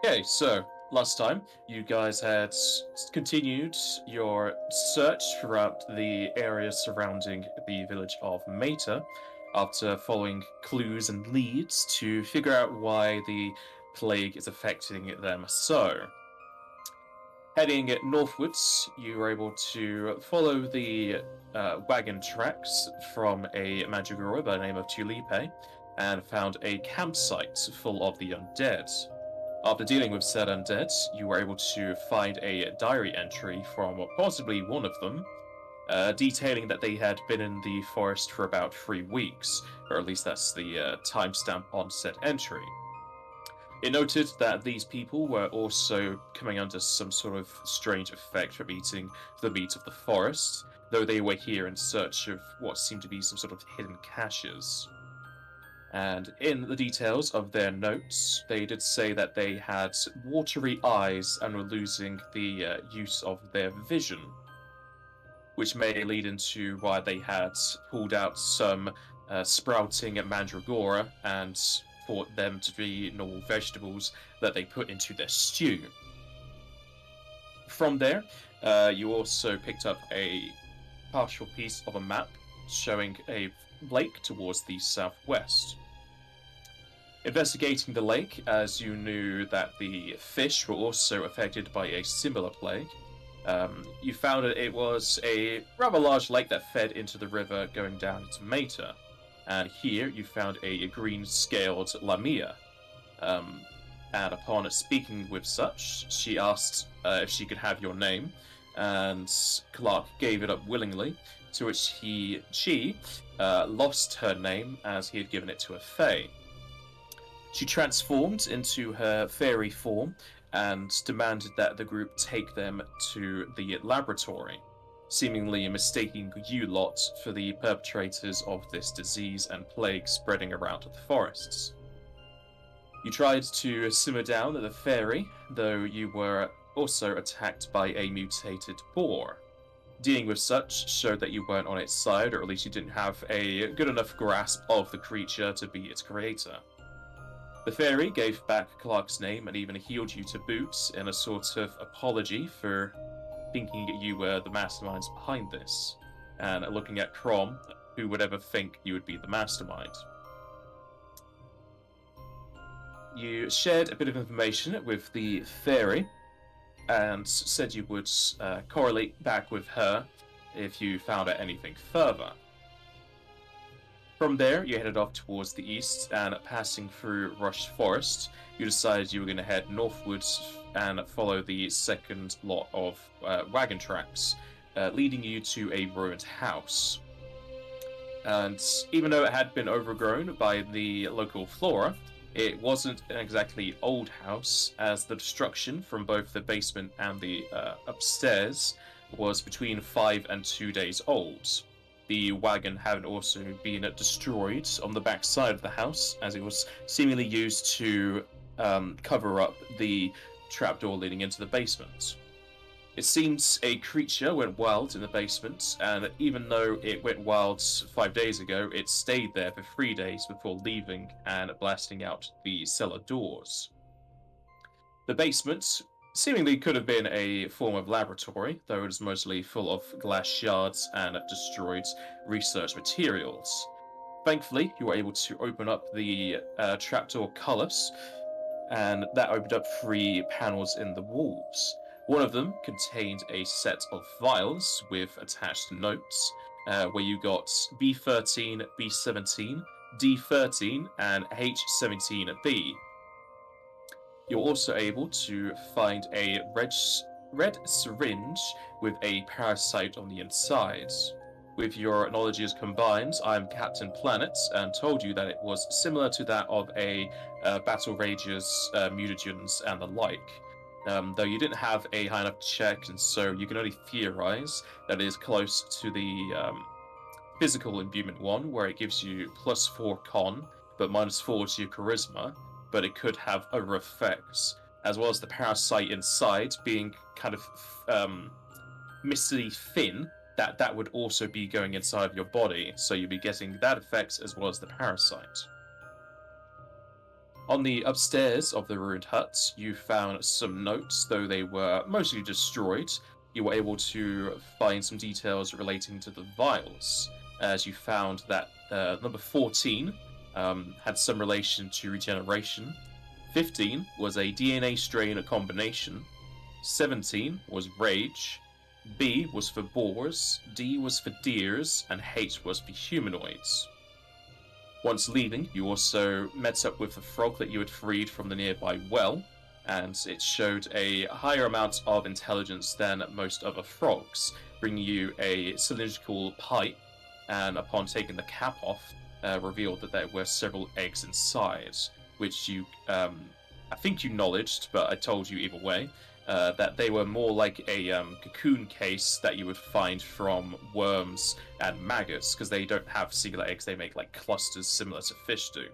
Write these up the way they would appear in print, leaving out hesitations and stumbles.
Okay, so last time you guys had continued your search throughout the area surrounding the village of Meta after following clues and leads to figure out why the plague is affecting them. So, heading northwards, you were able to follow the wagon tracks from a Mandragora by the name of Tulipe and found a campsite full of the undead. After dealing with said undead, you were able to find a diary entry from possibly one of them, detailing that they had been in the forest for about 3 weeks, or at least that's the timestamp on said entry. It noted that these people were also coming under some sort of strange effect from eating the meat of the forest, though they were here in search of what seemed to be some sort of hidden caches. And in the details of their notes, they did say that they had watery eyes and were losing the use of their vision, which may lead into why they had pulled out some sprouting mandragora and thought them to be normal vegetables that they put into their stew. From there, you also picked up a partial piece of a map showing a lake towards the southwest. Investigating the lake, as you knew that the fish were also affected by a similar plague, you found that it was a rather large lake that fed into the river going down into Meta. And here you found a green-scaled lamia. And upon speaking with such, she asked if she could have your name, and Clark gave it up willingly, to which she lost her name as he had given it to a fae. She transformed into her fairy form and demanded that the group take them to the laboratory, seemingly mistaking you lot for the perpetrators of this disease and plague spreading around the forests. You tried to simmer down the fairy, though you were also attacked by a mutated boar. Dealing with such showed that you weren't on its side, or at least you didn't have a good enough grasp of the creature to be its creator. The fairy gave back Clark's name and even healed you to boot in a sort of apology for thinking you were the masterminds behind this, and looking at Crom, who would ever think you would be the mastermind. You shared a bit of information with the fairy, and said you would correlate back with her if you found out anything further. From there, you headed off towards the east, and passing through Rush Forest, you decided you were going to head northwards and follow the second lot of wagon tracks, leading you to a ruined house. And even though it had been overgrown by the local flora, it wasn't an exactly old house, as the destruction from both the basement and the upstairs was between 5 and 2 days old. The wagon having also been destroyed on the back side of the house, as it was seemingly used to cover up the trapdoor leading into the basement. It seems a creature went wild in the basement, and even though it went wild 5 days ago, it stayed there for 3 days before leaving and blasting out the cellar doors. The basement seemingly could have been a form of laboratory, though it is mostly full of glass shards and destroyed research materials. Thankfully, you were able to open up the trapdoor cullis, and that opened up 3 panels in the walls. One of them contained a set of vials with attached notes, where you got B13, B17, D13, and H17B. You're also able to find a red syringe with a parasite on the inside. With your knowledges combined, I'm Captain Planet and told you that it was similar to that of a Battle Rager's mutagens and the like. Though you didn't have a high enough check, and so you can only theorize that it is close to the physical imbuement one, where it gives you +4 con, but -4 to your charisma, but it could have other effects, as well as the parasite inside being kind of mistily thin, that would also be going inside of your body, so you'd be getting that effect as well as the parasite. On the upstairs of the ruined hut, you found some notes, though they were mostly destroyed. You were able to find some details relating to the vials, as you found that number 14 had some relation to regeneration, 15 was a DNA strain combination, 17 was rage, B was for boars, D was for deers, and H was for humanoids. Once leaving, you also met up with the frog that you had freed from the nearby well, and it showed a higher amount of intelligence than most other frogs, bringing you a cylindrical pipe, and upon taking the cap off, revealed that there were several eggs inside, which you, I think you knowledged, but I told you either way, that they were more like a cocoon case that you would find from worms and maggots, because they don't have singular eggs, they make like clusters similar to fish do.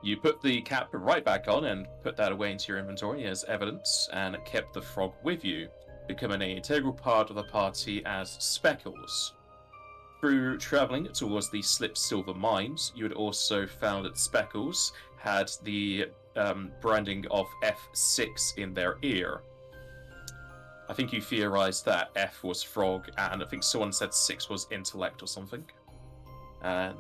You put the cap right back on and put that away into your inventory as evidence, and kept the frog with you, becoming an integral part of the party as Speckles. Through traveling towards the Slip Silver mines, you had also found that Speckles had the branding of F6 in their ear. I think you theorized that F was frog, and I think someone said 6 was intellect or something. And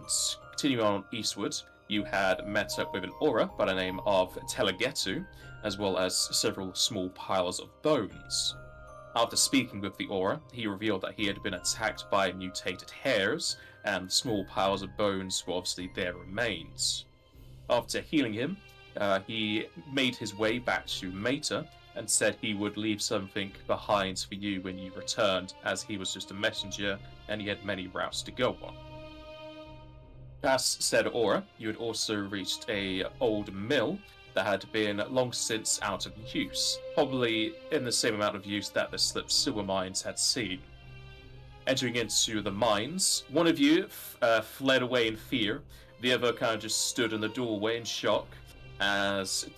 continuing on eastward, you had met up with an aura by the name of Telegetu, as well as several small piles of bones. After speaking with the aura, he revealed that he had been attacked by mutated hares, and small piles of bones were obviously their remains. After healing him, he made his way back to Meta and said he would leave something behind for you when you returned, as he was just a messenger and he had many routes to go on. Past said aura, you had also reached a old mill that had been long since out of use, probably in the same amount of use that the Slip Silver mines had seen. Entering into the mines, one of you fled away in fear, the other kind of just stood in the doorway in shock, as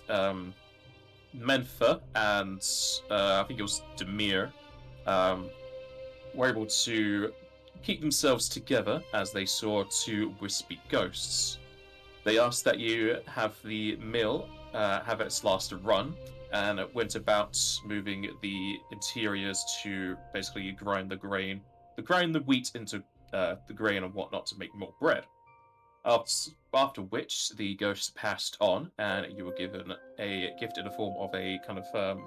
Mentha and I think it was Demir were able to keep themselves together as they saw two wispy ghosts. They asked that you have the mill have its last run, and went about moving the interiors to basically grind the wheat into the grain and whatnot to make more bread. After which, the ghosts passed on, and you were given a gift in the form of a kind of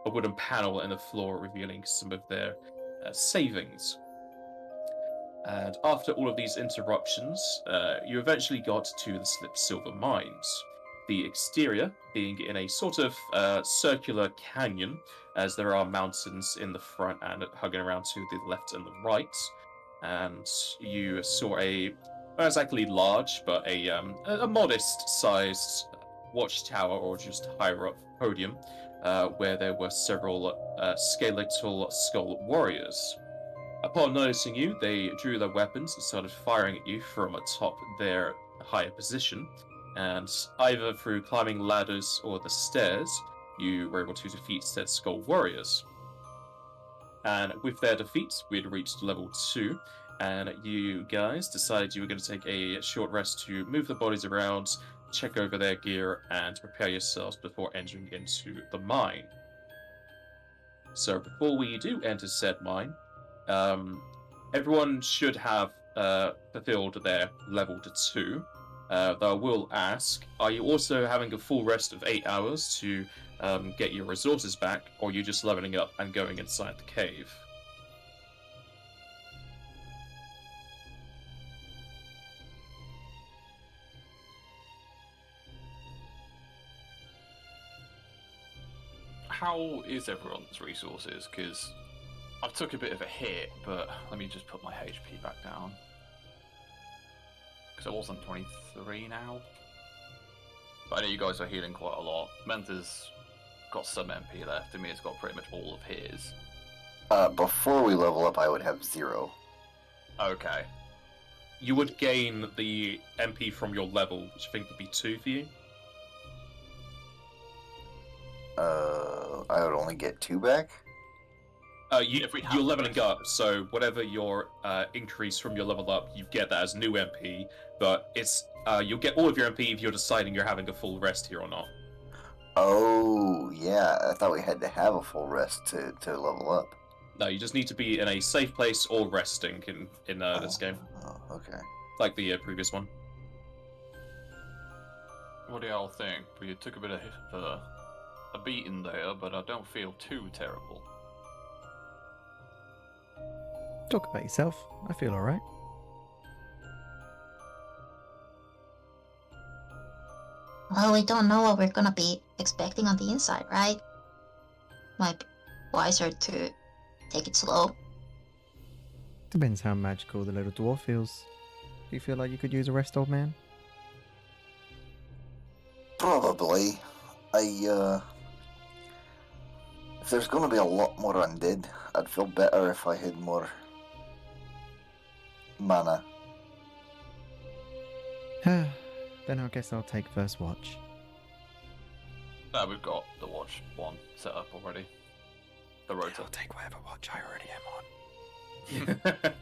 a wooden panel in the floor, revealing some of their savings. And after all of these interruptions, you eventually got to the Slip Silver mines. The exterior being in a sort of circular canyon, as there are mountains in the front and hugging around to the left and the right. And you saw not exactly large, but a modest-sized watchtower, or just higher up podium, where there were several skeletal skull warriors. Upon noticing you, they drew their weapons and started firing at you from atop their higher position, and either through climbing ladders or the stairs, you were able to defeat said skull warriors. And with their defeat, we had reached level 2, and you guys decided you were going to take a short rest to move the bodies around, check over their gear, and prepare yourselves before entering into the mine. So before we do enter said mine, everyone should have fulfilled their level to 2. Though I will ask, are you also having a full rest of 8 hours to get your resources back, or are you just leveling up and going inside the cave? How is everyone's resources? Because I've took a bit of a hit, but let me just put my HP back down. Because I was on 23 now. But I know you guys are healing quite a lot. Mentha's got some MP left, and Mia's got pretty much all of his. Before we level up, I would have 0. Okay. You would gain the MP from your level, which I think would be 2 for you. I would only get 2 back? If we have you're the leveling rest. up, so whatever your increase from your level up, you get that as new MP. But it's you'll get all of your MP if you're deciding you're having a full rest here or not. Oh, yeah. I thought we had to have a full rest to level up. No, you just need to be in a safe place or resting in this game, Oh, okay. like the previous one. What do y'all think? We took a bit of a beating there, but I don't feel too terrible. Talk about yourself. I feel alright. Well, we don't know what we're gonna be expecting on the inside, right? Might be wiser to take it slow. Depends how magical the little dwarf feels. Do you feel like you could use a rest, old man? Probably. If there's gonna be a lot more undead, I'd feel better if I had more mana. Then I guess I'll take first watch. We've got the watch one set up already. The rotor. I'll take whatever watch I already am on.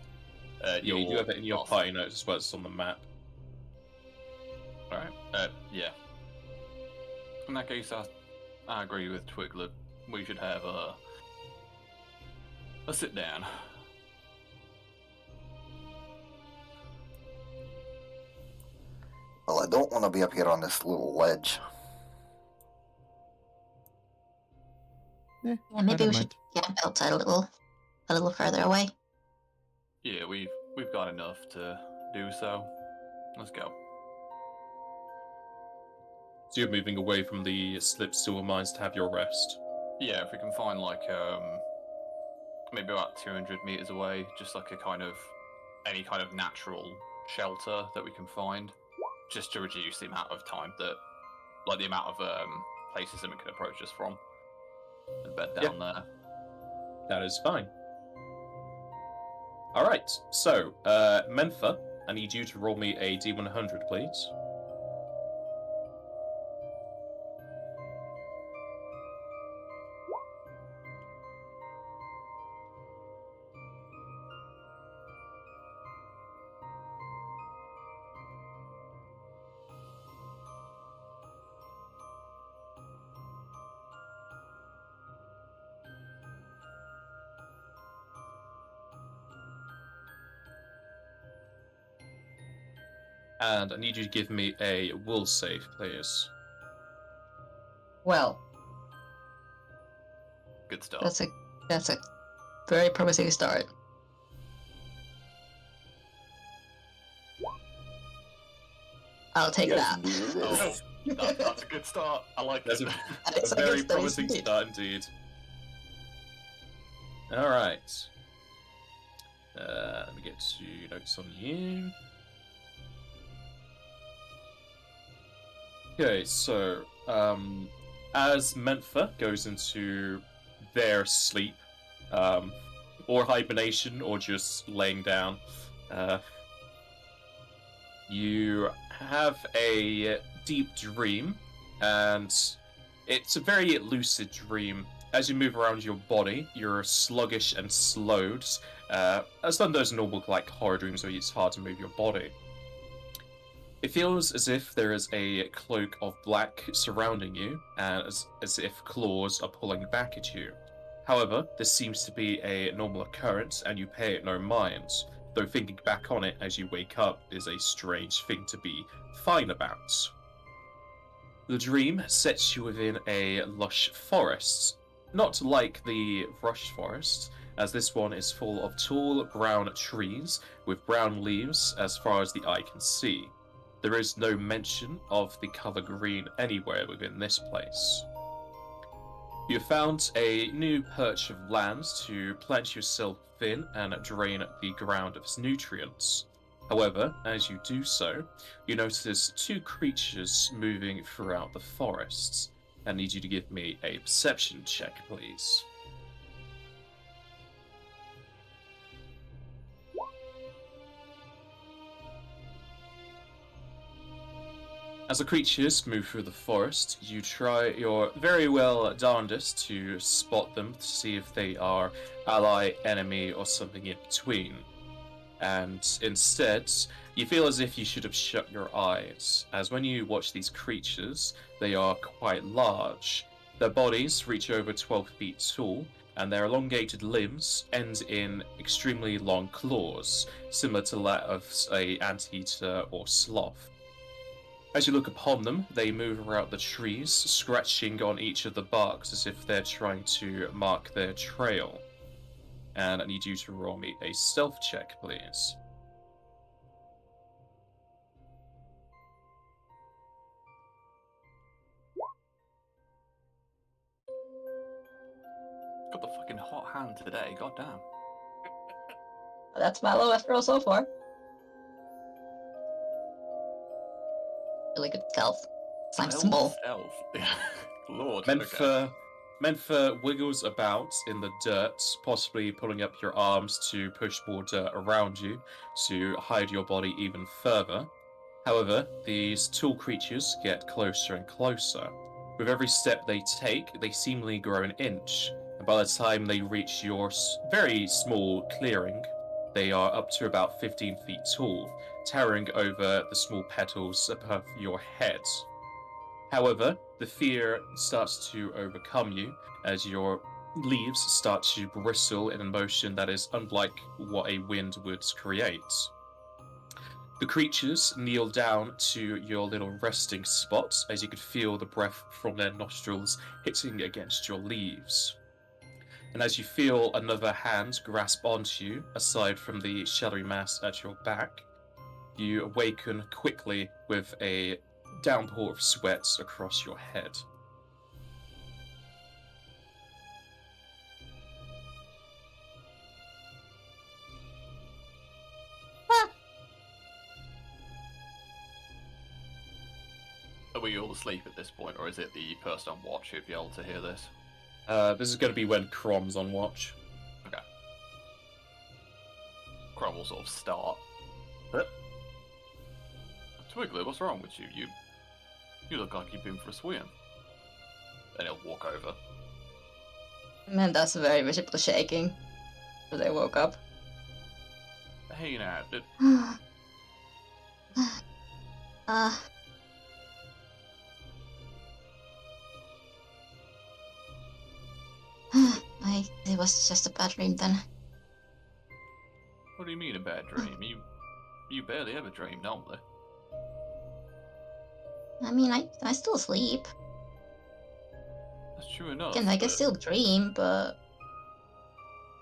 Yeah, you do have it in your last- party notes as well as on the map. Alright. Yeah. In that case, I agree with Twiglet. We should have a sit down. Well, I don't want to be up here on this little ledge. Yeah, Yeah, maybe I we don't should camp outside a little further away. Yeah, we've got enough to do so. Let's go. So you're moving away from the slip silver mines to have your rest. Yeah, if we can find like maybe about 200 meters away, just like any kind of natural shelter that we can find, just to reduce the amount of time that, like the amount of places that we can approach us from, and bed down there. That is fine. Alright, so, Mentha, I need you to roll me a D100, please. And I need you to give me a will save, please. Well, Good stuff. that's a very promising start. I'll take Yes, that. indeed it is. Oh, that's a good start. I like That's it. It's a a very good start promising indeed. start indeed. Alright. Let me get to notes on you. Okay, so, as Mentha goes into their sleep, or hibernation, or just laying down, you have a deep dream, and it's a very lucid dream. As you move around your body, you're sluggish and slowed, as done those normal like horror dreams where it's hard to move your body. It feels as if there is a cloak of black surrounding you, and as if claws are pulling back at you. However, this seems to be a normal occurrence, and you pay it no mind, though thinking back on it as you wake up is a strange thing to be fine about. The dream sets you within a lush forest, not like the rush forest, as this one is full of tall brown trees with brown leaves as far as the eye can see. There is no mention of the colour green anywhere within this place. You have found a new perch of land to plant yourself in and drain the ground of its nutrients. However, as you do so, you notice two creatures moving throughout the forests. I need you to give me a perception check, please. As the creatures move through the forest, you try your very well darndest to spot them to see if they are ally, enemy, or something in between. And instead, you feel as if you should have shut your eyes, as when you watch these creatures, they are quite large. Their bodies reach over 12 feet tall, and their elongated limbs end in extremely long claws, similar to that of an anteater or sloth. As you look upon them, they move around the trees, scratching on each of the barks as if they're trying to mark their trail. And I need you to roll me a stealth check, please. Got the fucking hot hand today, goddamn. That's my lowest roll so far. Really good stealth. I'm small. Stealth. Lord. Mentha wiggles about in the dirt, possibly pulling up your arms to push more dirt around you to hide your body even further. However, these tall creatures get closer and closer. With every step they take, they seemingly grow an inch, and by the time they reach your very small clearing, they are up to about 15 feet tall, towering over the small petals above your head. However, the fear starts to overcome you as your leaves start to bristle in a motion that is unlike what a wind would create. The creatures kneel down to your little resting spot as you could feel the breath from their nostrils hitting against your leaves. And as you feel another hand grasp onto you, aside from the shadowy mass at your back, you awaken quickly with a downpour of sweat across your head. Are we all asleep at this point, or is it the person on watch who'd be able to hear this? This is going to be when Crom's on watch. Okay. Crom will sort of start. Twiggler, what's wrong with you? You look like you've been for a swim. Then he'll walk over. Man, that's very visible shaking. So they woke up. Hey now, It was just a bad dream then. what do you mean a bad dream? You barely ever dream normally. I mean, I still sleep. That's true enough. Again, I can but still dream, but...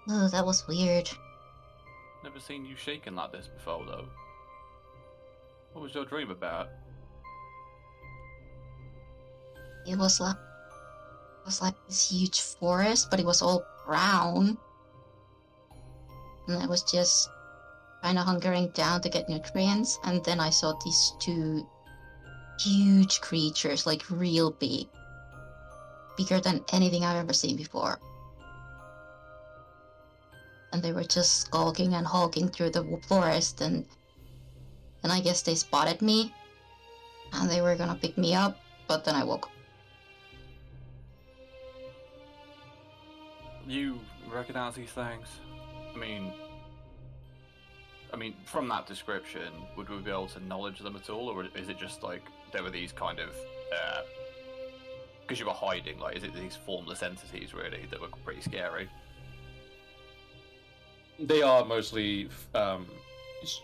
Oh, that was weird. Never seen you shaking like this before, though. What was your dream about? It was like this huge forest, but it was all brown. And I was just kind of hunkering down to get nutrients, and then I saw these two huge creatures, like real big. Bigger than anything I've ever seen before. And they were just skulking and hulking through the forest, and I guess they spotted me, and they were gonna pick me up, but then I woke up. You recognize these things? I mean, from that description, would we be able to acknowledge them at all, or is it just like there were these kind of, because you were hiding, like, is it these formless entities really that were pretty scary? They are mostly.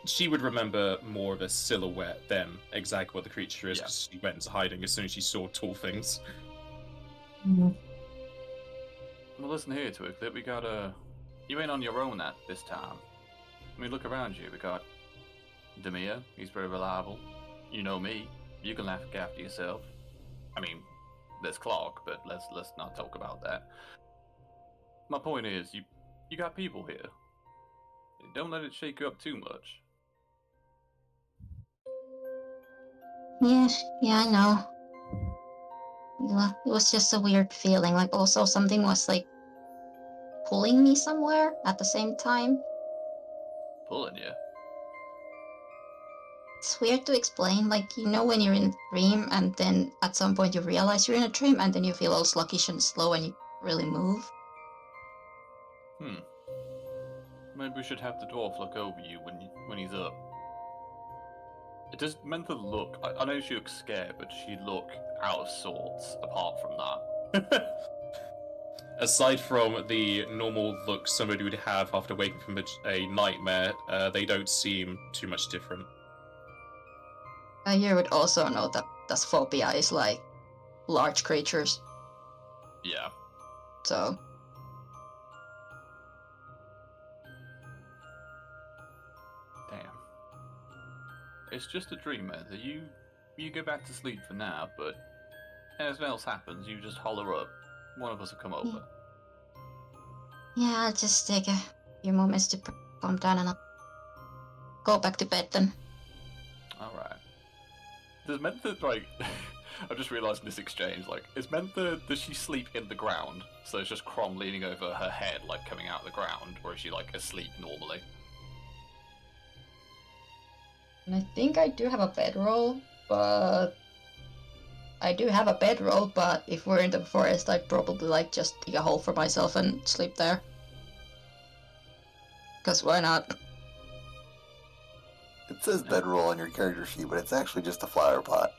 She would remember more of a silhouette than exactly what the creature is, because she went into hiding as soon as she saw tall things. Mm. Well, listen here, Twiglet, we got you ain't on your own at this time. I mean, look around you. We got Demir, he's very reliable. You know me, you can look after yourself. I mean, there's Clark, but let's not talk about that. My point is, you got people here. Don't let it shake you up too much. Yeah, I know. Yeah, it was just a weird feeling. Like, also something was like pulling me somewhere at the same time. Pulling you? It's weird to explain. Like, you know when you're in a dream and then at some point you realize you're in a dream and then you feel all sluggish and slow and you really move. Maybe we should have the dwarf look over you when he's up. It does Mentha look. I know she looks scared, but she look out of sorts. Apart from that, Aside from the normal look somebody would have after waking from a nightmare, they don't seem too much different. You would also know that phobia is like large creatures. yeah. So Damn. It's just a dream, Mentha. You go back to sleep for now, but if anything else happens, you just holler up. One of us will come over. yeah, I'll just take a few moments to calm down and I'll go back to bed then. Alright. Does Mentha, like... I've just realised in this exchange, like, does she sleep in the ground? So it's just Crom leaning over her head, like, coming out of the ground? Or is she, like, asleep normally? And I think I do have a bedroll, but if we're in the forest, I'd probably like just dig a hole for myself and sleep there. Cause why not? It says bedroll on your character sheet, but it's actually just a flower pot.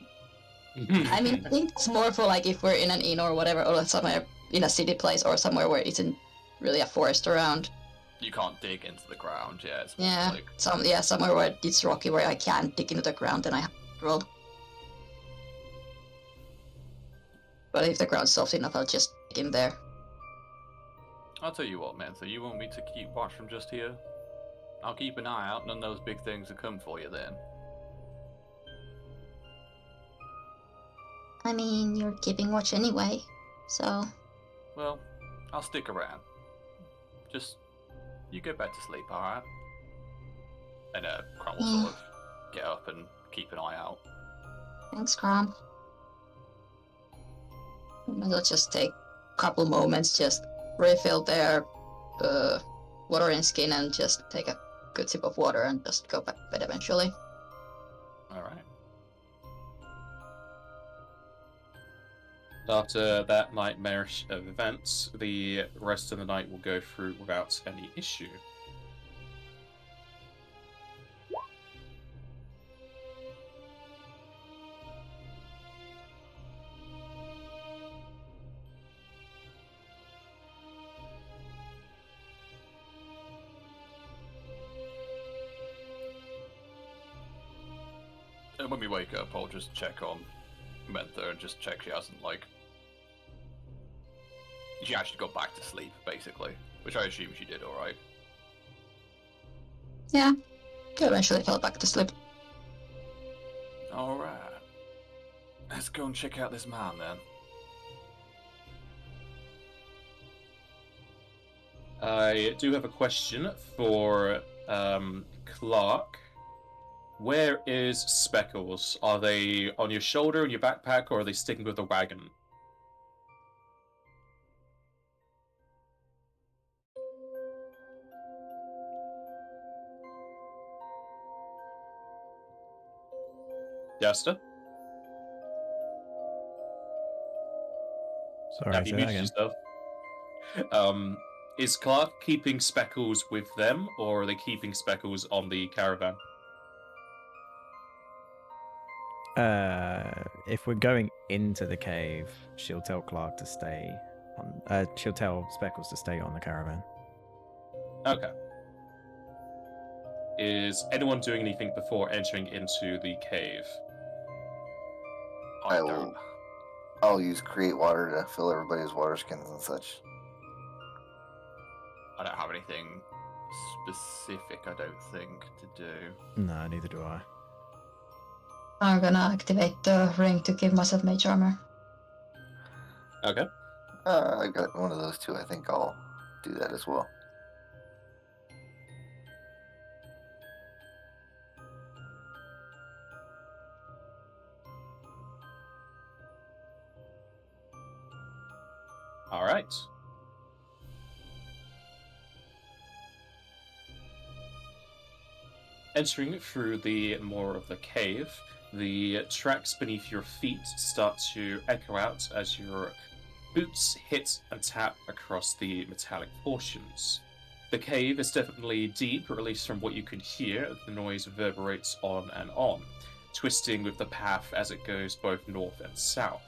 I mean, I think it's more for like if we're in an inn or whatever, or somewhere in a city place or somewhere where it isn't really a forest around. You can't dig into the ground, yeah. It's Yeah, like... somewhere where it's rocky where I can't dig into the ground and I have to roll. But if the ground's soft enough, I'll just dig in there. I'll tell you what, Mentha, you want me to keep watch from just here? I'll keep an eye out, none of those big things will come for you then. I mean, you're keeping watch anyway, so... Well, I'll stick around. Just, you go back to sleep, alright? And Crom will sort of get up and keep an eye out. Thanks, Crom. It'll just take a couple moments, just refill their water and skin and just take a good sip of water and just go back to bed eventually. Alright. After that nightmarish of events, the rest of the night will go through without any issue. And when we wake up, I'll just check on Mentha and just check she hasn't, like... She actually got back to sleep, basically. Which I assume she did alright. Yeah, she eventually fell back to sleep. Alright. Let's go and check out this man, then. I do have a question for Clark. Where is Speckles? Are they on your shoulder in your backpack, or are they sticking with the wagon? Jester? Sorry, Have you say that muted again. yourself? Is Clark keeping Speckles with them, or are they keeping Speckles on the caravan? If we're going into the cave, she'll tell Clark to stay on. She'll tell Speckles to stay on the caravan. Okay. Is anyone doing anything before entering into the cave? I don't... I'll use create water to fill everybody's water skins and such. I don't have anything specific, I don't think, to do. No, neither do I. I'm gonna activate the ring to give myself mage armor. Okay. I got one of those two. I think I'll do that as well. All right. Entering through the more of the cave, the tracks beneath your feet start to echo out as your boots hit and tap across the metallic portions. The cave is definitely deep, or at least from what you can hear, the noise reverberates on and on, twisting with the path as it goes both north and south.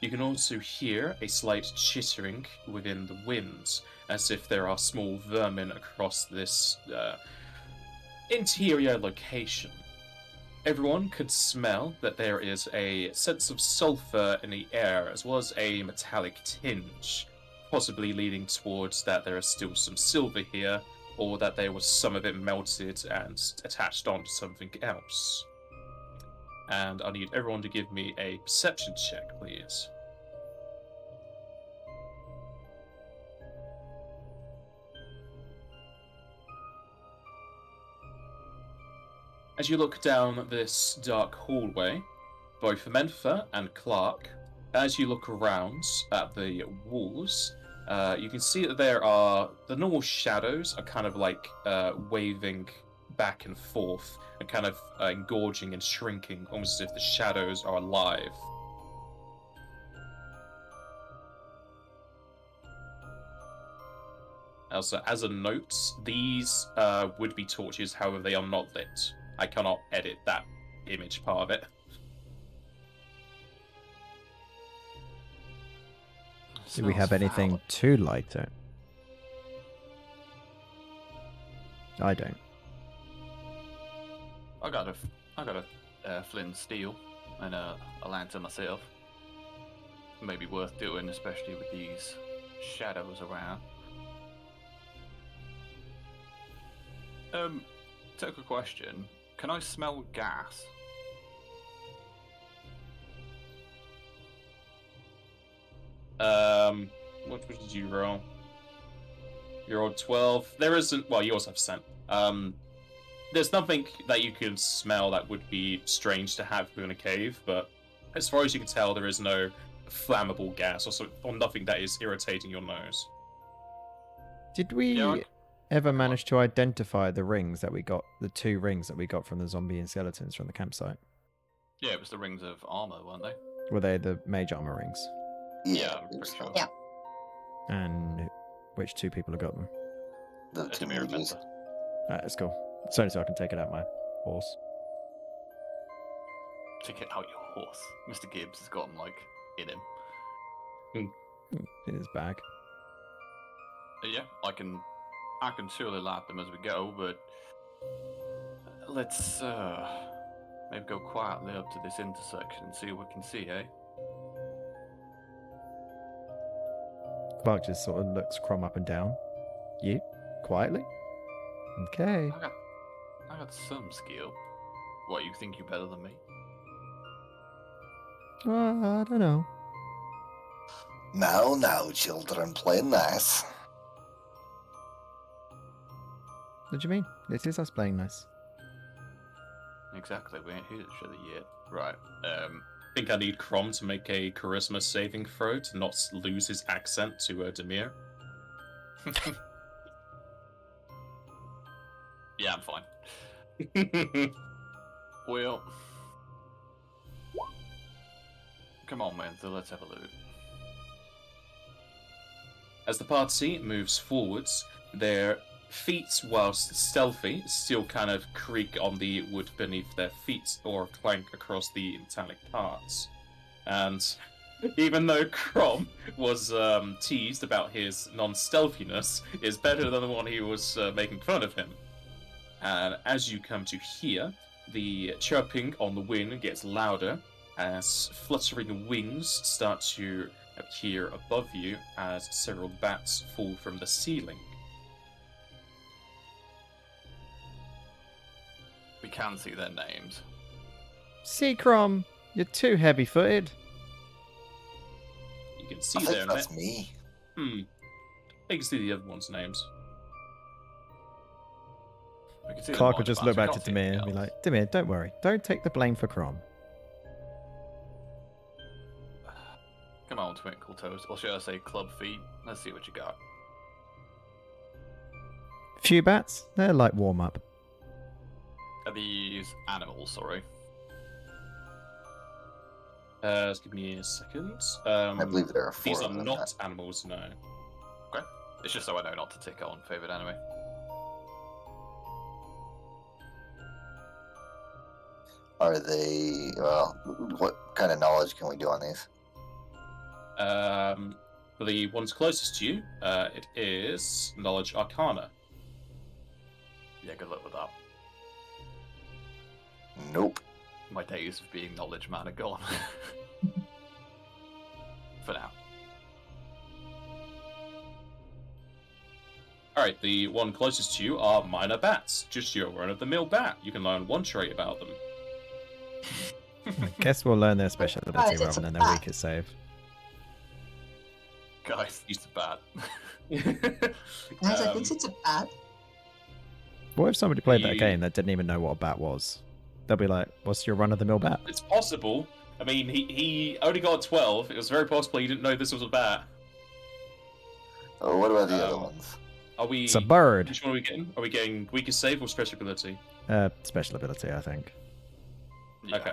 You can also hear a slight chittering within the winds, as if there are small vermin across this interior location. Everyone could smell that there is a sense of sulfur in the air, as well as a metallic tinge, possibly leading towards that there is still some silver here, or that there was some of it melted and attached onto something else. And I need everyone to give me a perception check, please. As you look down this dark hallway, both Mentha and Clark, as you look around at the walls, you can see that there are the normal shadows are kind of like waving back and forth and kind of engorging and shrinking, almost as if the shadows are alive. Also, as a note, these would be torches, however, they are not lit. I cannot edit that image part of it. Do we have anything to light it? I don't. I got a flint steel and a lantern myself. Maybe worth doing, especially with these shadows around. Took a question. Can I smell gas? What did you roll? You rolled 12. There isn't. Well, you also have scent. There's nothing that you can smell that would be strange to have in a cave, but as far as you can tell, there is no flammable gas or nothing that is irritating your nose. Did we ever manage to identify the rings that we got, the 2 rings that we got from the zombie and skeletons from the campsite? Yeah, it was the rings of armor, weren't they? Were they the mage armor rings? Yeah, I'm pretty sure. Yeah. And which 2 people have got them? The 2 Demir and mages. Mentha. That's cool. It's only so I can take it out my horse. Take it out your horse. Mr. Gibbs has got them, like, in him. In his bag. Yeah, I can surely light them as we go, but let's maybe go quietly up to this intersection and see what we can see, eh? Clark just sort of looks Crom up and down. You? Quietly? Okay. I got some skill. What, you think you're better than me? I don't know. Now, children, play nice. What do you mean? This is us playing nice. Exactly, we ain't hit each other yet. Right, I think I need Crom to make a charisma saving throw to not lose his accent to Demir. yeah, I'm fine. Well, come on, man, so let's have a look. As the party moves forwards, their feet, whilst stealthy, still kind of creak on the wood beneath their feet or clank across the metallic parts. And even though Crom was teased about his non-stealthiness, is better than the one he was making fun of him. And as you come to hear, the chirping on the wind gets louder as fluttering wings start to appear above you as several bats fall from the ceiling. We can see their names. See, Crom, you're too heavy-footed. You can see I think their that's me. You can see the other one's names. We can see their Clark would mind just bats, look we back to can't see Demir anything and be else. like, Demir, don't worry. Don't take the blame for Crom. Come on, Twinkle Toes. Or should I say Club Feet? Let's see what you got. Few bats, they're like warm-up. these animals? Sorry. Just give me a second. I believe there are 4 These are of them. not animals, no. Okay. It's just so I know not to tick on favored enemy. Are they? Well, what kind of knowledge can we do on these? For the ones closest to you, it is Knowledge Arcana. Yeah, good luck with that. Nope. My days of being knowledge man are gone. For now. Alright, the one closest to you are minor bats. Just your run-of-the-mill bat. You can learn one trait about them. I guess we'll learn their special ability Guys, it's rather a than their bat. weakest save. Guys, it's bad. Guys, I think it's a bat. What if somebody played that The- game that didn't even know what a bat was? They'll be like, what's your run-of-the-mill bat? It's possible. I mean, he only got 12. It was very possible he didn't know this was a bat. Oh, what about the other Um, ones? Are we... It's a bird. Which one are we getting? Are we getting weakest save or special ability? Special ability, I think. Yeah. Okay.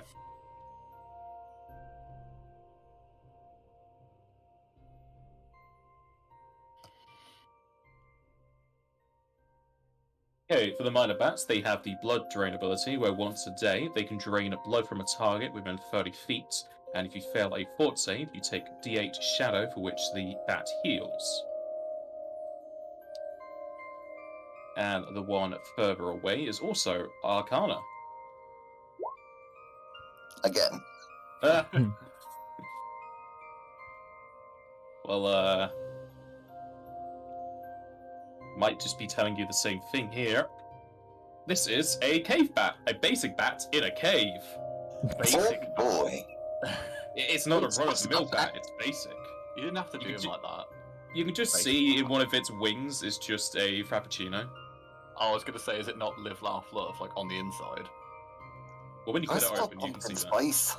Okay, for the minor bats, they have the blood drain ability, where once a day they can drain blood from a target within 30 feet, and if you fail a fort save, you take D8 shadow for which the bat heals. And the one further away is also Arcana. Again. Ah. Well, might just be telling you the same thing here. This is a cave bat, a basic bat in a cave. Basic. Oh boy. It's not a It's run-of-the-mill not bat, that. it's basic. You didn't have to You do could him ju- like that. You can just Basic. see in one of its wings is just a frappuccino. I was gonna say, is it not live, laugh, love, like on the inside? Well, when you I cut it smell open, you can see pumpkin that. spice.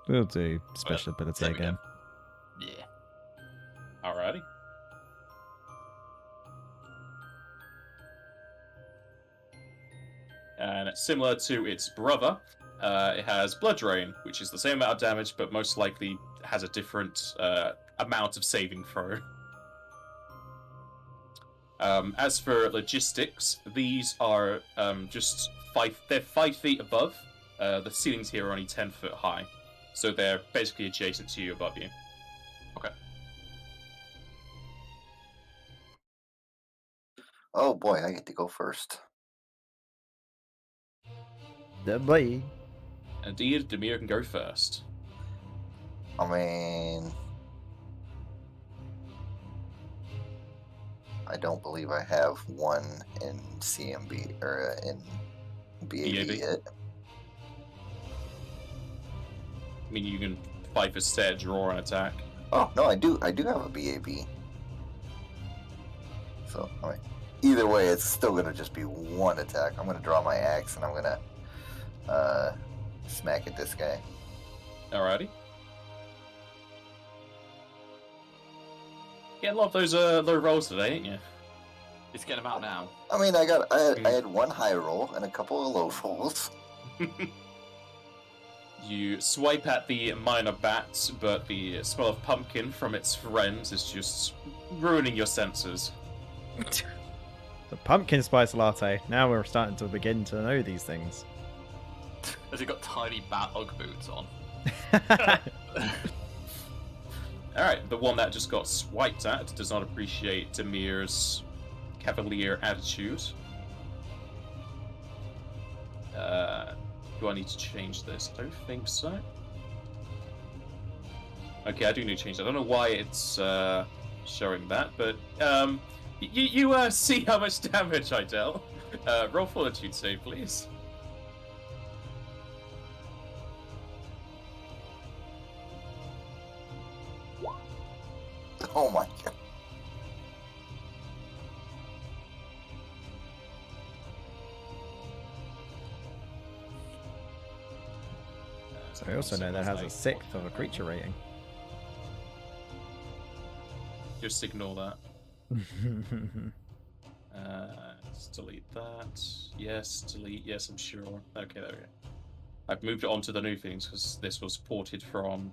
We'll do special ability there we go. again. Yeah. Alrighty. And similar to its brother, it has blood drain, which is the same amount of damage, but most likely has a different amount of saving throw. As for logistics, these are just they're 5 feet above. The ceilings here are only 10 foot high, so they're basically adjacent to you, above you. Oh boy, I get to go first. The boy. Indeed, Demir can go first. I mean, I don't believe I have one in CMB or in BAB BAB? yet. I mean, you can fight for set, draw, and attack. Oh no, I do have a BAB. So I mean, either way, it's still gonna just be one attack. I'm gonna draw my axe and I'm gonna smack at this guy. Alrighty. Get a lot of those low rolls today, ain't you? Let's get him out now. I mean, I had one high roll and a couple of low rolls. You swipe at the minor bat, but the smell of pumpkin from its friends is just ruining your senses. The pumpkin spice latte. Now we're starting to begin to know these things. Has he got tiny bat Ugg boots on? Alright, the one that just got swiped at does not appreciate Demir's cavalier attitude. Do I need to change this? I don't think so. Okay, I do need to change that. I don't know why it's showing that, but you see how much damage I dealt. Roll fortitude save, please. Oh my god. So we also know that has a 6th of a creature rating. Just ignore that. Let's delete that. Yes, delete. Yes, I'm sure. Okay, there we go. I've moved it onto the new things because this was ported from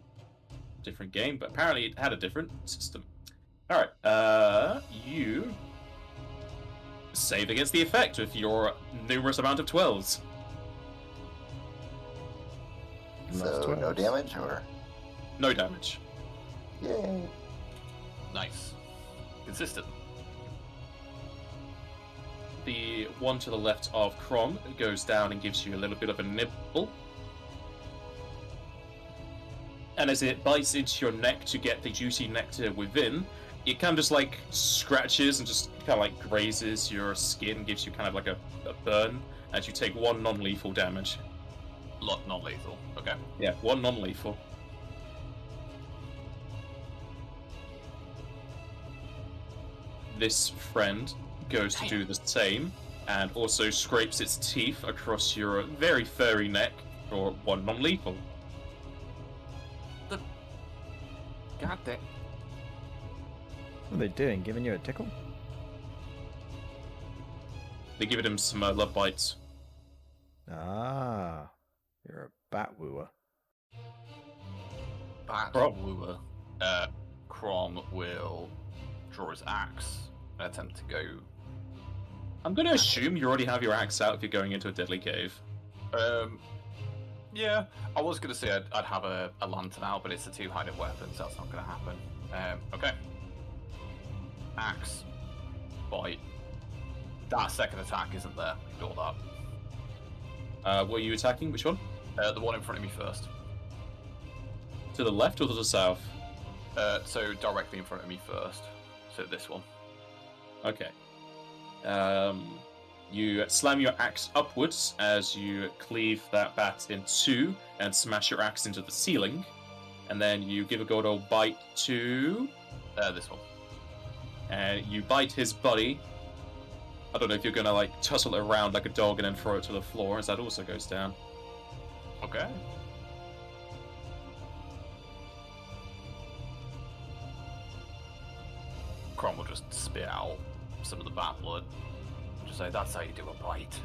a different game, but apparently it had a different system. Alright, you save against the effect with your numerous amount of 12s. So no damage or? No damage. Yay. Nice. Consistent. The one to the left of Krom goes down and gives you a little bit of a nibble. And as it bites into your neck to get the juicy nectar within, it kind of just like scratches and just kind of like grazes your skin, gives you kind of like a burn, as you take 1 non-lethal damage. Non-lethal. Okay. Yeah, 1 non-lethal. This friend goes to do the same, and also scrapes its teeth across your very furry neck for 1 non-lethal. God damn. What are they doing? Giving you a tickle? They give him some love bites. Ah, you're a bat wooer. Bat-wooer. Krom will draw his axe and attempt to go. I'm going to assume you already have your axe out if you're going into a deadly cave. Yeah, I was going to say I'd have a lantern out, but it's a two-handed weapon, so that's not going to happen. Okay. Axe. Bite. That second attack isn't there. Ignore that. What are you attacking? Which one? The one in front of me first. To the left or to the south? So directly in front of me first. So this one. Okay. You slam your axe upwards as you cleave that bat in 2 and smash your axe into the ceiling. And then you give a good old bite to... This one. And you bite his body. I don't know if you're going to like tussle it around like a dog and then throw it to the floor, as that also goes down. Okay. Krom will just spit out some of the bat blood. Just say, that's how you do a bite.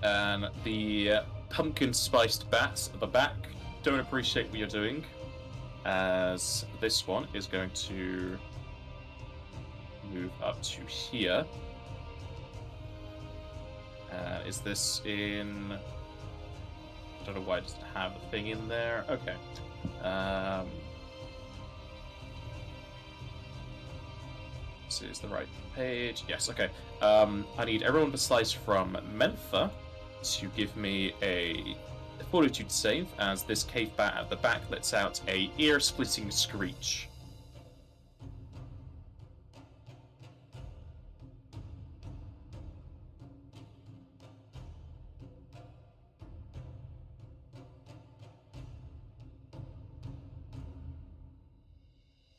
And the pumpkin spiced bats at the back don't appreciate what you're doing, as this one is going to move up to here. Is this in... I don't know why it doesn't have a thing in there. Okay. This is the right page. Yes, okay. I need everyone besides from Mentha to give me a fortitude save, as this cave bat at the back lets out a ear-splitting screech.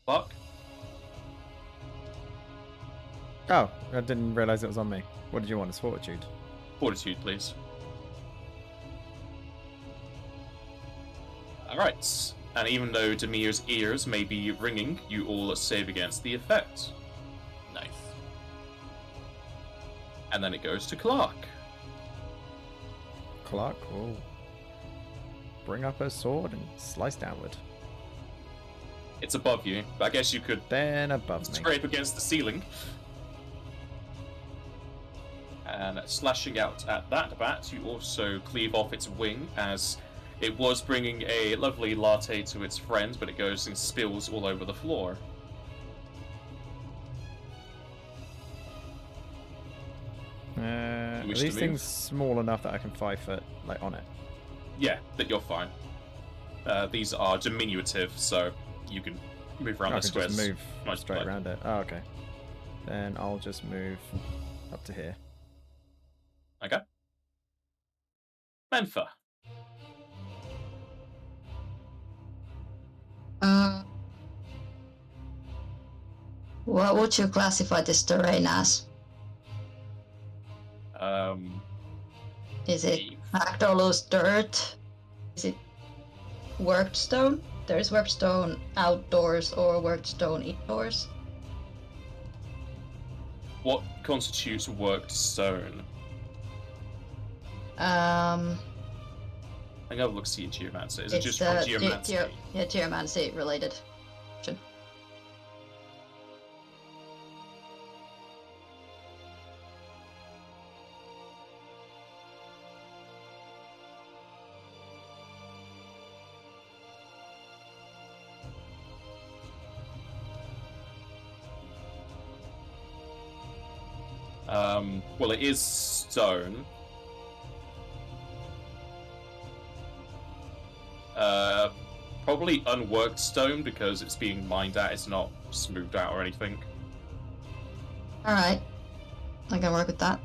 Fuck. Oh, I didn't realise it was on me. What did you want? It's fortitude. Fortitude, please. Alright. And even though Demir's ears may be ringing, you all save against the effect. Nice. And then it goes to Clark. Clark will bring up her sword and slice downward. It's above you, but I guess you could Then above me. scrape against the ceiling. And slashing out at that bat, you also cleave off its wing, as it was bringing a lovely latte to its friend, but it goes and spills all over the floor. Are wish to these move? things small enough that I can 5 foot like on it? Yeah, that you're fine. These are diminutive, so you can move around I the can just squares. move much straight like- around it. Oh, okay. Then I'll just move up to here. Okay. Mentha. What would you classify this terrain as? Is it packed or loose dirt? Is it worked stone? there is work stone outdoors or work stone indoors. What constitutes worked stone? Um, I gotta look see geomancer. Is it it's just from geomancy? geomancy related. Well, it is stone. Probably unworked stone because it's being mined at. It's not smoothed out or anything. Alright. I can work with that.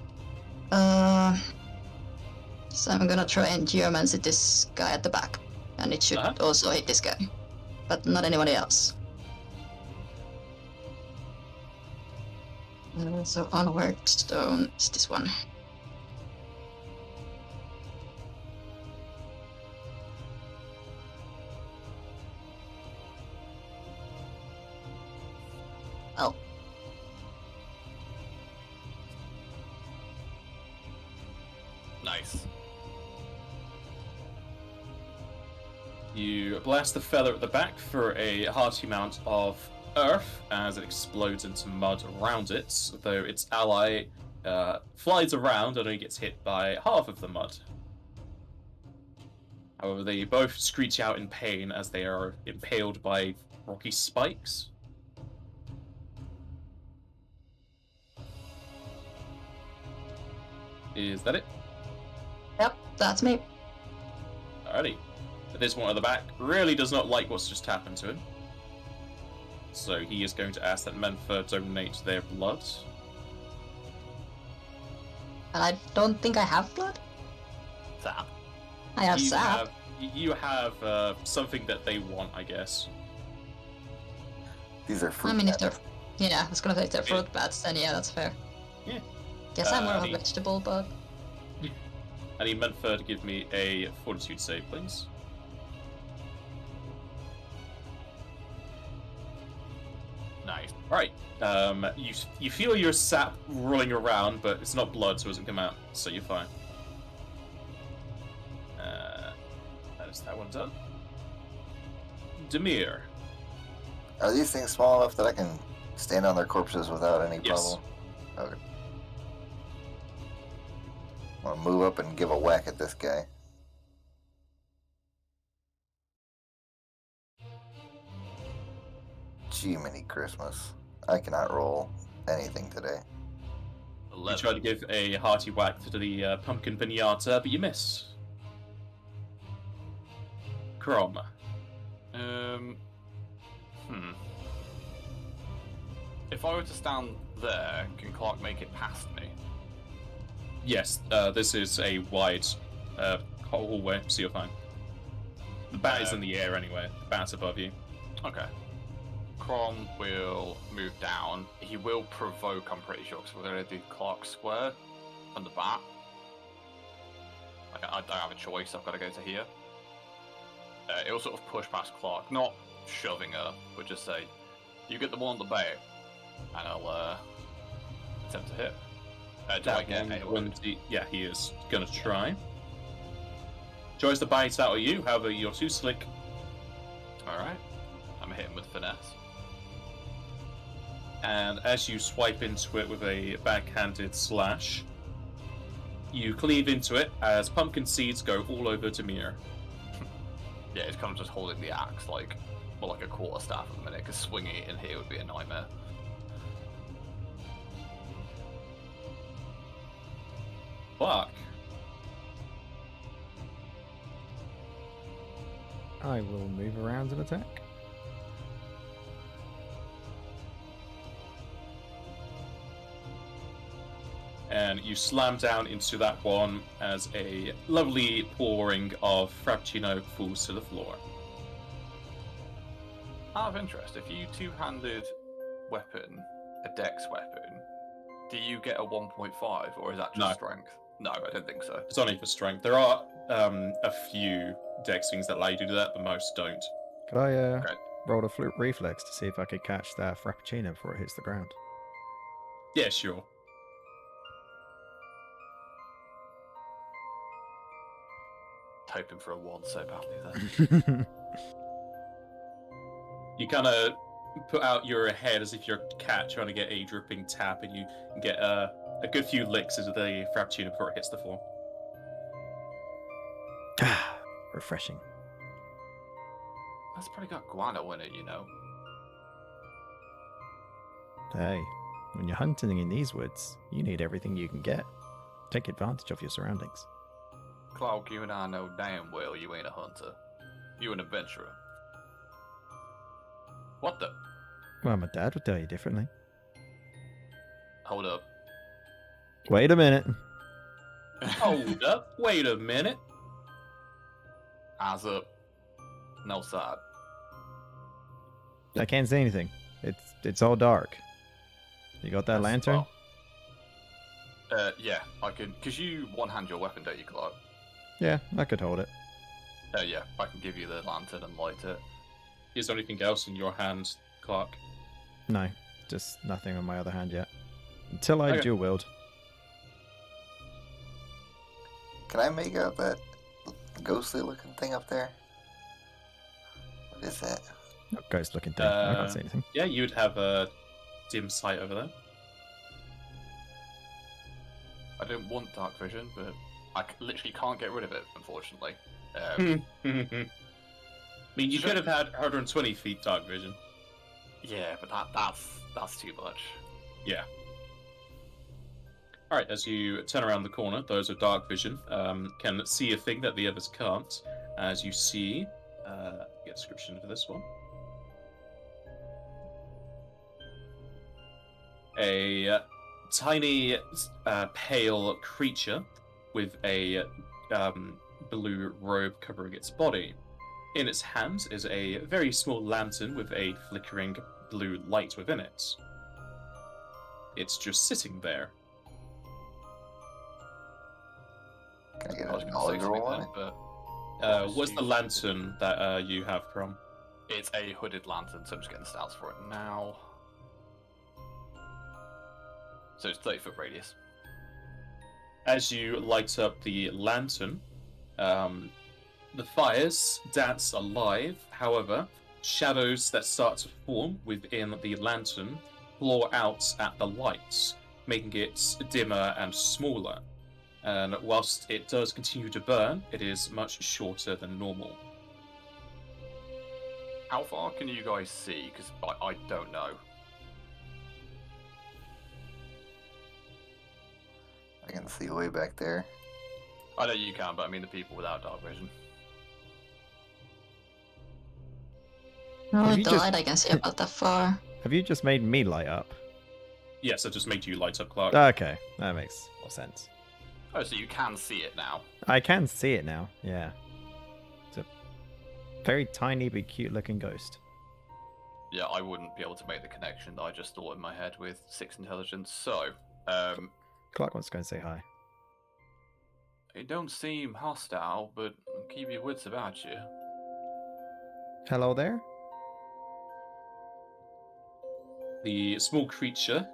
So I'm gonna try and geomancy this guy at the back. And it should also hit this guy. But not anybody else. So unworked stone is this one. Oh. Nice. You blast the feather at the back for a hearty amount of earth as it explodes into mud around it, though its ally flies around and only gets hit by half of the mud. However, they both screech out in pain as they are impaled by rocky spikes. Is that it? Yep, that's me. Alrighty. But this one at the back really does not like what's just happened to him. So he is going to ask that Menford donate their blood. And I don't think I have blood. Sap. I have sap. You have something that they want, I guess. These are fruit. I mean, if they're... bats. Yeah, I was gonna say if they're fruit bats, then yeah, that's fair. Yeah. Guess I'm more of a vegetable bug. I need Menford to give me a fortitude save, please. Nice. Right. You feel your sap rolling around, but it's not blood, so it doesn't come out, so you're fine. That is that one done. Demir. Are these things small enough that I can stand on their corpses without any Yes. problem? Okay. I'm gonna move up and give a whack at this guy. Jiminy Christmas. I cannot roll anything today. You try to give a hearty whack to the pumpkin pinata, but you miss. Crom. If I were to stand there, can Clark make it past me? Yes, this is a wide hallway, so you're fine. The bat is in the air anyway. The bat's above you. Okay. Crom will move down. He will provoke, I'm pretty sure, because we're going to do Clark Square on the bat. I don't have a choice, I've got to go to here. It'll sort of push past Clark, not shoving her, but just say, you get the one on the bait, and I'll attempt to hit. Do I get a yeah, he is going to try. Tries to bite out of you, however, you're too slick. Alright. I'm hitting with finesse. And as you swipe into it with a backhanded slash, you cleave into it as pumpkin seeds go all over Demir. Yeah, it's kind of just holding the axe like more like a quarterstaff at the minute, because swinging it in here would be a nightmare. Fuck. I will move around and attack. And you slam down into that one as a lovely pouring of Frappuccino falls to the floor. Out of interest, if you two-handed weapon, a dex weapon, do you get a 1.5, or is that just No. strength? No, I don't think so. It's only for strength. There are a few dex things that allow you to do that, but most don't. Could I Okay. roll a flute reflex to see if I could catch that frappuccino before it hits the ground? Yeah, sure. Hoping for a 1 so badly then. You kind of put out your head as if you're a cat trying to get a dripping tap, and you get a good few licks into the frappuccino before it hits the floor. Refreshing. That's probably got guano in it, you know. Hey, when you're hunting in these woods, you need everything you can get. Take advantage of your surroundings. Clark, you and I know damn well you ain't a hunter. You an adventurer. What the? Well, my dad would tell you differently. Hold up. Wait a minute. Hold up. Wait a minute. Eyes up. No side. I can't see anything. It's all dark. You got that lantern? Yeah, I can. Because you one-hand your weapon, don't you, Clark? Yeah, I could hold it. Yeah, I can give you the lantern and light it. Is there anything else in your hand, Clark? No, just nothing on my other hand yet. Until I Okay. dual wield. Can I make out that ghostly looking thing up there? What is that? No ghost looking thing. I can't see anything. Yeah, you'd have a dim sight over there. I don't want dark vision, but I literally can't get rid of it, unfortunately. I mean, you could have had 120 feet dark vision. Yeah, but that's too much. Yeah. All right, as you turn around the corner, those with dark vision can see a thing that the others can't. As you see, get a description for this one. A tiny, pale creature with a blue robe covering its body. In its hands is a very small lantern with a flickering blue light within it. It's just sitting there. Can I get I was a going to say knowledge something roll on then, it? but What's the lantern that you have from? it's a hooded lantern, so I'm just getting the stats for it now. So it's 30-foot radius. As you light up the lantern, the fires dance alive. However, shadows that start to form within the lantern claw out at the lights, making it dimmer and smaller. And whilst it does continue to burn, it is much shorter than normal. How far can you guys see? Because I don't know. I can see way back there. I know you can, but I mean the people without dark vision. No, Have with you the just- light I can see about that far. Have you just made me light up? Yes, I just made you light up, Clark. Okay, that makes more sense. Oh, so you can see it now. I can see it now, yeah. It's a very tiny but cute looking ghost. Yeah, I wouldn't be able to make the connection that I just thought in my head with 6 intelligence. So, Clark wants to go and say hi. it don't seem hostile, but keep your wits about you. Hello there? The small creature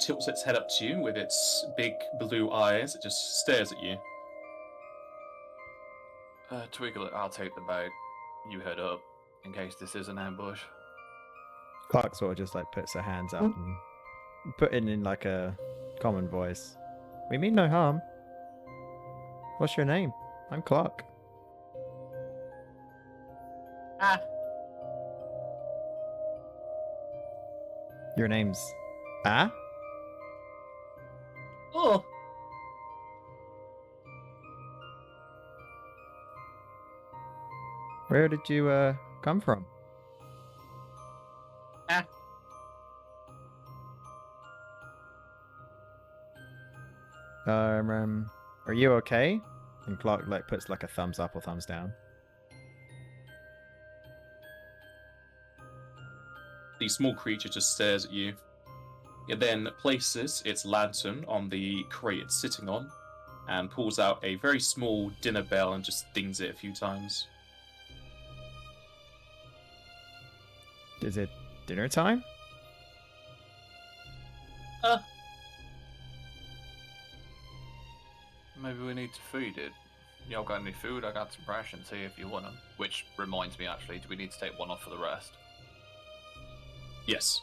tilts its head up to you with its big blue eyes. It just stares at you. Twiglet, I'll take the bag. You head up, in case this is an ambush. Clark sort of just like puts her hands up and put it in like a common voice. We mean no harm. What's your name? I'm Clark. Ah. Your name's Ah? Oh. Where did you come from? Ah. Are you okay? And Clark like puts like a thumbs up or thumbs down. The small creature just stares at you. It then places its lantern on the crate it's sitting on and pulls out a very small dinner bell and just dings it a few times. Is it dinner time? Maybe we need to feed it. Y'all got any food? I got some rations here if you want them. Which reminds me, actually, do we need to take one off for the rest? Yes.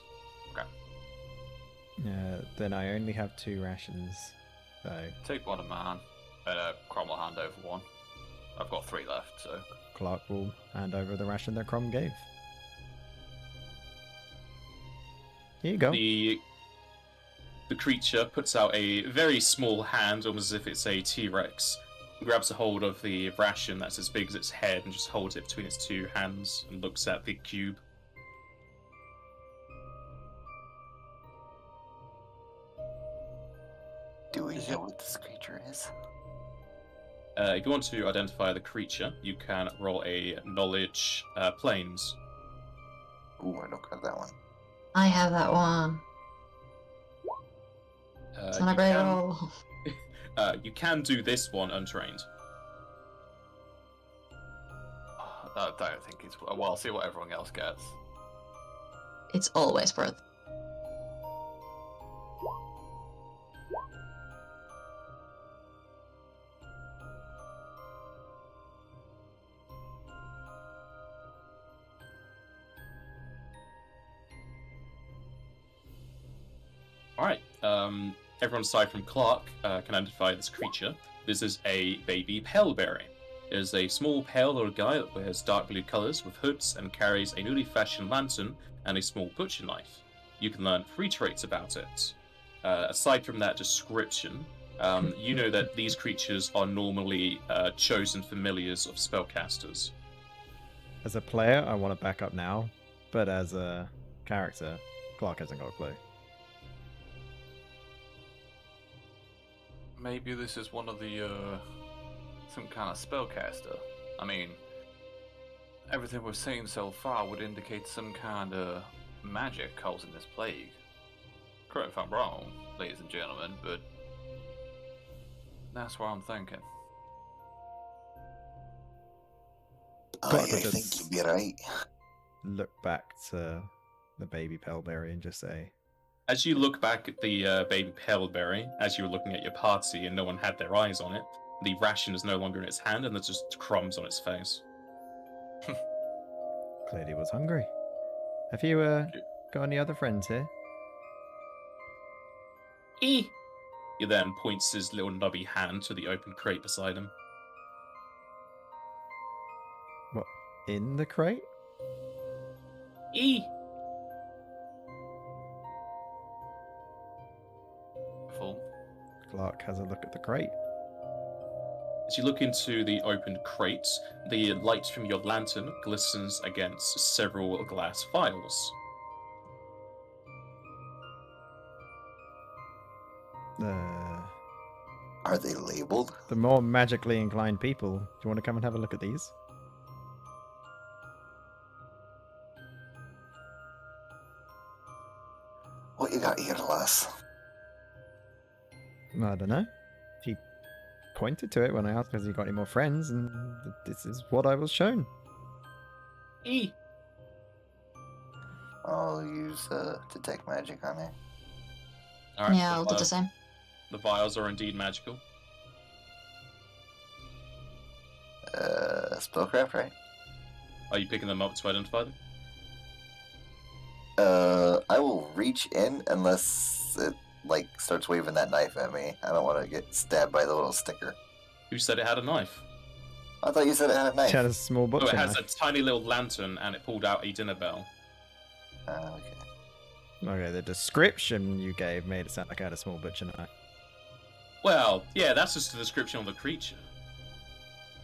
Then I only have 2 rations. So Take one a man, and Crom will hand over one. I've got 3 left, so. Clark will hand over the ration that Crom gave. Here you go. The creature puts out a very small hand, almost as if it's a T-Rex, grabs a hold of the ration that's as big as its head and just holds it between its 2 hands and looks at the cube. Do we know what this creature is? If you want to identify the creature, you can roll a knowledge planes. Ooh, I don't got that one. I have that one. It's not a great roll. You can do this one untrained. I don't think it's. Well, I'll see what everyone else gets. It's always worth. Alright, everyone aside from Clark can identify this creature. This is a baby paleberry. It is a small pale little guy that wears dark blue colours with hoods and carries a newly fashioned lantern and a small butcher knife. You can learn 3 traits about it. Aside from that description, you know that these creatures are normally chosen familiars of spellcasters. As a player, I want to back up now, but as a character, Clark hasn't got a clue. Maybe this is one of the, some kind of spellcaster. I mean, everything we've seen so far would indicate some kind of magic causing this plague. Correct if I'm wrong, ladies and gentlemen, but that's what I'm thinking. I just think you'd be right. Look back to the baby paleberry and just say, As you look back at the baby paleberry, as you were looking at your party and no one had their eyes on it, the ration is no longer in its hand and there's just crumbs on its face. clearly was hungry. Have you got any other friends here? He then points his little nubby hand to the open crate beside him. What, in the crate? E. Full. Clark has a look at the crate. As you look into the opened crate, the light from your lantern glistens against several glass vials. Are they labeled? The more magically inclined people, do you want to come and have a look at these? What you got here, lass? I don't know. He pointed to it when I asked has he got any more friends, and this is what I was shown. E. I'll use detect magic on it. All right, Yeah, I'll do the same. The vials are indeed magical. Spellcraft, right? Are you picking them up to identify them? I will reach in unless it like starts waving that knife at me. I don't want to get stabbed by the little sticker. Who said it had a knife? I thought you said it had a knife. She had a small Oh, butcher it has knife. a tiny little lantern and it pulled out a dinner bell. Okay. Okay, the description you gave made it sound like I had a small butcher knife. Well, yeah, that's just the description of the creature.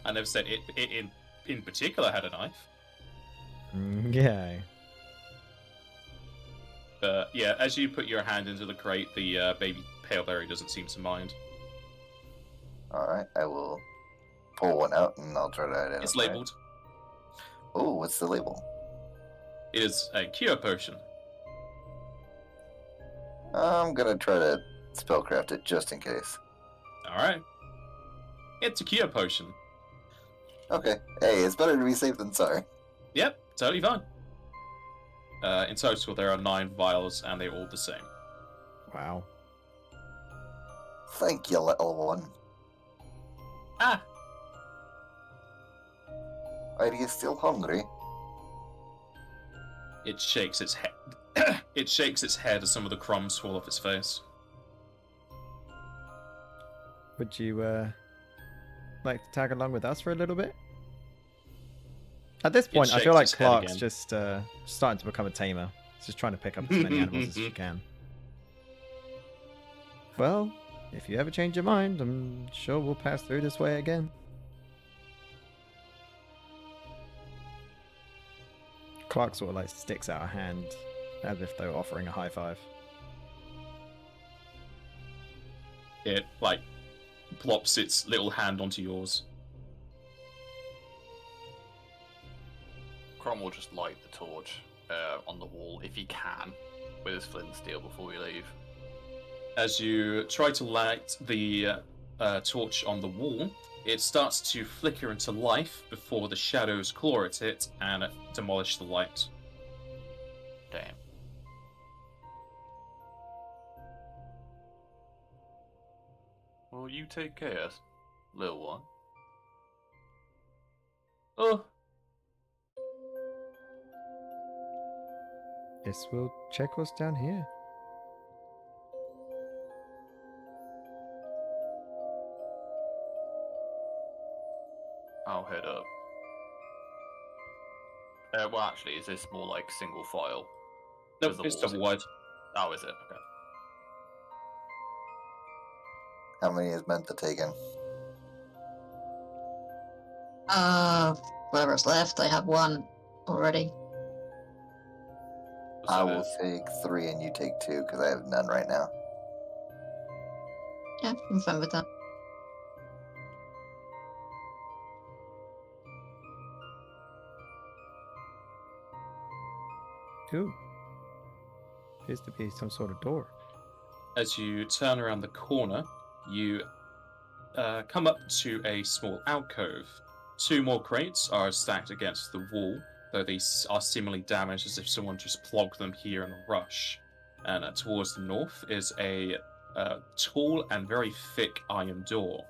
I never said it in particular had a knife. Yeah. But yeah, as you put your hand into the crate, the baby paleberry doesn't seem to mind. Alright, I will pull one out and I'll try to identify. It's labeled. Oh, what's the label? It is a cure potion. I'm gonna try to spellcraft it just in case. Alright. It's a cure potion. Okay. Hey, it's better to be safe than sorry. Yep, totally fine. In total, there are 9 vials, and they're all the same. Wow. Thank you, little one. Ah! Are you still hungry? It shakes its head. It shakes its head as some of the crumbs fall off its face. Would you like to tag along with us for a little bit? At this point, I feel shakes like its head Clark's again. just starting to become a tamer. He's just trying to pick up as many animals as she can. Well, if you ever change your mind, I'm sure we'll pass through this way again. Clark sort of like sticks out a hand as if they were offering a high five. It, like, plops its little hand onto yours. Crom will just light the torch on the wall, if he can, with his flint and steel before we leave. As you try to light the torch on the wall, it starts to flicker into life before the shadows claw at it and demolish the light. Damn. Well, you take care, little one. Oh, Guess we'll check what's down here. I'll head up. Well, actually, is this more like single file? nope, Does the it's walls- double wide. Oh, is it? Okay. How many is meant to take in? Whatever's left, I have 1 already. So I will there's- take 3 and you take 2 because I have none right now. Yeah, I'm fine with that. Ooh. Appears to be some sort of door. As you turn around the corner, you come up to a small alcove. 2 more crates are stacked against the wall, though these are seemingly damaged as if someone just plogged them here in a rush. And towards the north is a tall and very thick iron door.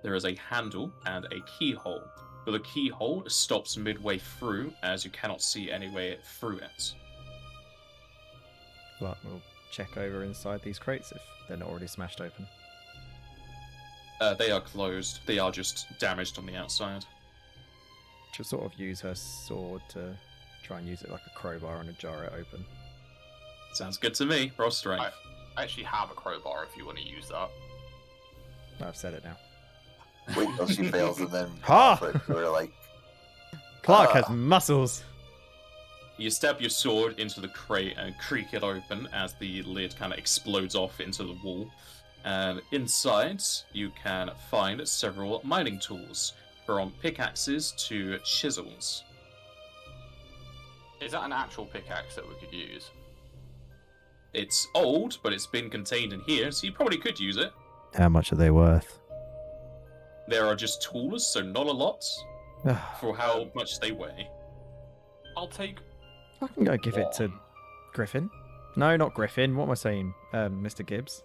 There is a handle and a keyhole, but the keyhole stops midway through as you cannot see any way through it. Clark will check over inside these crates if they're not already smashed open. They are closed. They are just damaged on the outside. She'll sort of use her sword to try and use it like a crowbar and jar it open. Sounds good to me. Roll strength. I actually have a crowbar if you want to use that. I've said it now. Wait till she fails and then Ha! offer it to her like, Clark Ah. has muscles! You stab your sword into the crate and creak it open as the lid kind of explodes off into the wall. And inside, you can find several mining tools, from pickaxes to chisels. Is that an actual pickaxe that we could use? It's old, but it's been contained in here, so you probably could use it. How much are they worth? There are just tools, so not a lot, for how much they weigh. I'll take. I can go give it to one. Griffin. No, not Griffin. What am I saying? Mr. Gibbs.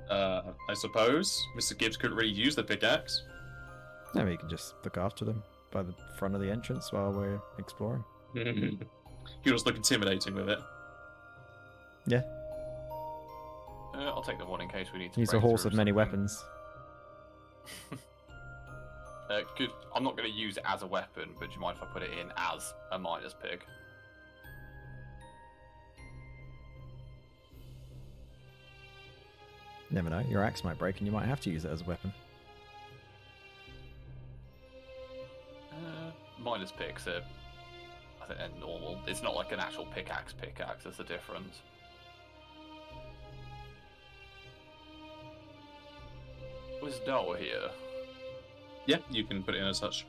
I suppose. Mr. Gibbs couldn't really use the pickaxe. Maybe you can just look after them by the front of the entrance while we're exploring. You just look intimidating with it. Yeah, I'll take the one in case we need to. he's a break horse through of many something. weapons. Good. I'm not going to use it as a weapon, but do you mind if I put it in as a miner's pig? Never know, your axe might break and you might have to use it as a weapon. Miner's pigs are, I think they're normal. It's not like an actual pickaxe. That's the difference. Was Noah here? Yeah, you can put it in as such.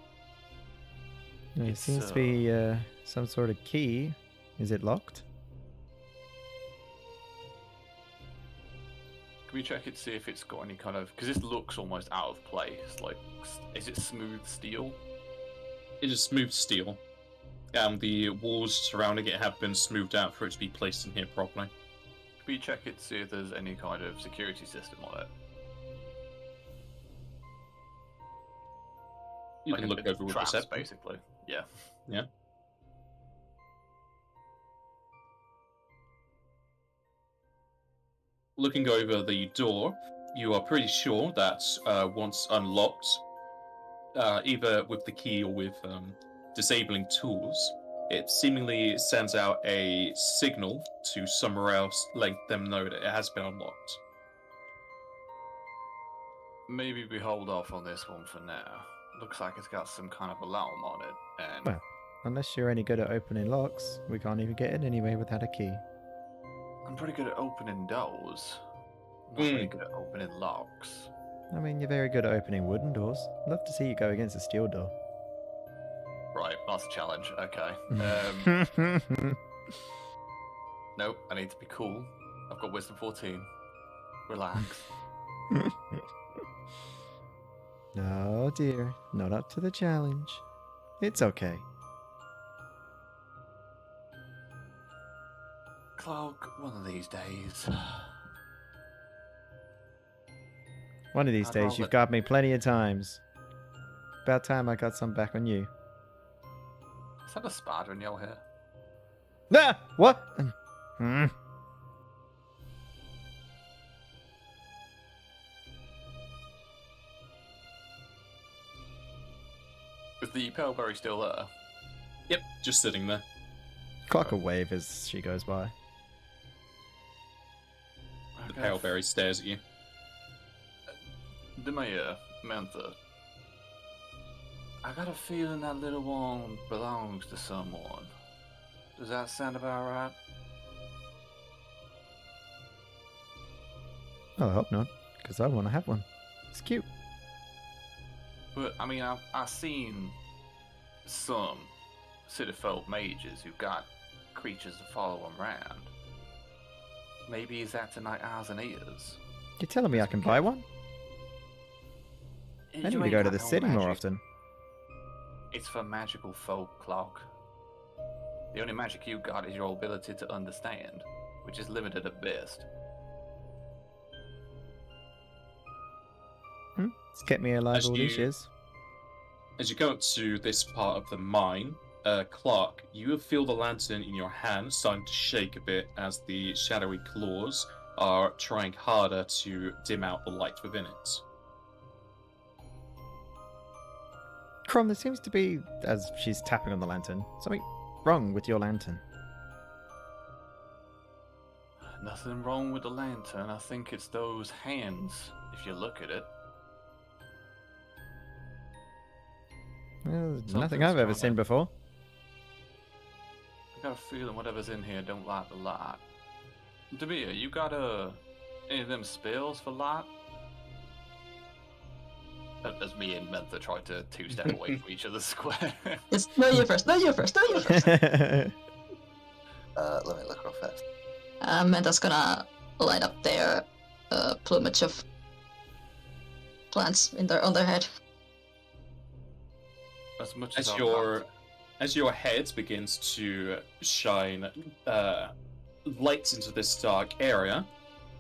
It It's, seems to be some sort of key. Is it locked? Can we check it to see if it's got any kind of? Because this looks almost out of place. Like, is it smooth steel? It is smooth steel. The walls surrounding it have been smoothed out for it to be placed in here properly. Can we check it to see if there's any kind of security system on it? You Like can look over with traps, perception. basically. Yeah. Yeah. Looking over the door, you are pretty sure that once unlocked, either with the key or with disabling tools, it seemingly sends out a signal to somewhere else, letting them know that it has been unlocked. Maybe we hold off on this one for now. Looks like it's got some kind of alarm on it, and Well, unless you're any good at opening locks, we can't even get in anyway without a key. I'm pretty good at opening doors. I'm not really good at opening locks. I mean, you're very good at opening wooden doors. Love to see you go against a steel door. Right, that's a challenge. Okay. Nope, I need to be cool. I've got wisdom 14. Relax. Oh dear, not up to the challenge. It's okay. Cloak, one of these days. One of these I'd days, rather- you've got me plenty of times. About time I got some back on you. Is that a spider in your hair? Ah! What? Hmm. Is the paleberry still there? Yep, just sitting there. Clock a wave as she goes by. The pale berry stares at you. Demaya, Mentha. I got a feeling that little one belongs to someone. Does that sound about right? Oh, I hope not, because I want to have one. It's cute. But, I mean, I've seen some city folk mages who got creatures to follow them around. Maybe he's acting like eyes and ears. You're telling me I can buy one? I need to go to the city more often. It's for magical folk, Clock. The only magic you got is your ability to understand, which is limited at best. It's kept me alive As all these you- years. As you go up to this part of the mine, Clark, you feel the lantern in your hand starting to shake a bit as the shadowy claws are trying harder to dim out the light within it. Crom, there seems to be, as she's tapping on the lantern, something wrong with your lantern. Nothing wrong with the lantern. I think it's those hands, if you look at it. Well, nothing Something's I've ever going seen on. before. I got a feeling whatever's in here don't like the light. Demia, you got any of them spells for light? As me and Mentha try to two-step away from each other's square. It's no, you first. No, you first. No, you first. Let me look real fast. And that's gonna light up their plumage of plants in on their head. As much as As your head begins to shine lights into this dark area,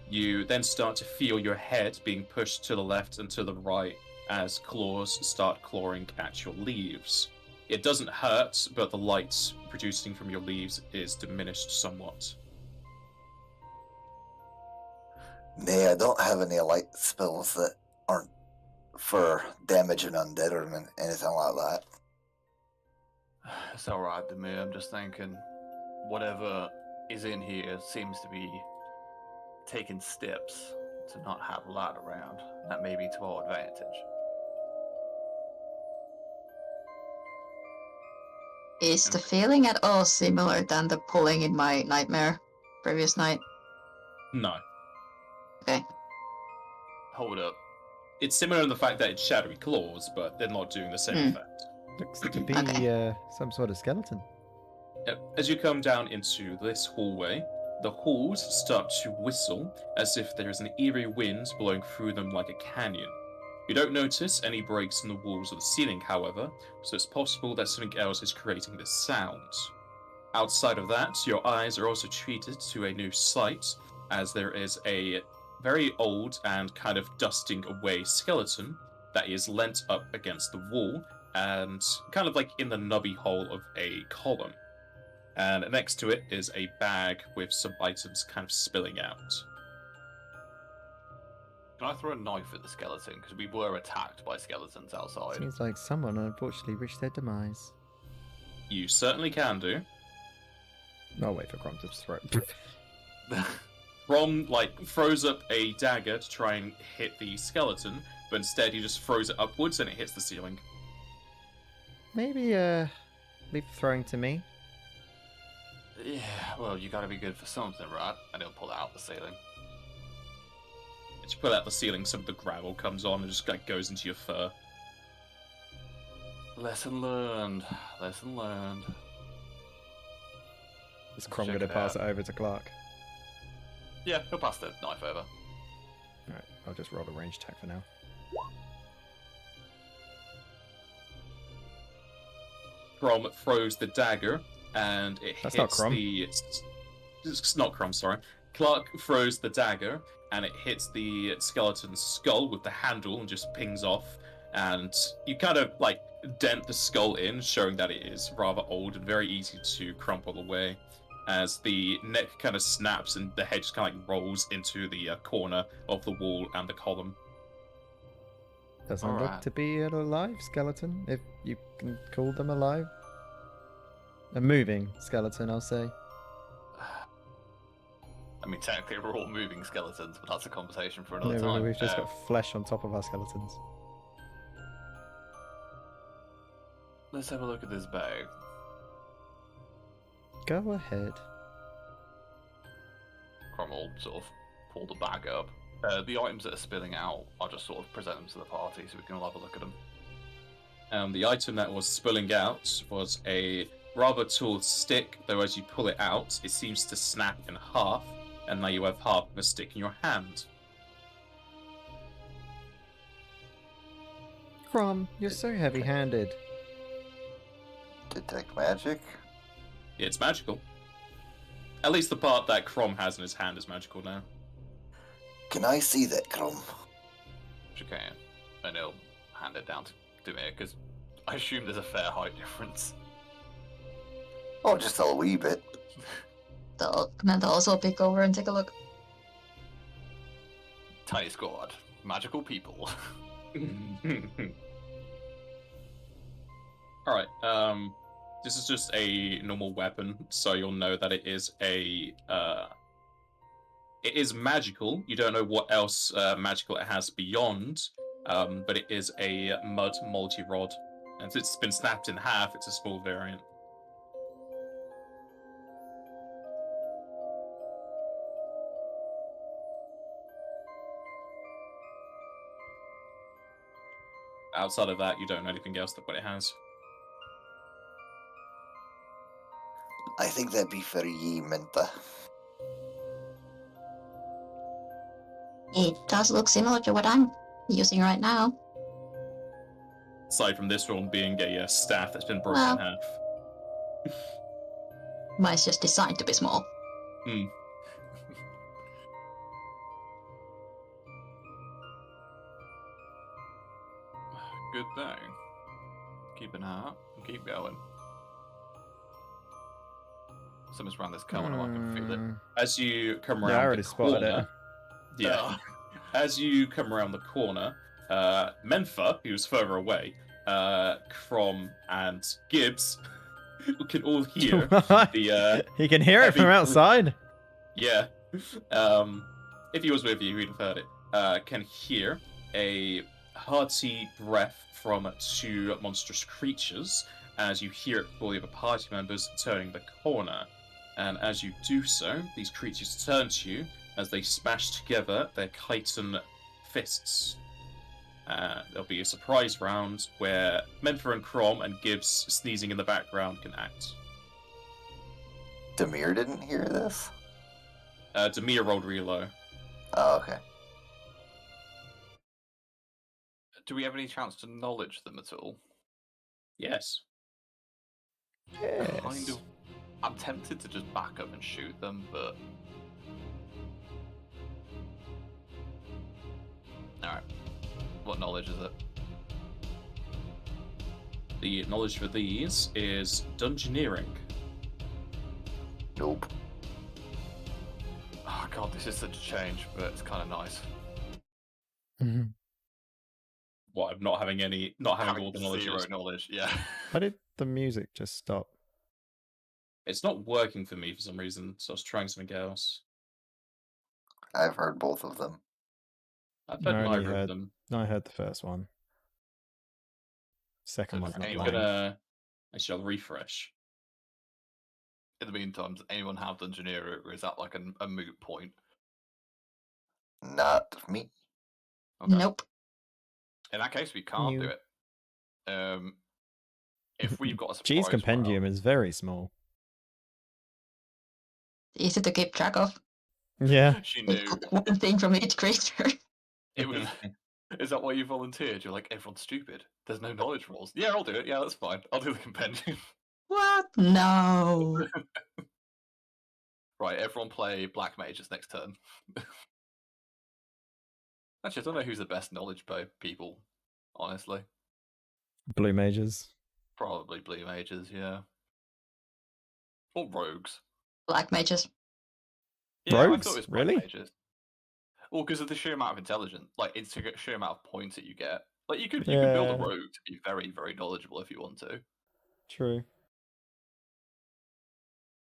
you then start to feel your head being pushed to the left and to the right as claws start clawing at your leaves. It doesn't hurt, but the light producing from your leaves is diminished somewhat. Nay, I don't have any light spells that aren't for damaging undead or anything like that. It's alright, Demir. I'm just thinking, whatever is in here seems to be taking steps to not have light around. That may be to our advantage. Is the feeling at all similar than the pulling in my nightmare previous night? No. Okay. Hold up. It's similar in the fact that it's shadowy claws, but they're not doing the same effect. Looks to be Okay. some sort of skeleton. As you come down into this hallway, the halls start to whistle as if there is an eerie wind blowing through them like a canyon. You don't notice any breaks in the walls or the ceiling, however, so it's possible that something else is creating this sound. Outside of that, your eyes are also treated to a new sight, as there is a very old and kind of dusting away skeleton that is leant up against the wall and kind of like in the nubby hole of a column. And next to it is a bag with some items kind of spilling out. Can I throw a knife at the skeleton? Because we were attacked by skeletons outside. Seems like someone unfortunately reached their demise. You certainly can do. I'll wait for Crom to throw. Rom, throws up a dagger to try and hit the skeleton, but instead he just throws it upwards and it hits the ceiling. Maybe, leave the throwing to me. Yeah, well, you gotta be good for something, right? And he'll pull it out the ceiling. As you pull out the ceiling, some of the gravel comes on and just goes into your fur. Lesson learned. Lesson learned. Is Crom Check going to it pass out. it over to Clark? Yeah, he'll pass the knife over. Alright, I'll just roll the range attack for now. Crom throws the dagger, and it That's hits not Crom. It's not Crom, sorry. Clark throws the dagger, and it hits the skeleton's skull with the handle and just pings off. And you kind of, dent the skull in, showing that it is rather old and very easy to crumple away. As the neck kind of snaps and the head just kind of rolls into the corner of the wall and the column. Doesn't look Alright. to be an alive skeleton, if you can call them alive. A moving skeleton, I'll say. I mean, technically we're all moving skeletons, but that's a conversation for another No, time. we've just got flesh on top of our skeletons. Let's have a look at this bag. Go ahead. Crom will sort of pull the bag up. The items that are spilling out, I'll just sort of present them to the party so we can all have a look at them. The item that was spilling out was a rather tall stick, though as you pull it out, it seems to snap in half, and now you have half of a stick in your hand. Crom, you're so heavy-handed. Detect magic? It's magical. At least the part that Crom has in his hand is magical now. Can I see that, Crom? Which you can. And he'll hand it down to me, because I assume there's a fair height difference. Oh, just a wee bit. Commander also pick over and take a look. Tiny squad. Magical people. Alright, this is just a normal weapon, so you'll know that it is it is magical. You don't know what else magical it has beyond, but it is a mud multi-rod. And since it's been snapped in half, it's a small variant. Outside of that, you don't know anything else that what it has. I think that'd be for ye, Minta. It does look similar to what I'm using right now. Aside from this one being a staff that's been broken in half. Mine's just designed to be small. Good thing. Keep an eye out and keep going. Something's around this corner, I can feel it. As you come around Yeah, I already the spotted corner, it. yeah. As you come around the corner, Menfa, who's further away, Crom and Gibbs can all hear the He can hear it heavy from outside. yeah. If he was with you, he'd have heard it. Can hear a hearty breath from two monstrous creatures as you hear it for the other party members turning the corner. And as you do so, these creatures turn to you as they smash together their chitin fists. There'll be a surprise round where Menfa and Crom and Gibbs sneezing in the background can act. Demir didn't hear this? Demir rolled really low. Oh, okay. do we have any chance to knowledge them at all? Yes. Yes. Kind of. I'm tempted to just back up and shoot them, but all right. What knowledge is it? The knowledge for these is dungeoneering. Nope. Oh god, this is such a change, but it's kind of nice. Mhm. What? I'm not having all the knowledge. Zero knowledge, yeah. How did the music just stop? It's not working for me for some reason, so I was trying something else. I've heard both of them. I've I heard only neither of heard- them. No, I heard the first one. Second So one's does not anyone I'm playing. gonna. Actually, I'll refresh. In the meantime, does anyone have Dungeoneer, or is that like a moot point? Not me. Okay. Nope. In that case, we can't do You- it. If we've got a surprise G's compendium round- is very small. Easy to keep track of. Yeah. she knew. One thing from each creature. It was. Is that why you volunteered? You're like, everyone's stupid. There's no knowledge rules. Yeah, I'll do it. Yeah, that's fine. I'll do the compendium. What? No. Right, everyone play Black Mages next turn. Actually, I don't know who's the best knowledge people, honestly. Blue mages. Probably Blue Mages, yeah. Or Rogues. Black mages. Yeah, I Rogues? thought it was Black Really? Mages. Well, because of the sheer amount of intelligence, like it's the sheer amount of points that you get. Like you could build a Yeah. rogue to be very, very knowledgeable if you want to. True.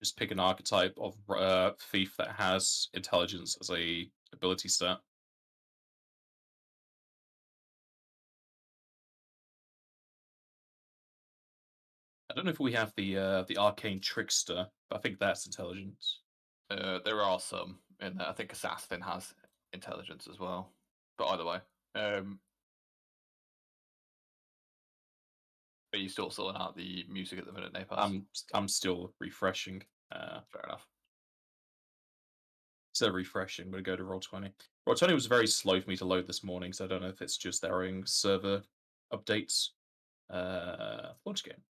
Just pick an archetype of thief that has intelligence as a ability stat. I don't know if we have the arcane trickster, but I think that's intelligence. There are some in there. I think Assassin has intelligence as well. But either way, are you still sorting out the music at the minute, Napaz? I'm still refreshing. Fair enough. Instead of refreshing, I'm going to go to Roll20. Roll20 was very slow for me to load this morning, so I don't know if it's just their own server updates. Launch game.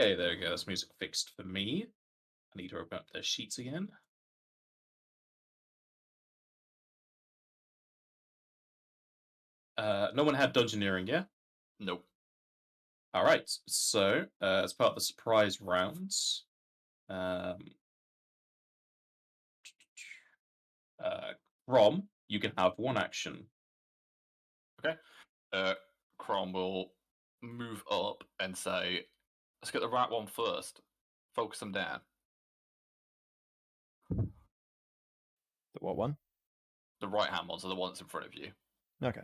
Okay, there we go. That's music fixed for me. I need to open up their sheets again. No one had dungeoneering, yeah? Nope. All right. So, as part of the surprise rounds, Rom, you can have one action. Crom will move up and say, let's get the right one first. Focus them down. The what one? The right hand ones are the ones in front of you. Okay.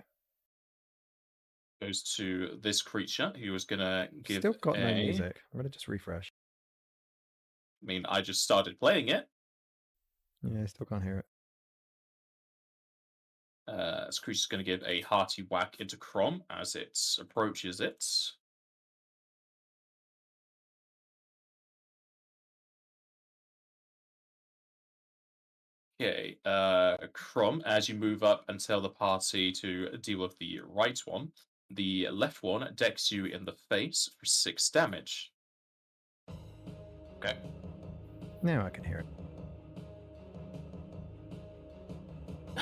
Goes to this creature who was going to give Still got no a- music. I'm gonna just refresh. I mean, I just started playing it. Yeah, I still can't hear it. This creature's going to give a hearty whack into Crom as it approaches it. Okay, Crom, as you move up and tell the party to deal with the right one, the left one decks you in the face for 6 damage. Okay. Now I can hear it.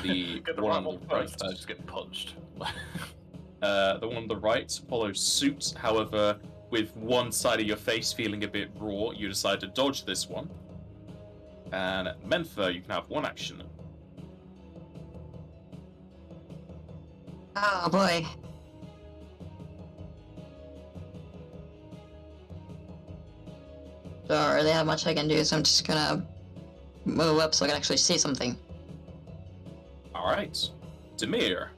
The Get the one right on one the right, first, just get punched. the one on the right follows suit. However, with one side of your face feeling a bit raw, you decide to dodge this one. And Mentha, you can have one action. Oh boy. Don't really have much I can do, so I'm just gonna move up so I can actually see something. All right, Demir.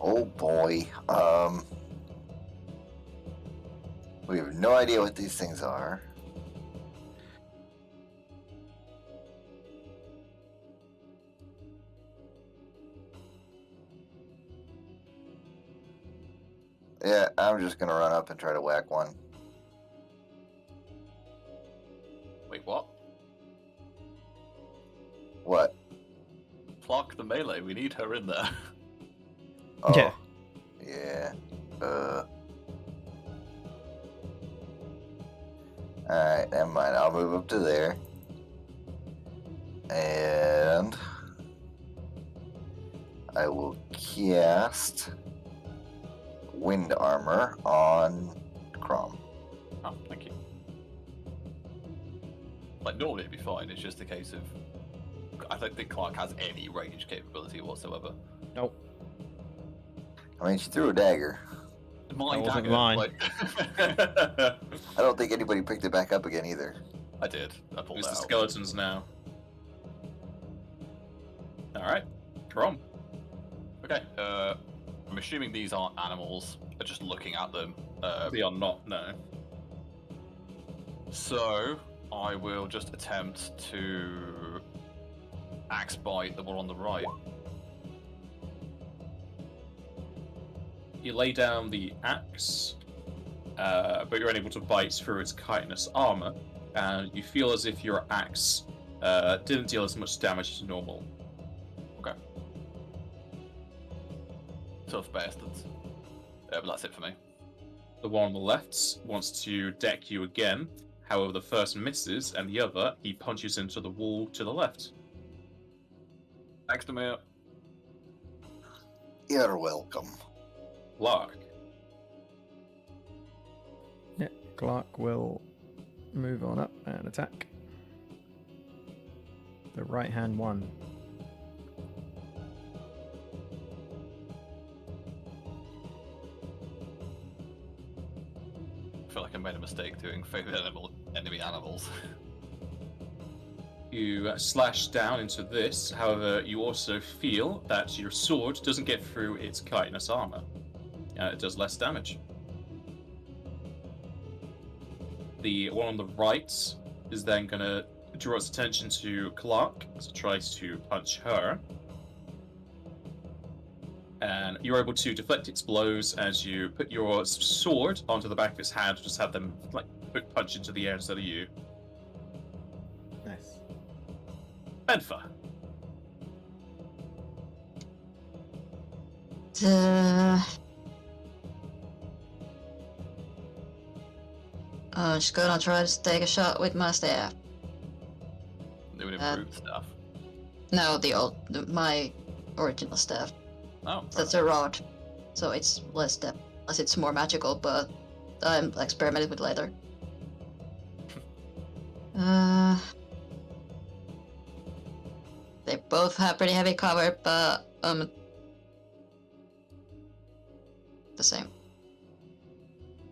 Oh boy. We have no idea what these things are. Yeah, I'm just gonna run up and try to whack one. Wait, what? What? Clark the melee. We need her in there. Oh. Yeah. Yeah. Alright, never mind. I'll move up to there. And I will cast Wind Armor on Crom. Oh, thank you. Like, normally it'd be fine. It's just a case of... I don't think Clark has any range capability whatsoever. Nope. I mean, she threw a dagger. My That wasn't dagger, mine. like... I don't think anybody picked it back up again either. I did. I pulled It's it the out. skeletons now. Alright. Crom. Okay, I'm assuming these aren't animals. I'm just looking at them. They are not, no. So, I will just attempt to axe bite the one on the right. You lay down the axe, but you're unable to bite through its chitinous armor, and you feel as if your axe didn't deal as much damage as normal. Okay. Tough bastards. But that's it for me. The one on the left wants to deck you again, however the first misses, and the other, he punches into the wall to the left. Thanks to me. You're welcome. Lark. Yeah, Clark will move on up and attack. The right hand one. I feel like I made a mistake doing favorite enemy animals. You slash down into this, however, you also feel that your sword doesn't get through its chitinous armor. It does less damage. The one on the right is then going to draw its attention to Clark, as it tries to punch her. And you're able to deflect its blows as you put your sword onto the back of its hand, just have them like punch into the air instead of you. Nice. Benfa. I'm just gonna try to take a shot with my staff. New and improved stuff. No, my original staff. Oh, That's a rod, so it's less depth, unless it's more magical, but I'm experimenting with later. They both have pretty heavy cover, but the same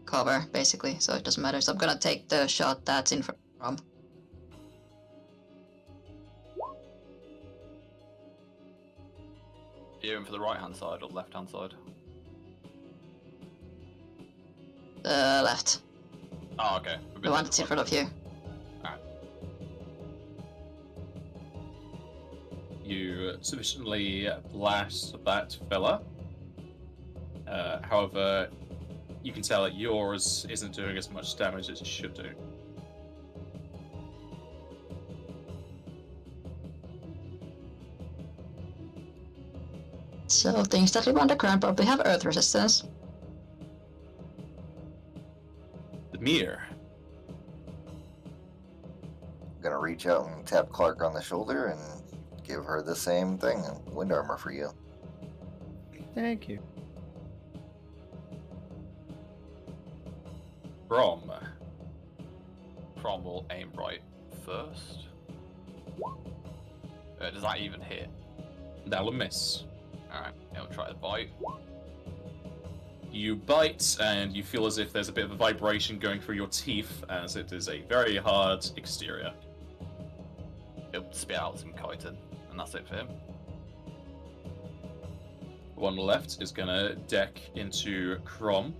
cover basically, so it doesn't matter. So I'm gonna take the shot that's in from. you in for the right hand side or the left hand side? The left, Oh, okay. the one that's in front of you. You sufficiently blast that fella. However, you can tell that yours isn't doing as much damage as it should do. So things that live underground probably have earth resistance. The mirror. I'm gonna reach out and tap Clark on the shoulder and give her the same thing. Wind armor for you. Thank you. Brom. Prom will aim right first. Does that even hit? That'll miss. Alright, I'll try to bite. You bite, and you feel as if there's a bit of a vibration going through your teeth, as it is a very hard exterior. It'll spit out some chitin, and that's it for him. The one on the left is gonna deck into Crom.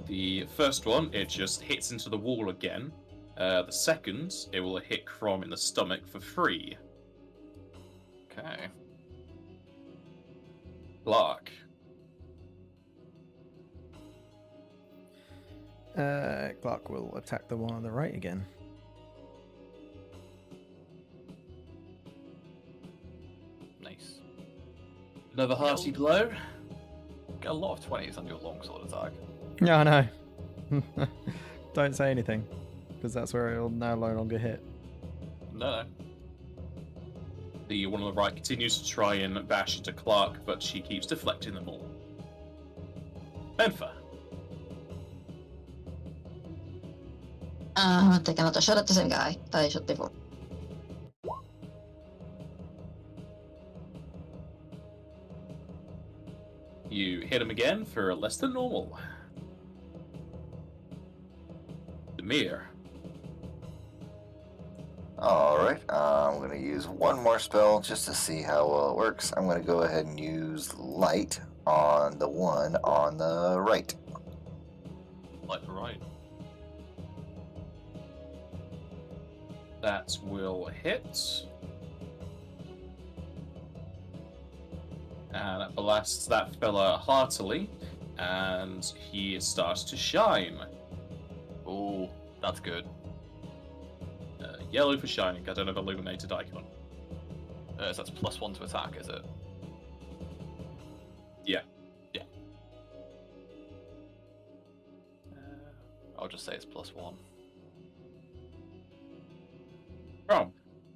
The first one, it just hits into the wall again. The second, it will hit Crom in the stomach for 3. Okay. Lark. Clark will attack the one on the right again. Nice. Another hearty blow. Get a lot of 20s on your longsword attack. Yeah, I know. Don't say anything, because that's where it'll no longer hit. No. The one on the right continues to try and bash into Clark, but she keeps deflecting them all. Benfa. Take another shot at the same guy that I shot before. You hit him again for less than normal. Demir. Alright, I'm going to use one more spell just to see how well it works. I'm going to go ahead and use Light on the one on the right. Like right. That will hit. And that blasts that fella heartily, and he starts to shine. Ooh, that's good. Yellow for shining. I don't have illuminated icon. So that's +1 to attack, is it? Yeah. Yeah. I'll just say it's +1. From.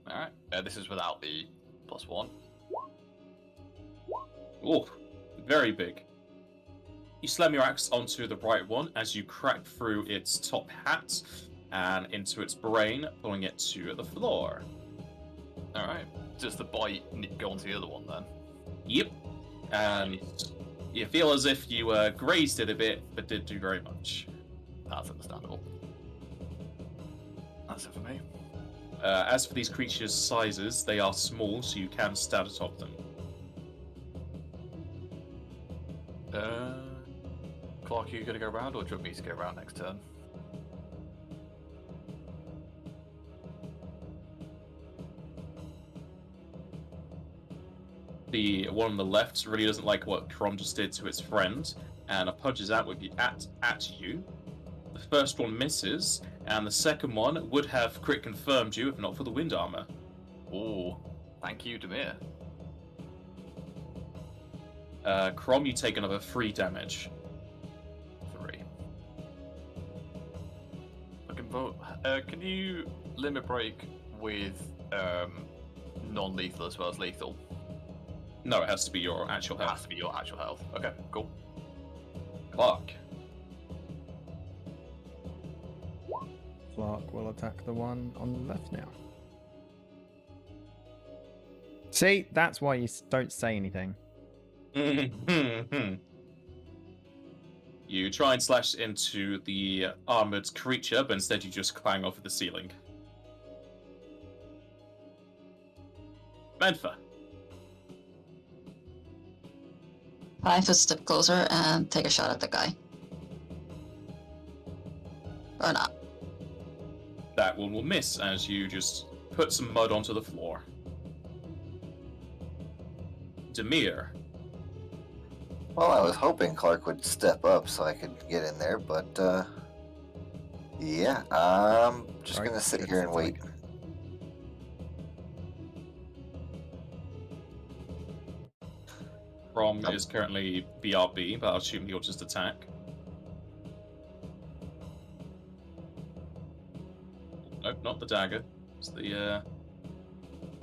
Alright. This is without the +1. Oh, very big. You slam your axe onto the right one as you crack through its top hat and into its brain, pulling it to the floor. Alright. Does the bite go onto the other one then? Yep. And you feel as if you grazed it a bit, but didn't do very much. That's understandable. That's it for me. As for these creatures' sizes, they are small, so you can stab atop them. Clark, are you going to go around, or do you want me to go around next turn? The one on the left really doesn't like what Kron just did to its friend, and punches out with you at you. The first one misses, and the second one would have crit confirmed you if not for the wind armor. Ooh, thank you, Demir. Krom, you take another 3 damage. 3. I can vote. Can you limit break with non-lethal as well as lethal? No, it has to be your actual It has health. to be your actual health. Okay, cool. Clark. Clark will attack the one on the left now. See, that's why you don't say anything. You try and slash into the armored creature, but instead you just clang off of the ceiling. Menfa. 5 foot step closer and take a shot at the guy. Or not. That one will miss as you just put some mud onto the floor. Demir. Well, I was hoping Clark would step up so I could get in there, but yeah, I'm just Alright, gonna sit good, here and it's wait. like- Krom is currently BRB, but I'll assume he'll just attack. Nope, not the dagger. It's the,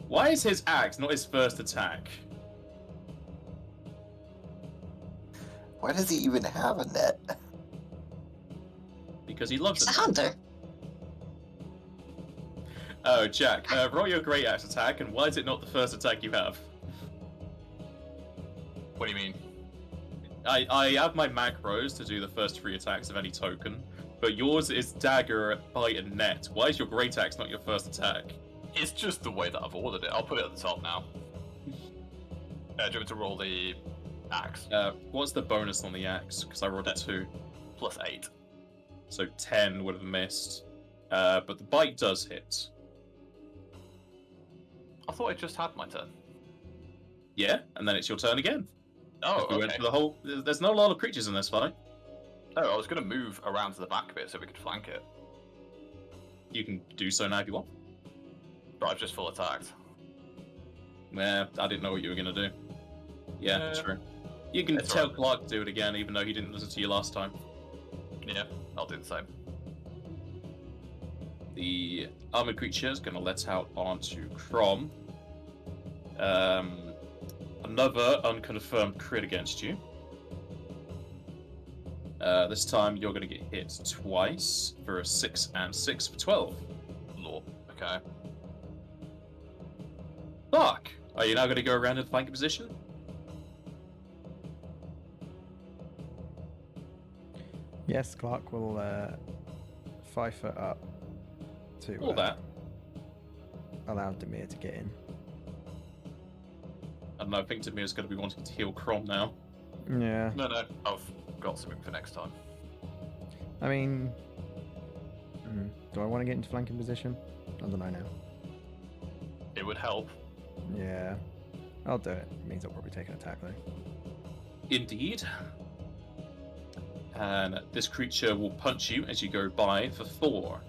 Why is his axe not his first attack? Why does he even have a net? Because he loves He's a it. hunter. Oh, Jack, roll your great axe attack, and why is it not the first attack you have? What do you mean? I have my macros to do the first 3 attacks of any token, but yours is dagger, bite, and net. Why is your great axe not your first attack? It's just the way that I've ordered it. I'll put it at the top now. Do you want me to roll the axe? What's the bonus on the axe? Because I rolled a 2. +8. So 10 would have missed. But the bite does hit. I thought I just had my turn. Yeah, and then it's your turn again. Oh, We okay. went for the whole. There's not a lot of creatures in this fight. Oh, I was going to move around to the back bit so we could flank it. You can do so now if you want. But I've just full attacked. Nah, I didn't know what you were going to do. Yeah, true. You can It's tell alright. Clark to do it again, even though he didn't listen to you last time. Yeah, I'll do the same. The armored creature is going to let out onto Crom. Another unconfirmed crit against you. This time you're going to get hit twice for a 6 and 6 for 12. Lore. Okay. Clark, are you now going to go around in flanking position? Yes, Clark will 5 foot up to All that. allow Demir to get in. I don't know, I think Demir's going to be wanting to heal Crom now. Yeah, No, I've got something for next time. I mean, do I want to get into flanking position? I don't know now. It would help. Yeah, I'll do it. It means I'll probably take an attack though. Indeed. And this creature will punch you as you go by for 4.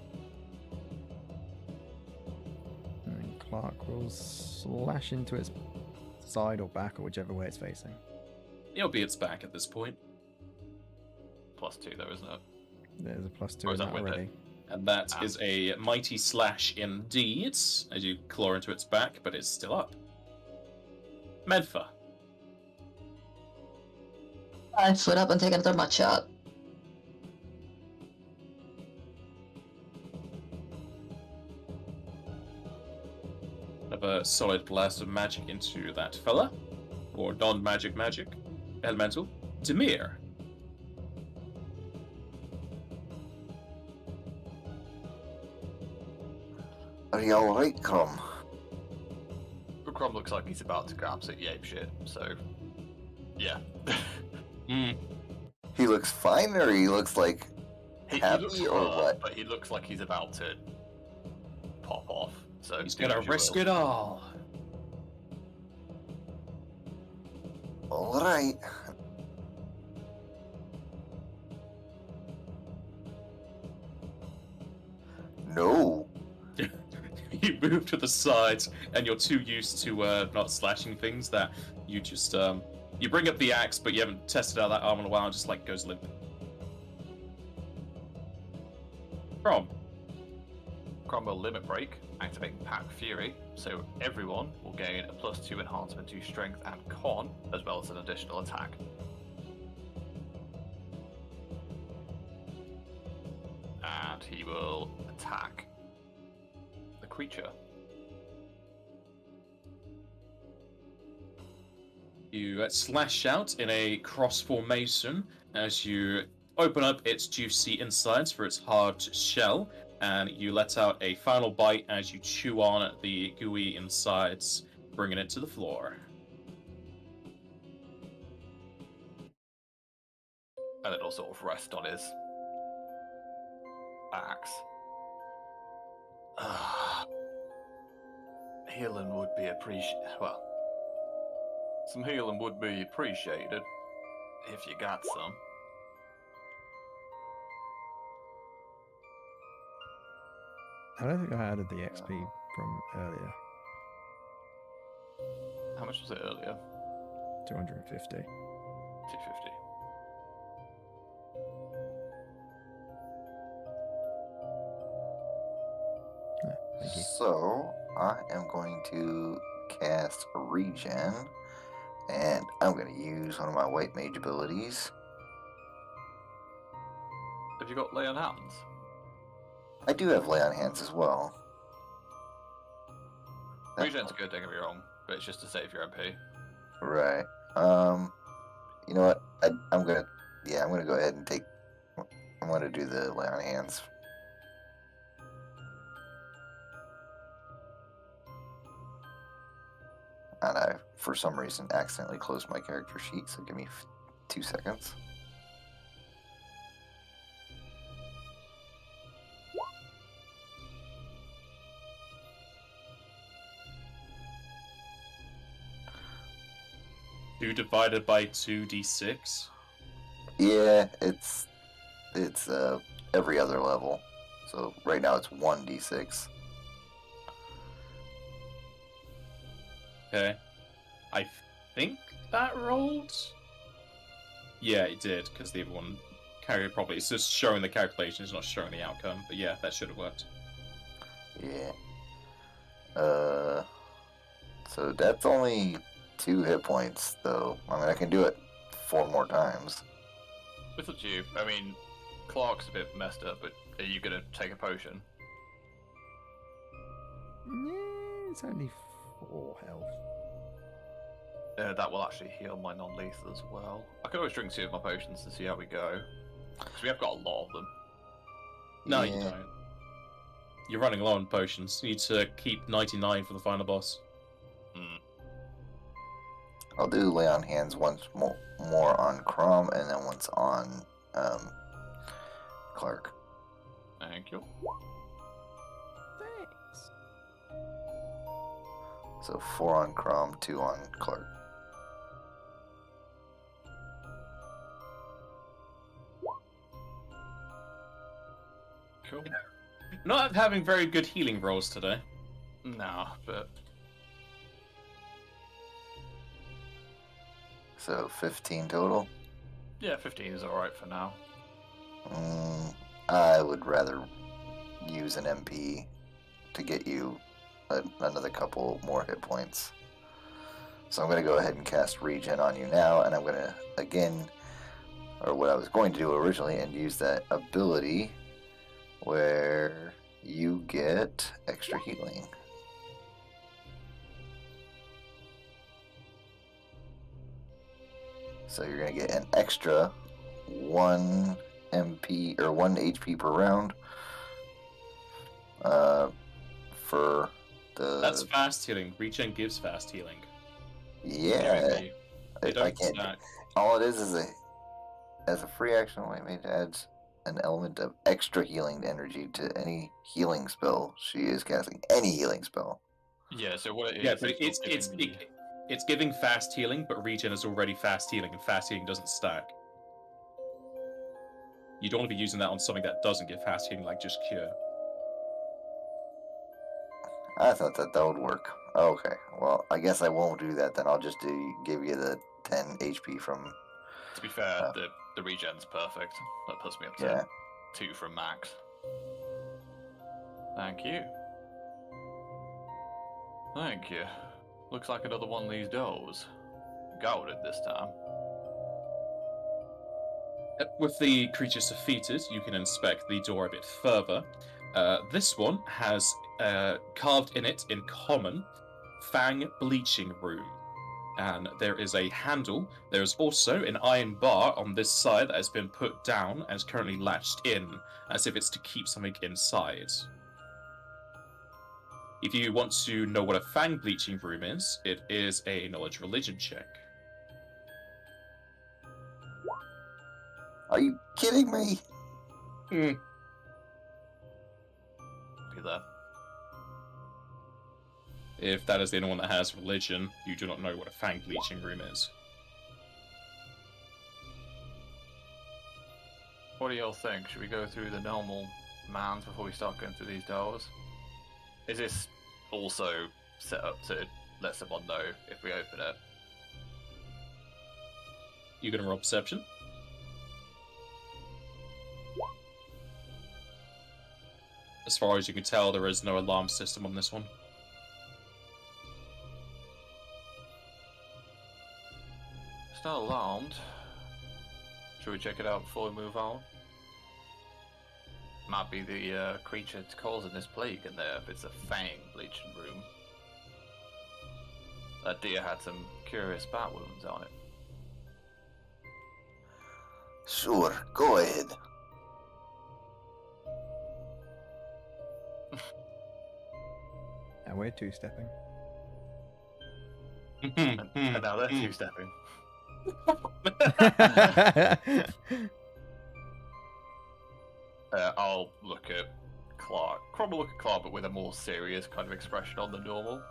And then Clark will slash into its side or back or whichever way it's facing. It'll be its back at this point. +2 though, isn't it? There's a +2 Or in is that that with it? already. And that is a mighty slash indeed, as you claw into its back, but it's still up. Medfa. 5 foot up and take another mud shot. Another solid blast of magic into that fella. Or non-magic magic. Elemental. Demir. Are you alright, Crum? Crom looks like he's about to go absolutely ape shit, so... Yeah. He looks fine, or he looks like he happy, looks or hurt, what? but he looks like he's about to pop off. So He's do gonna as you risk will. it all. Alright. No. You move to the sides, and you're too used to not slashing things that you just you bring up the axe, but you haven't tested out that arm in a while, and just like goes limp. Crom. Crom will limit break, activating Pack Fury, so everyone will gain a +2 enhancement to Strength and Con, as well as an additional attack. And he will attack the creature. You slash out in a cross formation as you open up its juicy insides for its hard shell, and you let out a final bite as you chew on the gooey insides, bringing it to the floor. And it'll sort of rest on his axe. Healing would be some healing would be appreciated if you got some. I don't think I added the XP from earlier. How much was it earlier? 250. 250. Yeah, thank you. So, I am going to cast Regen, and I'm going to use one of my white mage abilities. Have you got lay on hands? I do have Lay on Hands as well. Regen's good, don't get me wrong, but it's just to save your MP. Right. You know what? I'm gonna go ahead and take. I'm gonna do the Lay on Hands. And I, for some reason, accidentally closed my character sheet, so give me 2 seconds. Two divided by 2d6. Yeah, it's it's every other level. So right now it's 1d6. Okay. I think that rolled. Yeah, it did, because the other one carried it properly. It's just showing the calculation, it's not showing the outcome. But yeah, that should have worked. Yeah. So that's only 2 hit points, though. I mean, I can do it 4 more times. It's up to you. I mean, Clark's a bit messed up, but are you gonna take a potion? Yeah, it's only 4 health. That will actually heal my non-lethal as well. I could always drink 2 of my potions and see how we go. Because we have got a lot of them. No, Yeah. you don't. You're running low on potions. You need to keep 99 for the final boss. I'll do lay on hands once more on Crom, and then once on Clark. Thank you. Thanks. So 4 on Crom, 2 on Clark. Cool. Not having very good healing rolls today. Nah, but So 15 total. yeah, 15 is alright for now. I would rather use an MP to get you another couple more hit points. So I'm going to go ahead and cast Regen on you now, and I'm going to, again, or what I was going to do originally, and use that ability where you get extra healing. So you're going to get an extra 1 MP or 1 HP per round for the. That's fast healing. Regen gives fast healing. Yeah, They I don't can't. stack. All it is as a free action, it adds an element of extra healing energy to any healing spell she is casting. Any healing spell. Yeah, so what it is... Yeah, but is giving me- it's giving fast healing, but regen is already fast healing, and fast healing doesn't stack. You don't want to be using that on something that doesn't give fast healing, like just cure. I thought that would work. Okay, well, I guess I won't do that then. I'll just give you the 10 HP from. To be fair, the regen's perfect. That puts me up to Yeah. 2 from max. Thank you. Thank you. Looks like another one of these doors. Guarded this time. With the creatures defeated, you can inspect the door a bit further. This one has carved in it, in common, Fang Bleaching Room. And there is a handle. There is also an iron bar on this side that has been put down and is currently latched in, as if it's to keep something inside. If you want to know what a Fang Bleaching Room is, it is a knowledge religion check. Are you kidding me? Be there. If that is the only one that has religion, you do not know what a Fang Bleaching Room is. What do y'all think? Should we go through the normal mounds before we start going through these doors? Is this also set up to let someone know if we open it? You gonna roll perception? As far as you can tell, there is no alarm system on this one. It's not alarmed. Should we check it out before we move on? Might be the creature causing this plague in there if it's a Fang Bleaching Room. That deer had some curious bat wounds on it. Sure, go ahead. And we're two-stepping. And now they're two-stepping. I'll look at Clark. Probably look at Clark, but with a more serious kind of expression on than normal.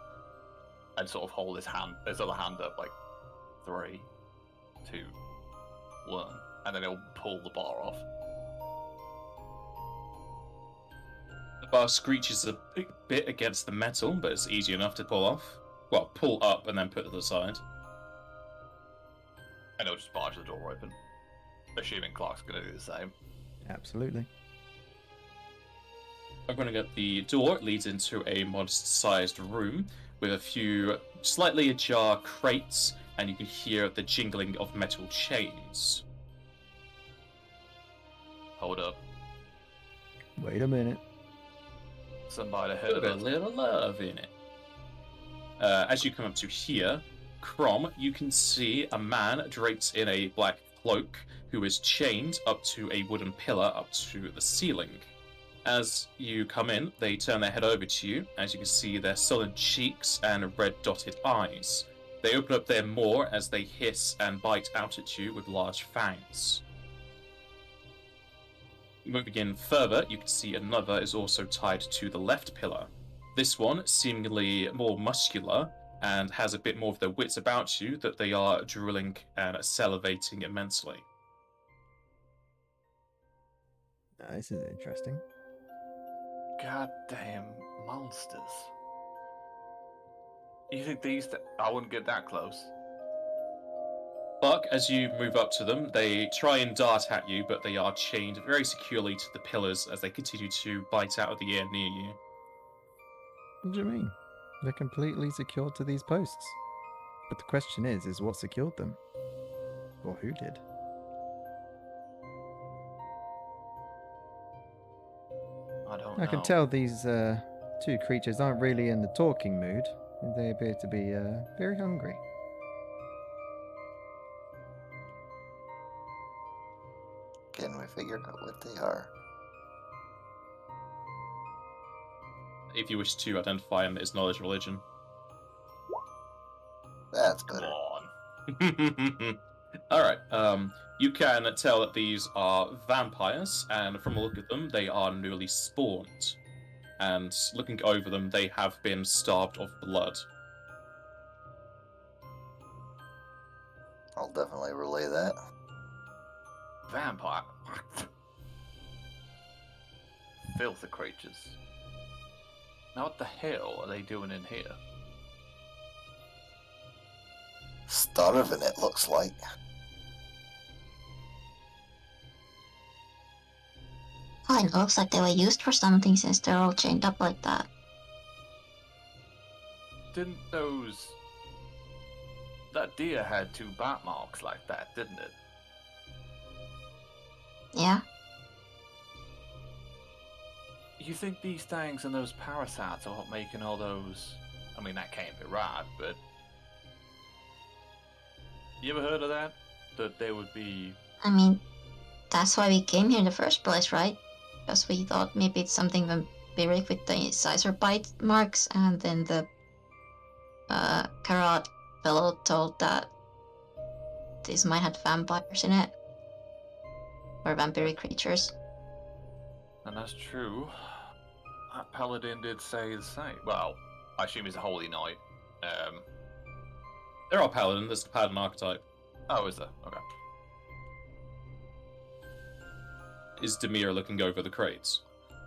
And sort of hold his other hand up, like 3, 2, 1, and then he'll pull the bar off. The bar screeches a bit against the metal, but it's easy enough to pull off. Well, pull up and then put to the side. And it'll just barge the door open. Assuming Clark's going to do the same. Absolutely. I'm going to get the door. It leads into a modest-sized room with a few slightly ajar crates, and you can hear the jingling of metal chains. Hold up. Wait a minute. Somebody heard Put a it. little love in it. As you come up to here, Crom, you can see a man draped in a black cloak who is chained up to a wooden pillar up to the ceiling. As you come in, they turn their head over to you. As you can see, their sullen cheeks and red dotted eyes. They open up their maw as they hiss and bite out at you with large fangs. Moving in further, you can see another is also tied to the left pillar. This one, seemingly more muscular, and has a bit more of their wits about you, that they are drooling and salivating immensely. This is interesting. Goddamn monsters. You think these... I wouldn't get that close. Buck, as you move up to them, they try and dart at you, but they are chained very securely to the pillars as they continue to bite out of the air near you. What do you mean? They're completely secured to these posts. But the question is what secured them? Or who did? I don't know. I can tell these two creatures aren't really in the talking mood. They appear to be very hungry. Can we figure out what they are? If you wish to identify them as knowledge religion. That's Come better. on. Alright, you can tell that these are vampires, and from the look of them, they are newly spawned. And looking over them, they have been starved of blood. I'll definitely relay that. Vampire. Filthy creatures. Now what the hell are they doing in here? Starving, it looks like. Oh, it looks like they were used for something since they're all chained up like that. Didn't those... That deer had 2 bite marks like that, didn't it? Yeah? You think these things and those parasites are what making all those... I mean, that can't be right, but... You ever heard of that? That they would be... I mean, that's why we came here in the first place, right? Because we thought maybe it's something vampiric with the scissor bite marks, and then the Karat fellow told that these might have vampires in it. Or vampiric creatures. And that's true. That paladin did say the same. Well, I assume he's a holy knight. There are paladin, there's the paladin archetype. Oh, is there? Okay. Is Demir looking over the crates?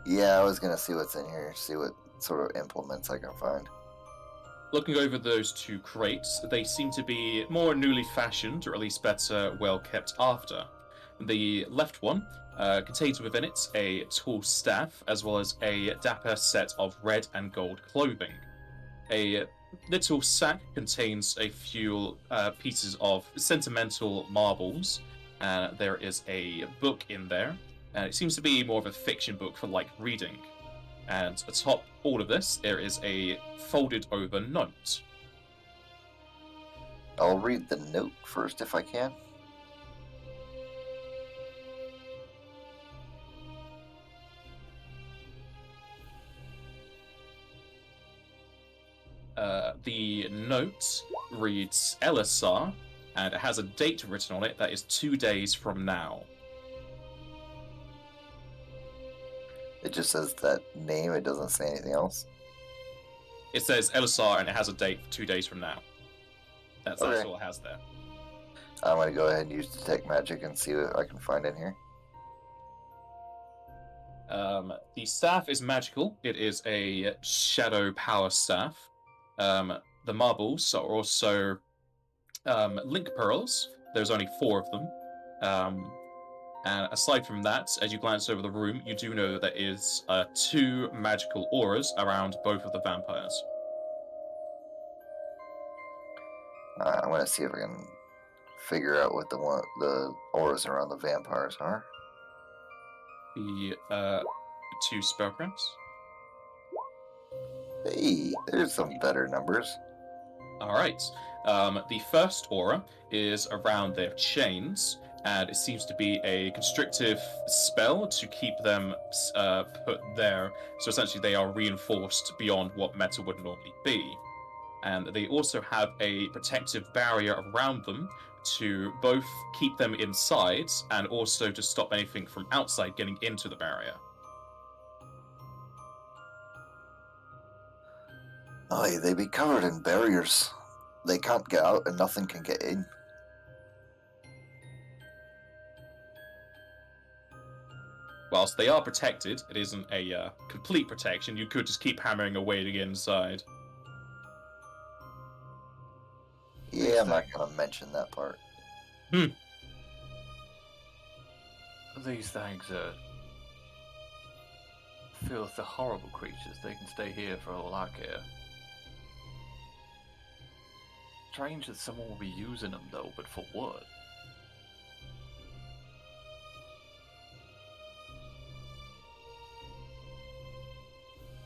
Yeah, I was gonna see what's in here, see what sort of implements I can find. Looking over those 2 crates, they seem to be more newly fashioned, or at least better well kept after. The left one contains within it a tall staff, as well as a dapper set of red and gold clothing. A little sack contains a few pieces of sentimental marbles. There is a book in there, and it seems to be more of a fiction book for light reading. And atop all of this, there is a folded over note. I'll read the note first if I can. The note reads Elisar, and it has a date written on it that is 2 days from now. It just says that name, it doesn't say anything else. It says Elisar, and it has a date for 2 days from now. That's Okay. all it has there. I'm gonna go ahead and use detect magic and see what I can find in here. The staff is magical. It is a shadow power staff. The marbles are also link pearls. There's only 4 of them. And aside from that, as you glance over the room, you do know that there is 2 magical auras around both of the vampires. I'm gonna see if I can figure out what the auras around the vampires are. The 2 spellcrafts. Hey, there's some better numbers. All right. The first aura is around their chains, and it seems to be a constrictive spell to keep them put there. So essentially, they are reinforced beyond what metal would normally be. And they also have a protective barrier around them to both keep them inside and also to stop anything from outside getting into the barrier. Aye, they be covered in barriers. They can't get out and nothing can get in. Whilst they are protected, it isn't a complete protection. You could just keep hammering away to get inside. Yeah, I'm not gonna mention that part. These things are filthy, horrible creatures. They can stay here for all I care. Strange that someone will be using them, though, but for what?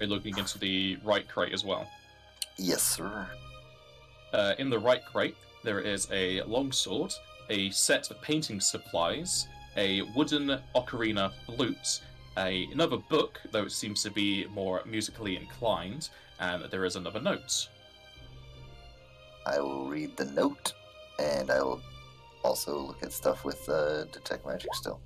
We're looking into the right crate as well. Yes, sir. In the right crate, there is a longsword, a set of painting supplies, a wooden ocarina flute, another book, though it seems to be more musically inclined, and there is another note. I will read the note, and I will also look at stuff with detect magic still.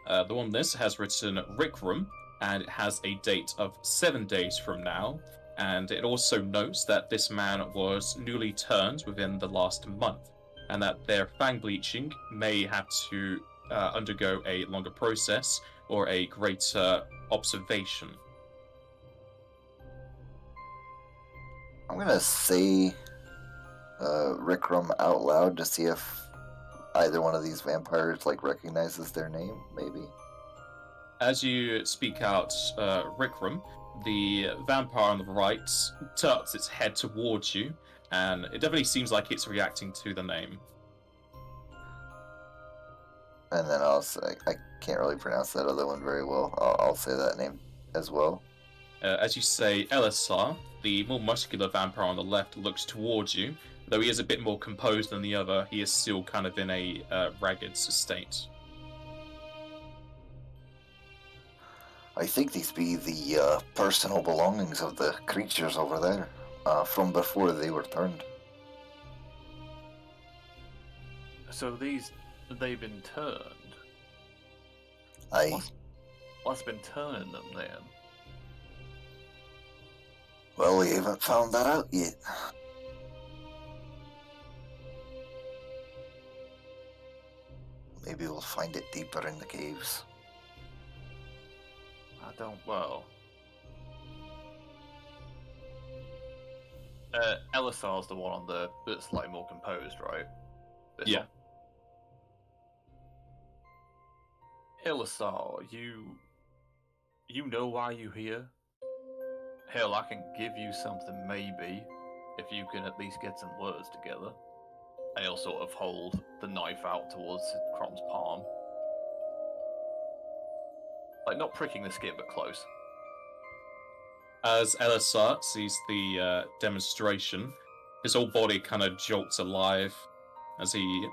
The one this has written Rickrum, and it has a date of 7 days from now, and it also notes that this man was newly turned within the last month, and that their fang bleaching may have to undergo a longer process or a greater observation. I'm gonna say Rickrum out loud to see if either one of these vampires recognizes their name, maybe. As you speak out Rickrum, the vampire on the right tilts its head towards you, and it definitely seems like it's reacting to the name. And then I'll say, I can't really pronounce that other one very well. I'll say that name as well. As you say Elisar, the more muscular vampire on the left looks towards you. Though he is a bit more composed than the other, he is still kind of in a ragged state. I think these be the personal belongings of the creatures over there, from before they were turned. So they've been turned? Aye. What's been turning them then? Well, we haven't found that out yet. Maybe we'll find it deeper in the caves. Elisar's the one that's slightly more composed, right? This Yeah. one? Elisar, you know why you're here? Hell, I can give you something maybe, if you can at least get some words together. And he'll sort of hold the knife out towards Crom's palm. Like, not pricking the skin, but close. As Elisar sees the demonstration, his whole body kind of jolts alive as he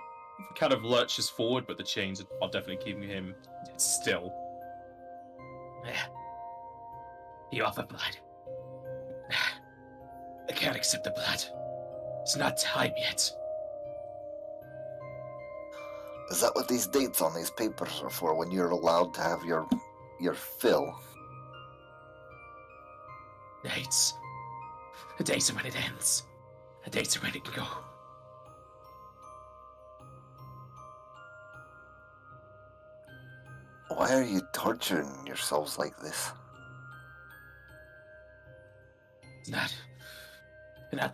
kind of lurches forward, but the chains are definitely keeping him still. You offer blood. I can't accept the blood. It's not time yet. Is that what these dates on these papers are for, when you're allowed to have your fill? Dates. A date's when it ends. A date's when it can go. Why are you torturing yourselves like this? Not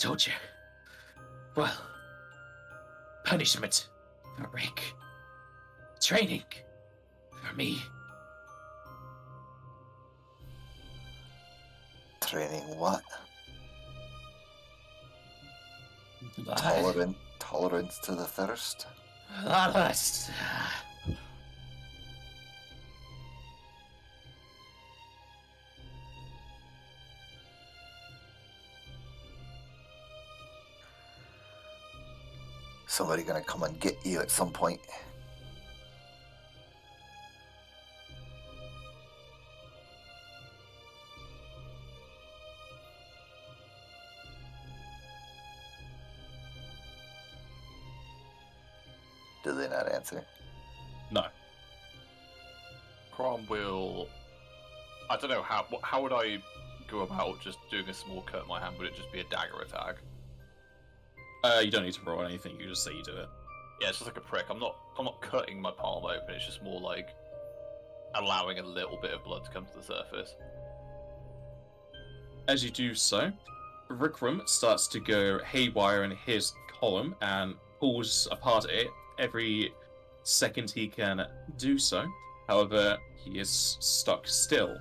torture. Well, punishment for Rick. Training for me. Training what? Blood. Tolerance to the thirst? Lust. Somebody gonna come and get you at some point. Do they not answer? No. Crom will. I don't know how would I go about just doing a small cut in my hand? Would it just be a dagger attack? You don't need to roll anything. You just say you do it. Yeah, it's just like a prick. I'm not cutting my palm open. It's just more like allowing a little bit of blood to come to the surface. As you do so, Rikram starts to go haywire in his column and pulls apart it every second he can do so. However, he is stuck still.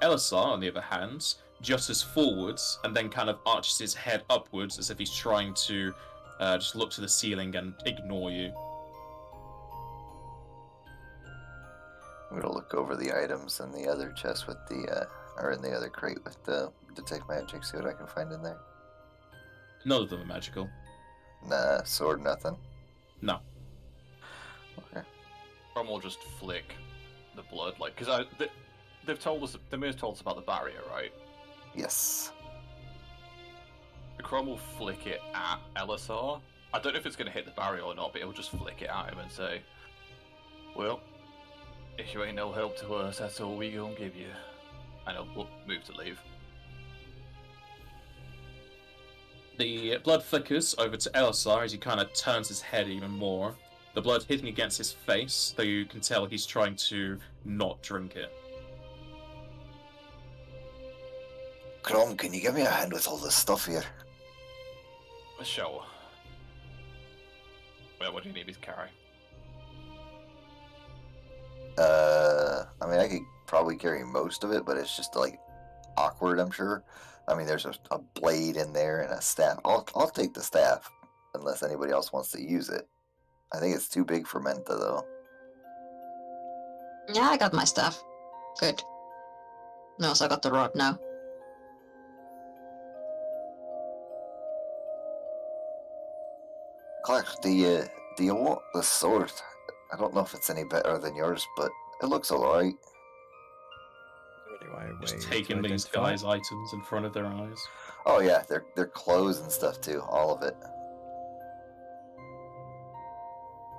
Elisar, on the other hand, jutters forwards and then kind of arches his head upwards as if he's trying to just look to the ceiling and ignore you. I'm gonna look over the items in the other chest with the, or in the other crate with the detect magic, see what I can find in there. None of them are magical. Nah, sword, nothing. No. Okay. Crom will just flick the blood, like, because they've told us, the mayor's told us about the barrier, right? Yes. Crom will flick it at Elisar. I don't know if it's going to hit the barrier or not, but it'll just flick it at him and say, well, if you ain't no help to us, that's all we gonna give you. And he'll move to leave. The blood flickers over to Elisar as he kind of turns his head even more. The blood hitting against his face, though you can tell he's trying to not drink it. Crom, can you give me a hand with all this stuff here? Sure. Well, what do you need me to carry? I mean, I could probably carry most of it, but it's just like awkward, I'm sure. I mean, there's a blade in there and a staff. I'll take the staff, unless anybody else wants to use it. I think it's too big for Menta, though. Yeah, I got my stuff. Good. I also got the rod now. Clark, do you want the sword? I don't know if it's any better than yours, but it looks alright. Anyway, Just way taking to these identify. guys' items in front of their eyes. Oh yeah, their clothes and stuff too, all of it.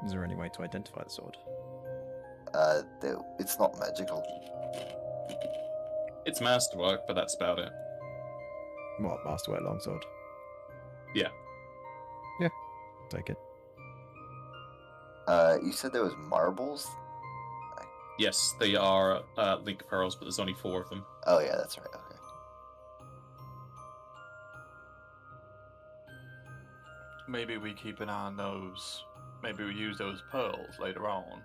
Is there any way to identify the sword? It's not magical. It's masterwork, but that's about it. What, masterwork longsword? Yeah. Yeah, take it. You said there was marbles? Yes, they are link pearls, but there's only 4 of them. Oh yeah, that's right, okay. Maybe we keep an eye on those. Maybe we use those pearls later on.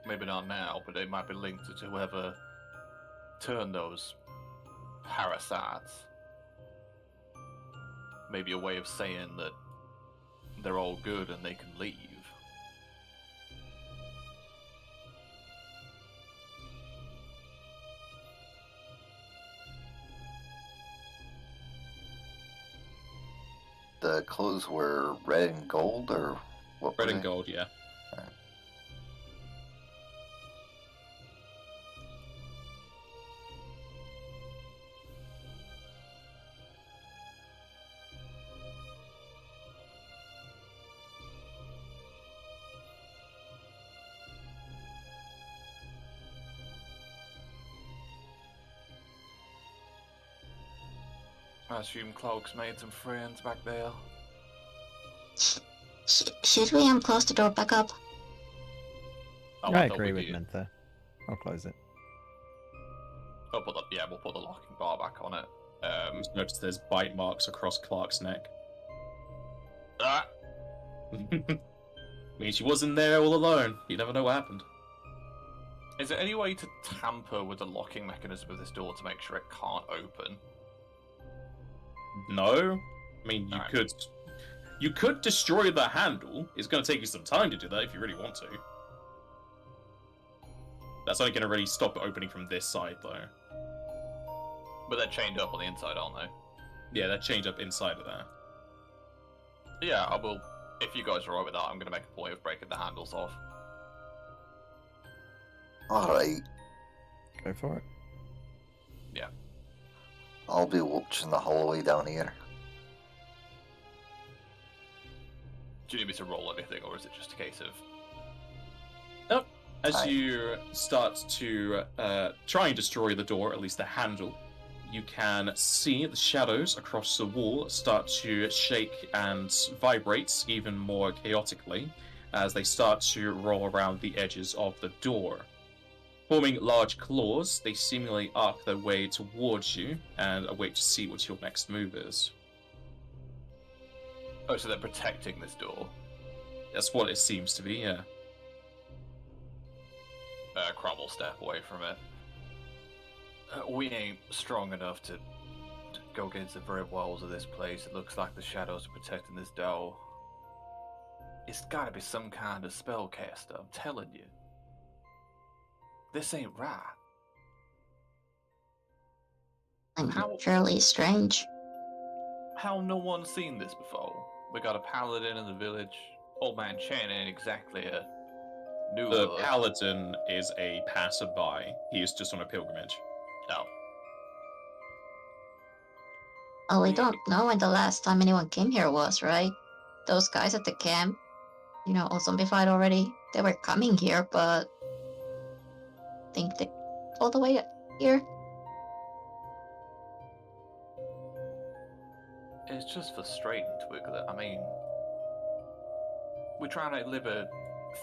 Maybe not now, but they might be linked to whoever turned those parasites. Maybe a way of saying that they're all good and they can leave. The clothes were red and gold, or what? Red were and they? gold, yeah. I assume Cloak's made some friends back there. Should we close the door back up? Oh, I thought agree we with did. Mentha. I'll close it. We'll put the locking bar back on it. Just notice there's bite marks across Clark's neck. Ah, Means she wasn't there all alone. You never know what happened. is there any way to tamper with the locking mechanism of this door to make sure it can't open? No, I mean you Alright. could. You could destroy the handle. It's going to take you some time to do that if you really want to. That's only going to really stop it opening from this side, though. But they're chained up on the inside, aren't they? Yeah, that change up inside of there. Yeah, I will. If you guys are alright with that, I'm going to make a point of breaking the handles off. Alright, Go for it. I'll be watching the hallway down here. Do you need me to roll anything, or is it just a case of... As Aye. you start to try and destroy the door, at least the handle, you can see the shadows across the wall start to shake and vibrate even more chaotically as they start to roll around the edges of the door. Forming large claws, they seemingly arc their way towards you and await to see what your next move is. Oh, so they're protecting this door. That's what it seems to be, yeah. Crumb will step away from it. We ain't strong enough to go against the very walls of this place. It looks like the shadows are protecting this door. It's gotta be some kind of spellcaster, I'm telling you. This ain't right. I'm How- surely strange. How no one's seen this before? We got a paladin in the village. Old man Chen ain't exactly a new The look. paladin is a passerby. He is just on a pilgrimage. Oh. Oh, we Yeah. don't know when the last time anyone came here was, right? Those guys at the camp, all zombified already. They were coming here, but I think they all the way here. It's just frustrating, Twiglet. I mean, we're trying to live a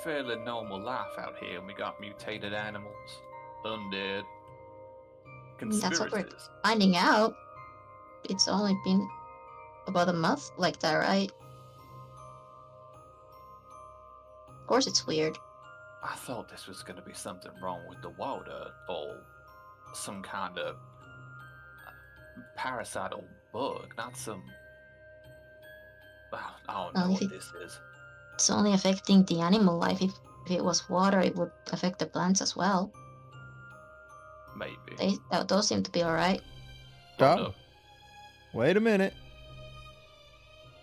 fairly normal life out here, and we got mutated animals, undead, That's what we're- conspiracies. Finding out, it's only been about a month like that, right? Of course, it's weird. I thought this was going to be something wrong with the water, or some kind of parasital bug, not some. I don't know Well, what if this is. It's only affecting the animal life. If it was water, it would affect the plants as well. Maybe. Those seem to be alright. Hold Oh, up. wait a minute.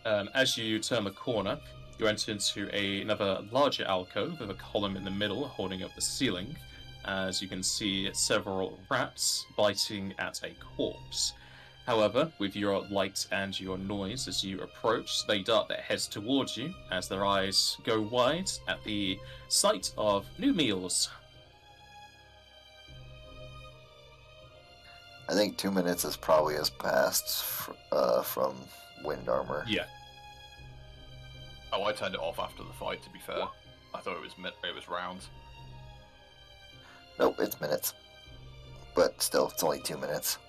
As you turn the corner, you enter into another larger alcove with a column in the middle holding up the ceiling. As you can see several rats biting at a corpse. However, with your light and your noise as you approach, they dart their heads towards you as their eyes go wide at the sight of new meals. I think 2 minutes has probably has passed from wind armor. Yeah. Oh, I turned it off after the fight, to be fair. I thought it was rounds. Nope, it's minutes. But still, it's only 2 minutes.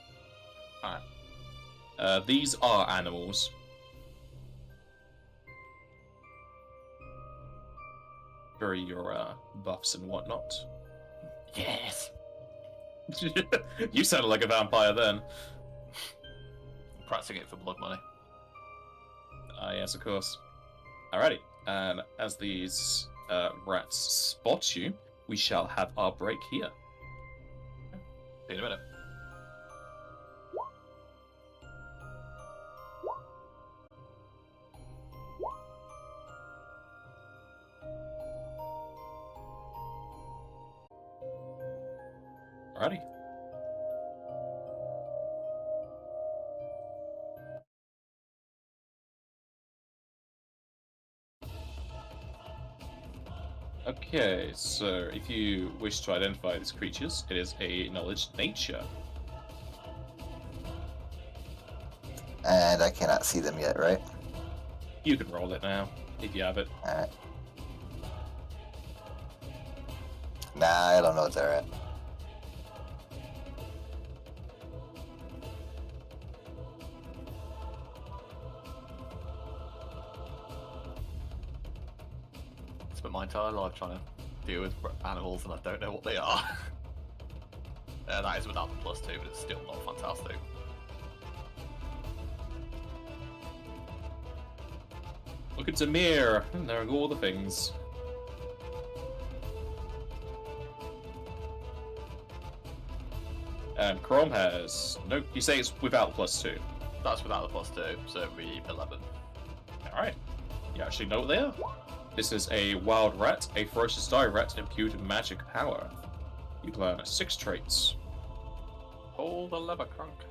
These are animals. For your buffs and whatnot. Yes! You sounded like a vampire then. Practicing it for blood money. Ah, yes, of course. Alrighty, and as these rats spot you, we shall have our break here. See you in a minute. Alrighty. Okay, so if you wish to identify these creatures, it is a knowledge nature. And I cannot see them yet, right? You can roll it now, if you have it. Alright. Nah, I don't know what they're at. Spent my entire life trying to deal with animals and I don't know what they are. That is without the +2, but it's still not fantastic. Look at Zamir, knowing all the things. And Chrome has no. You say it's without +2. That's without the +2, so it'd be 11. All right. You actually know what they are. This is a wild rat, a ferocious dire rat imbued with magic power. You learn 6 traits. Pull the lever, Crunk.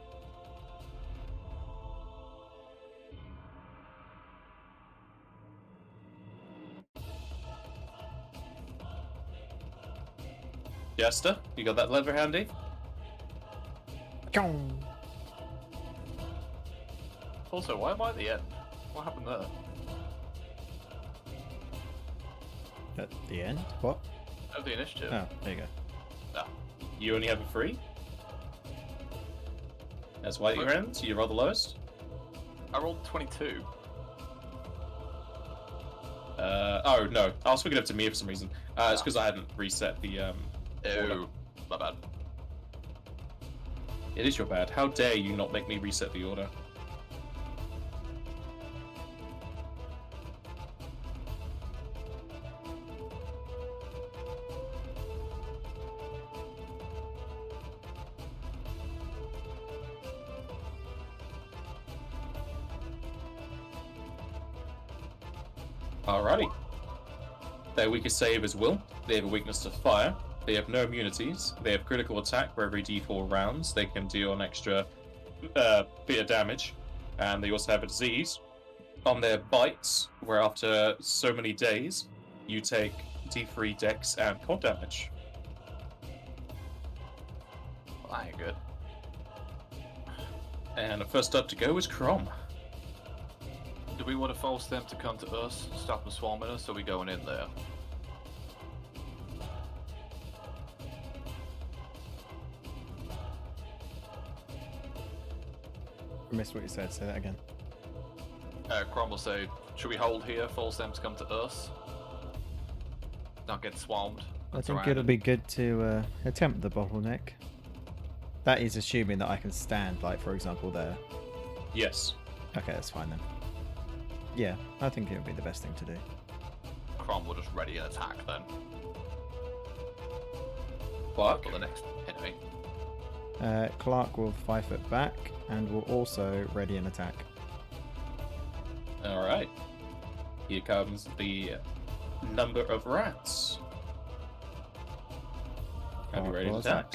Jester, you got that lever handy? Also, why am I at the end? What happened there? At the end? What? Of the initiative. Oh, there you go. Ah. You only have a 3? That's why you're in, so you roll the lowest? I rolled 22. Oh no, I was swinging up to me for some reason. It's because I hadn't reset the, order. Oh, my bad. It is your bad. How dare you not make me reset the order? Alrighty. Their weakest save is will. They have a weakness to fire. They have no immunities. They have critical attack for every d4 rounds. They can deal an extra bit of damage. And they also have a disease. On their bites, where after so many days, you take d3 dex and con damage. Well, that ain't good. And the first up to go is Crom. Do we want to force them to come to us, stop them swarming us, or are we going in there? I missed what you said. Say that again. Crom will say, should we hold here, force them to come to us? Not get swarmed. I think it'll be good to attempt the bottleneck. That is assuming that I can stand, like, for example, there. Yes. Okay, that's fine then. Yeah, I think it would be the best thing to do. Crom will just ready an attack then. Clark. For the next enemy. Clark will 5 foot back and will also ready an attack. Alright. Here comes the number of rats. Are we ready to attack?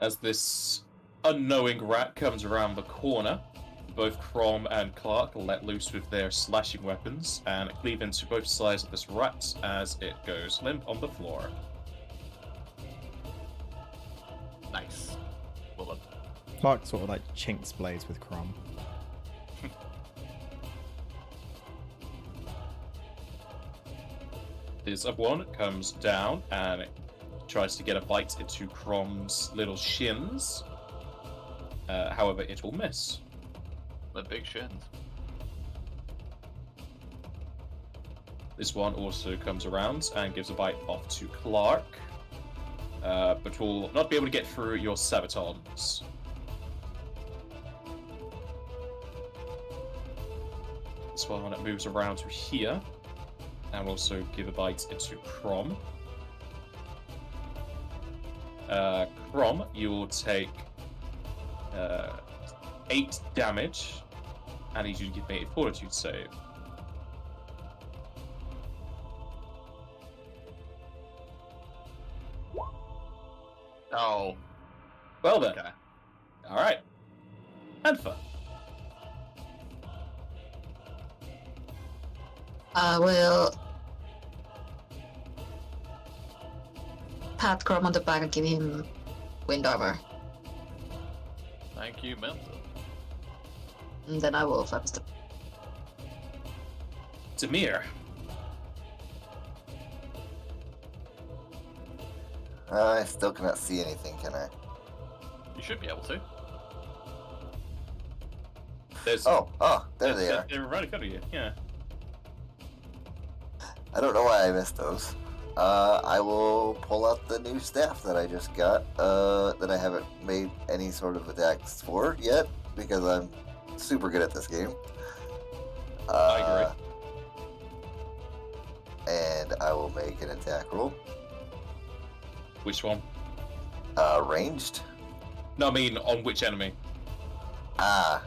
As this unknowing rat comes around the corner, both Crom and Clark let loose with their slashing weapons and cleave into both sides of this rat as it goes limp on the floor. Nice. Well done. Clark sort of like chinks blades with Crom. This other one comes down and it tries to get a bite into Crom's little shins. However, it will miss. The big shins. This one also comes around and gives a bite off to Clark, but will not be able to get through your sabatons. This one moves around to here and will also give a bite into Crom. Crom, you will take 8 damage. I need you to give me a fortitude save. Oh. Well then. Okay. Alright. Anfa. I will pat Crom on the back and give him wind armor. Thank you, Mentor. And then I will 5 step. Demir. I still cannot see anything, can I? You should be able to. There's. Oh, there they are. They're right in front of you. Yeah. I don't know why I missed those. I will pull out the new staff that I just got, that I haven't made any sort of attacks for yet, because I'm super good at this game. I agree. And I will make an attack roll. Which one? Ranged? No, I mean on which enemy? I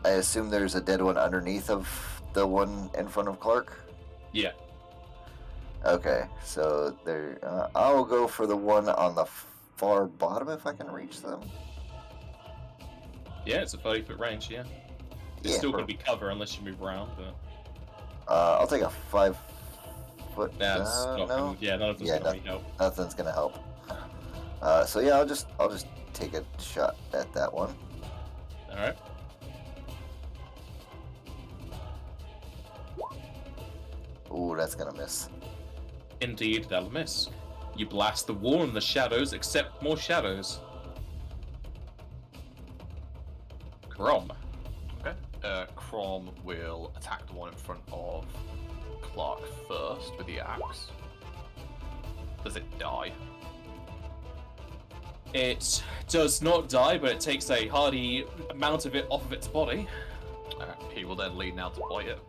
assume there's a dead one underneath of the one in front of Clark? Yeah. Okay, so there. I'll go for the one on the far bottom if I can reach them. Yeah, it's a 30-foot range. Yeah. It's Yeah, still going to be cover unless you move around. But I'll take a 5 foot. that's not no, gonna, yeah, none of them's Yeah, going to really help. nothing's gonna help. So yeah, I'll just take a shot at that one. All right. Ooh, that's gonna miss. Indeed, that'll miss. You blast the wall and the shadows, accept more shadows. Grom. Okay. Crom will attack the one in front of Clark first with the axe. Does it die? It does not die, but it takes a hardy amount of it off of its body. He will then lean out to bite it.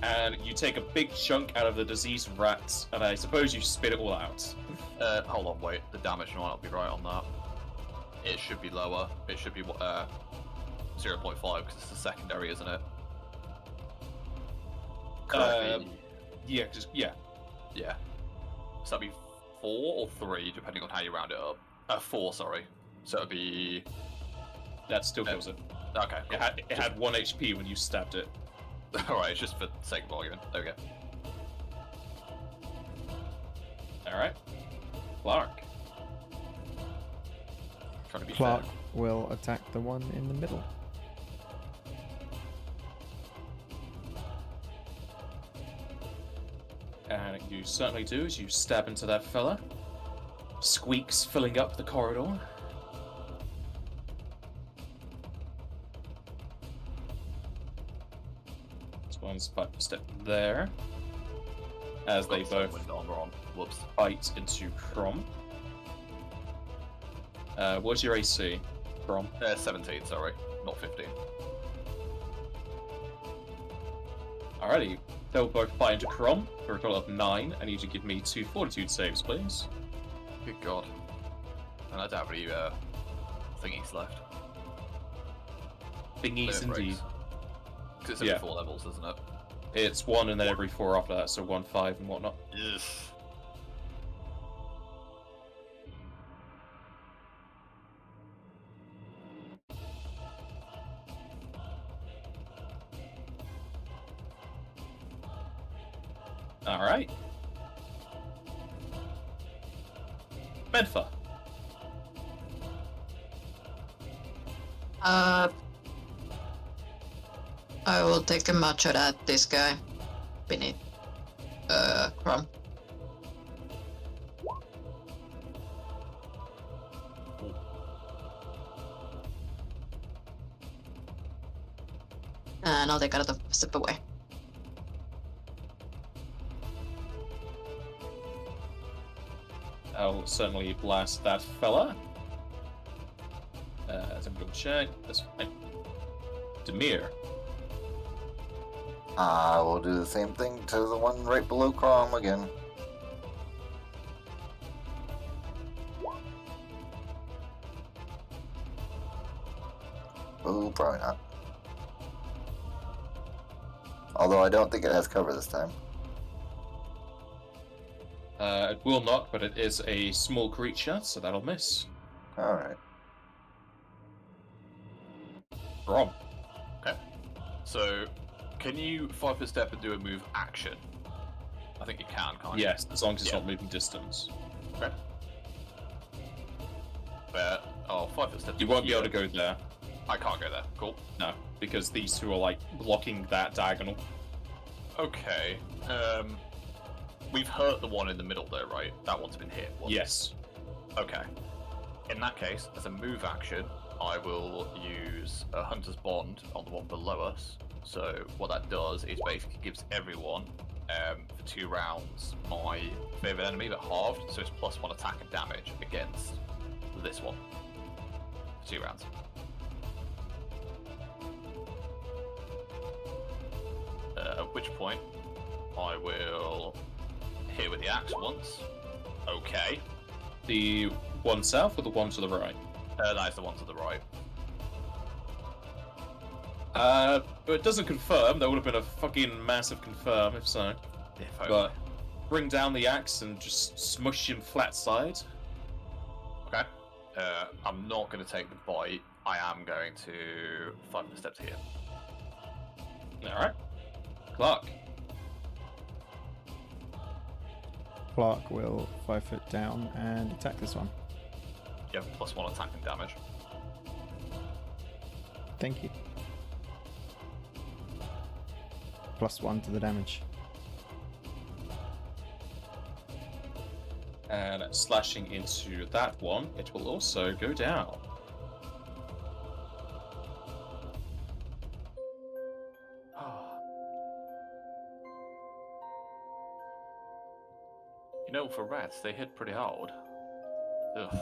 And you take a big chunk out of the diseased rat, and I suppose you spit it all out. Hold on, wait. The damage might not be right on that. It should be lower. It should be 0.5 because it's the secondary, isn't it? Yeah, just yeah. Yeah. So that'd be 4 or 3, depending on how you round it up. 4, sorry. So it'd be. That still kills it. Okay. Cool. It had 1 HP when you stabbed it. Alright, it's just for the sake of argument. There we go. Alright. Clark. Trying to be Clark fair. will attack the one in the middle. And you certainly do as you stab into that fella. Squeaks filling up the corridor. This one's 5 step there. As they Oops, both wind armor on. Whoops. bite into Crom. What's your AC, Crom? 17, sorry. Not 15. Alrighty. They'll both bite into Crom for a total of 9. I need you to give me 2 fortitude saves, please. Good god. And I don't have any thingies left. Thingies indeed. Because it's every 4 levels, isn't it? It's 1 and then every 4 after that, so 1, 5 and whatnot. Yes. Alright. Medfa. I will take a match shot at this guy beneath Crom. And I'll take another step away. I'll certainly blast that fella. Let's have a double check. That's fine. Demir. I will do the same thing to the one right below Crom again. Ooh, probably not. Although I don't think it has cover this time. It will not, but it is a small creature, so that'll miss. Alright. Grom. Okay. So, can you 5 foot step and do a move action? I think you can, can't you? Yes, as long as it's Yeah. not moving distance. Okay. But I'll 5 5-foot step. You won't be able to go there. I can't go there. Cool. No, because these two are like blocking that diagonal. Okay. We've hurt the one in the middle there, right? That one's been hit. Yes. Okay. In that case, as a move action, I will use a Hunter's Bond on the one below us. So what that does is basically gives everyone, for 2 rounds, my favorite enemy, but halved, so it's +1 attack and damage against this one. For 2 rounds. At which point, I will hit with the axe once. Okay. The one south or the one to the right? That is the one to the right. But it doesn't confirm. That would have been a fucking massive confirm if so. If only. But bring down the axe and just smush him flat side. Okay. I'm not going to take the bite. I am going to 5 steps here. Alright. Clark. Clark will 5 foot down and attack this one. You have +1 attack and damage. Thank you. +1 to the damage. And slashing into that one, it will also go down. You know, for rats, they hit pretty hard. Ugh.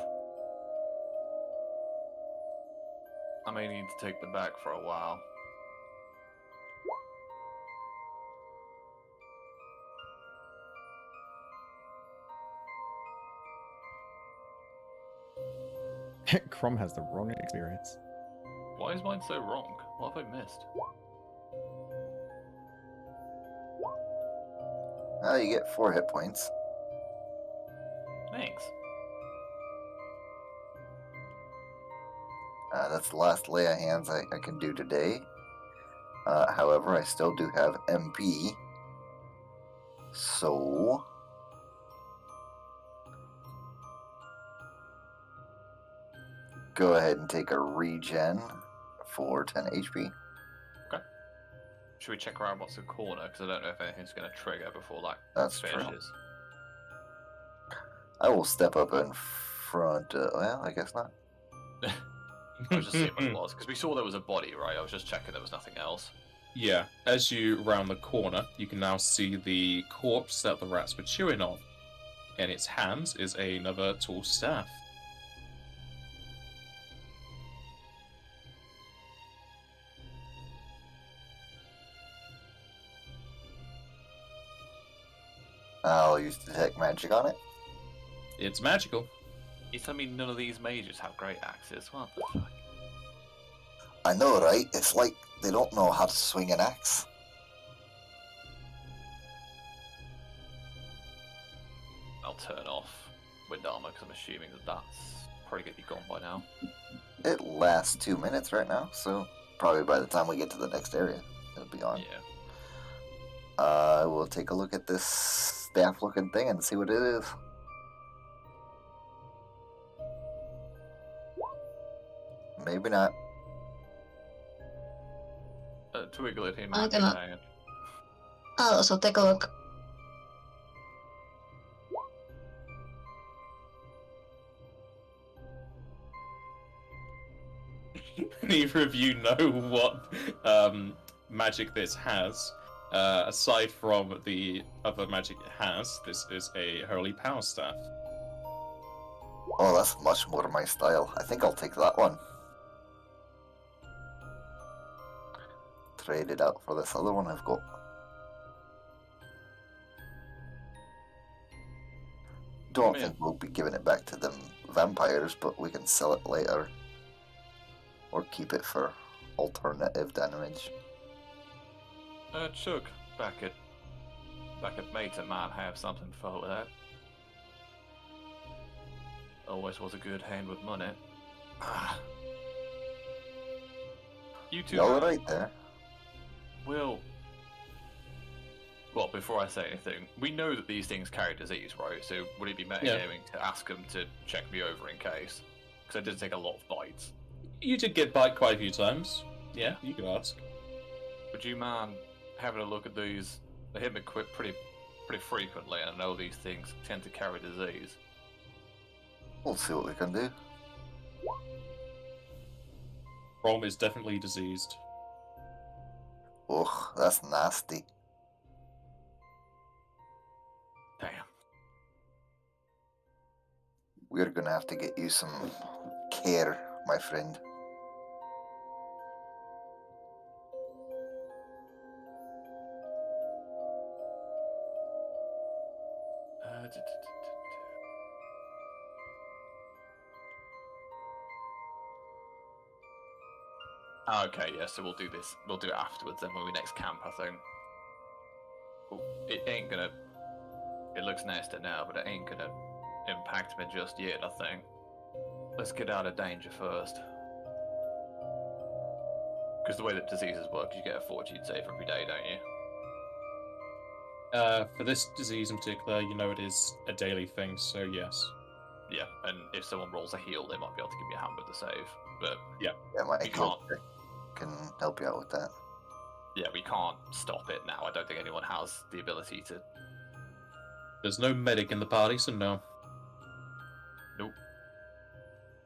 I may need to take them back for a while. Crom has the wrong experience. Why is mine so wrong? What have I missed? Oh, you get 4 hit points. Thanks. That's the last lay of hands I can do today. However, I still do have MP. So... go ahead and take a regen for 10 HP. Okay. Should we check around what's the corner? Because I don't know if anything's going to trigger before that That's true. finishes. I will step up in front. Well, I guess not. I was just seeing what it was. Because we saw there was a body, right? I was just checking there was nothing else. Yeah, as you round the corner, you can now see the corpse that the rats were chewing on. In its hands is another tall staff. I'll use detect magic on it. It's magical. You tell me none of these mages have great axes? What the fuck? I know, right? It's like they don't know how to swing an axe. I'll turn off wind armor because I'm assuming that that's probably going to be gone by now. It lasts 2 minutes right now, so probably by the time we get to the next area, it'll be on. Yeah. We'll take a look at this staff-looking thing and see what it is. Maybe not. Twiggle at him. I'm gonna- I'll also take a look. Neither of you know what magic this has. Aside from the other magic it has, this is a holy power staff. Oh, that's much more my style. I think I'll take that one. Trade it out for this other one I've got. Don't Yeah. think we'll be giving it back to them vampires, but we can sell it later. Or keep it for alternative damage. Chuck, back at Meta might have something for that. Always was a good hand with money. You two. You alright there? Well, before I say anything, we know that these things carry disease, right? So would it be metagaming to ask them to check me over in case? Because I did take a lot of bites. You did get bite quite a few times. Yeah, you could ask. Would you mind having a look at these? They hit me pretty frequently, and I know these things tend to carry disease. We'll see what we can do. Rom is definitely diseased. Ugh, that's nasty. Damn. We're gonna have to get you some care, my friend. Okay, yeah, so we'll do this. We'll do it afterwards then when we next camp, I think. Well, it ain't gonna... It looks nasty now, but it ain't gonna impact me just yet, I think. Let's get out of danger first. Because the way that diseases work, you get a fortitude save every day, don't you? For this disease in particular, you know it is a daily thing, so yes. Yeah, and if someone rolls a heal, they might be able to give you a hand with the save. But Yeah, my You can't. character can help you out with that. yeah, we can't stop it now. I don't think anyone has the ability to. There's no medic in the party, so no. Nope.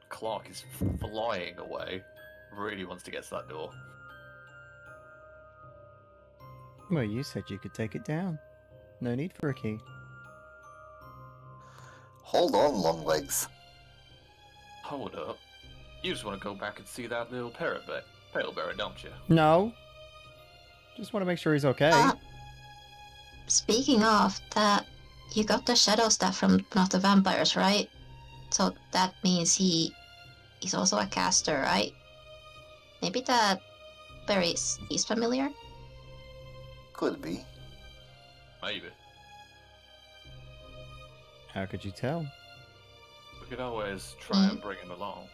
Clark is flying away. Really wants to get to that door. Well, you said you could take it down. No need for a key. Hold on, long legs. Hold up. You just want to go back and see that little paleberry, don't you? No. Just want to make sure he's okay. Speaking of that, you got the shadow staff from one of the vampires, right? So that means he's also a caster, right? Maybe that berry is familiar? Could be. Maybe. How could you tell? We could always try and bring him along.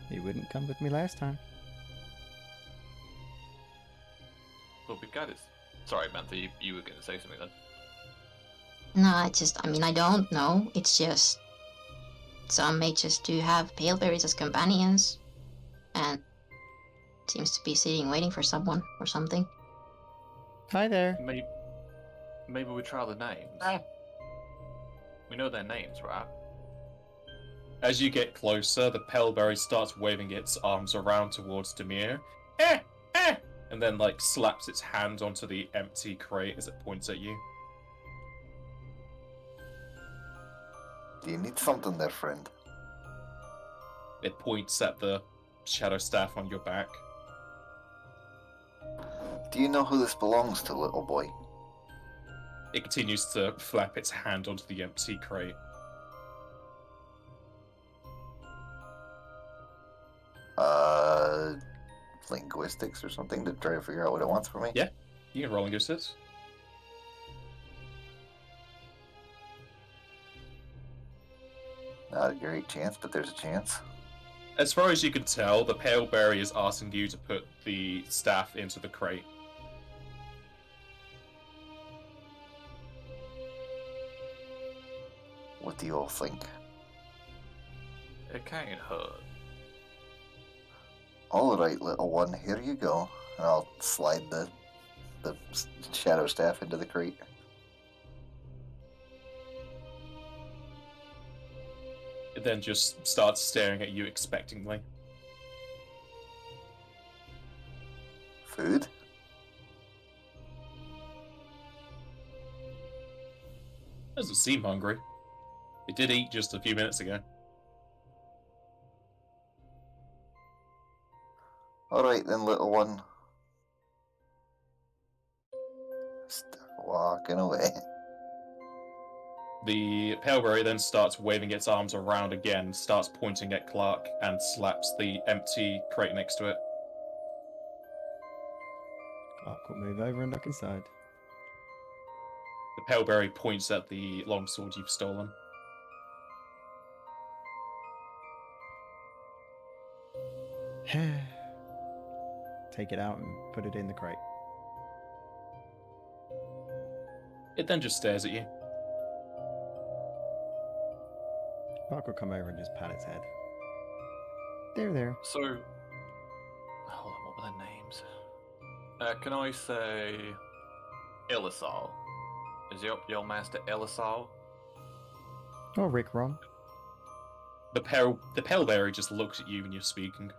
He wouldn't come with me last time. But we got his. Sorry, Mantha, you were going to say something then. No, I don't know. It's just some mages do have paleberries as companions, and seems to be sitting waiting for someone or something. Hi there. Maybe we try the names. We know their names, right? As you get closer, the paleberry starts waving its arms around towards Demir. And then, slaps its hand onto the empty crate as it points at you. Do you need something there, friend? It points at the shadow staff on your back. Do you know who this belongs to, little boy? It continues to flap its hand onto the empty crate. Linguistics or something to try to figure out what it wants from me? Yeah. You can roll linguistics. Not a great chance, but there's a chance. As far as you can tell, the paleberry is asking you to put the staff into the crate. What do you all think? It can't hurt. Alright, little one, here you go. And I'll slide the shadow staff into the crate. It then just starts staring at you expectantly. Food? Doesn't seem hungry. It did eat just a few minutes ago. Alright then, little one. Start walking away. The paleberry then starts waving its arms around again, starts pointing at Clark, and slaps the empty crate next to it. Clark will move over and look inside. The paleberry points at the longsword you've stolen. Take it out and put it in the crate. It then just stares at you. Clark will come over and just pat its head. There. So, hold on, what were their names? Can I say Illisal? Is your master Illisal? Oh, Rick Ron. The Paleberry just looks at you when you're speaking.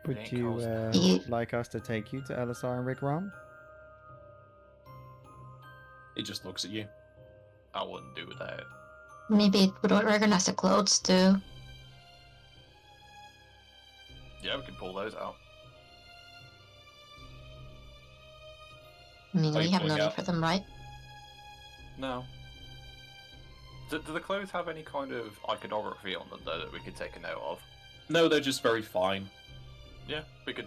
Would Ain't you Ye- like us to take you to LSR and Rick Ron? It just looks at you. I wouldn't do that. Maybe it would organize the clothes too. Yeah, we can pull those out. I mean, Are we you have no pulling need out? for them, right? No. Do the clothes have any kind of iconography on them, though, that we could take a note of? No, they're just very fine. Yeah, we can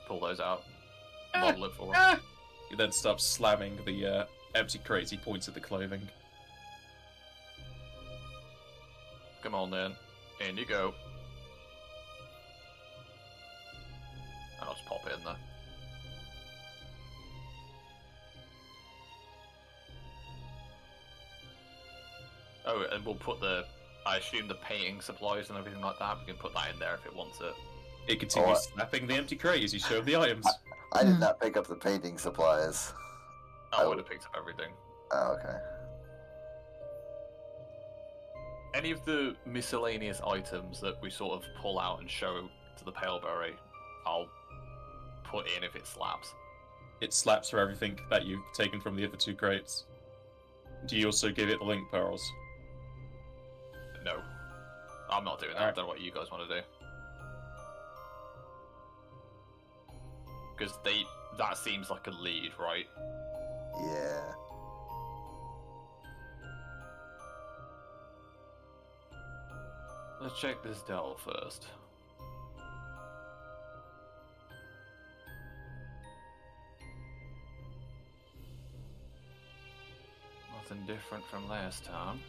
pull those out. Ah, Model it for us. He then stops slamming the empty crates. He points at the clothing. Come on, then. In you go. And I'll just pop it in there. Oh, and we'll put I assume the painting supplies and everything like that, we can put that in there if it wants it. It continues Oh, slapping the empty crate as you show him the items. I did Hmm. not pick up the painting supplies. I Oh. would have picked up everything. Oh, okay. Any of the miscellaneous items that we sort of pull out and show to the Paleberry, I'll put in if it slaps. It slaps for everything that you've taken from the other two crates. Do you also give it the link pearls? No. I'm not doing that. I Alright. don't know what you guys want to do. Because that seems like a lead, right? Yeah. Let's check this dell first. Nothing different from last time.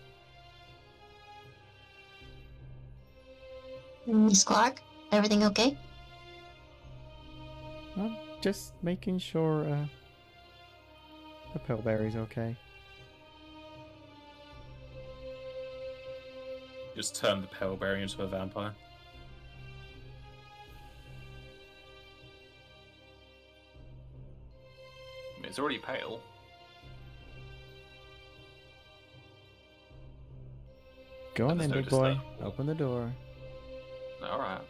Miss Clark, everything okay? I'm just making sure the Pillberry's okay. Just turn the Paleberry into a vampire. I mean, it's already pale. Go on I then, just big noticed boy. that. Open the door. Alright.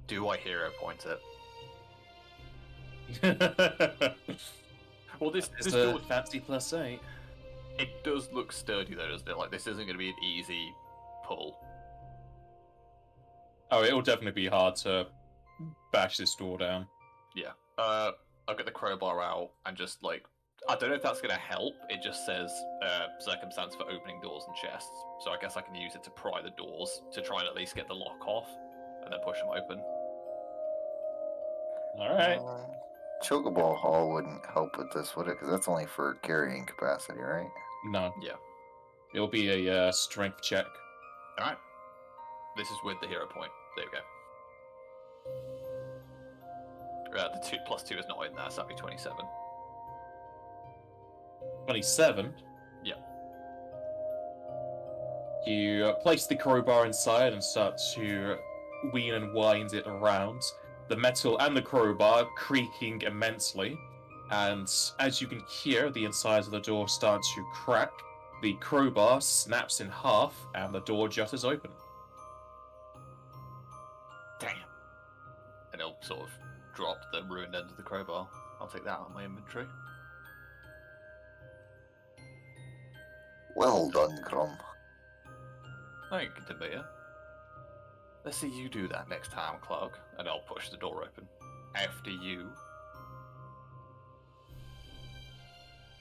Do I hero point it? Well, this It's door, a fancy +8. it does look sturdy though, doesn't it? Like, this isn't going to be an easy pull. Oh, it will definitely be hard to bash this door down. Yeah. I'll get the crowbar out and just, like, I don't know if that's going to help. It just says circumstance for opening doors and chests. So I guess I can use it to pry the doors to try and at least get the lock off and then push them open. Alright. Chocobo Hall wouldn't help with this, would it? Because that's only for carrying capacity, right? No. Yeah. It'll be a strength check. Alright. This is with the hero point. There we go. The 2+2 is not in there, so that'd be 27. 27. Yeah. You place the crowbar inside and start to wean and wind it around. The metal and the crowbar creaking immensely. And as you can hear, the insides of the door start to crack. The crowbar snaps in half, and the door jutters open. Damn. And it'll sort of drop the ruined end of the crowbar. I'll take that out of my inventory. Well done, Crumb. Thank you, Demeter. Let's see you do that next time, Clark, and I'll push the door open. After you.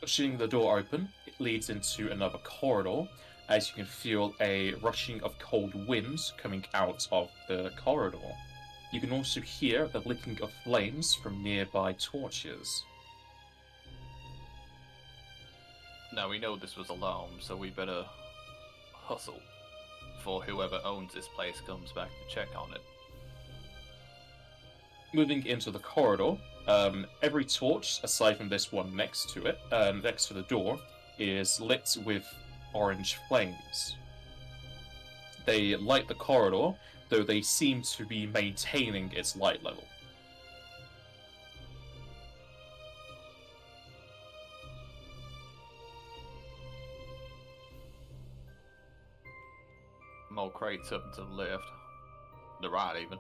Pushing the door open, it leads into another corridor, as you can feel a rushing of cold winds coming out of the corridor. You can also hear the licking of flames from nearby torches. Now we know this was alarmed, so we better hustle before whoever owns this place comes back to check on it. moving into the corridor, every torch, aside from this one next to it, next to the door, is lit with orange flames. They light the corridor, though they seem to be maintaining its light level. More crates up and to the left. The right, even.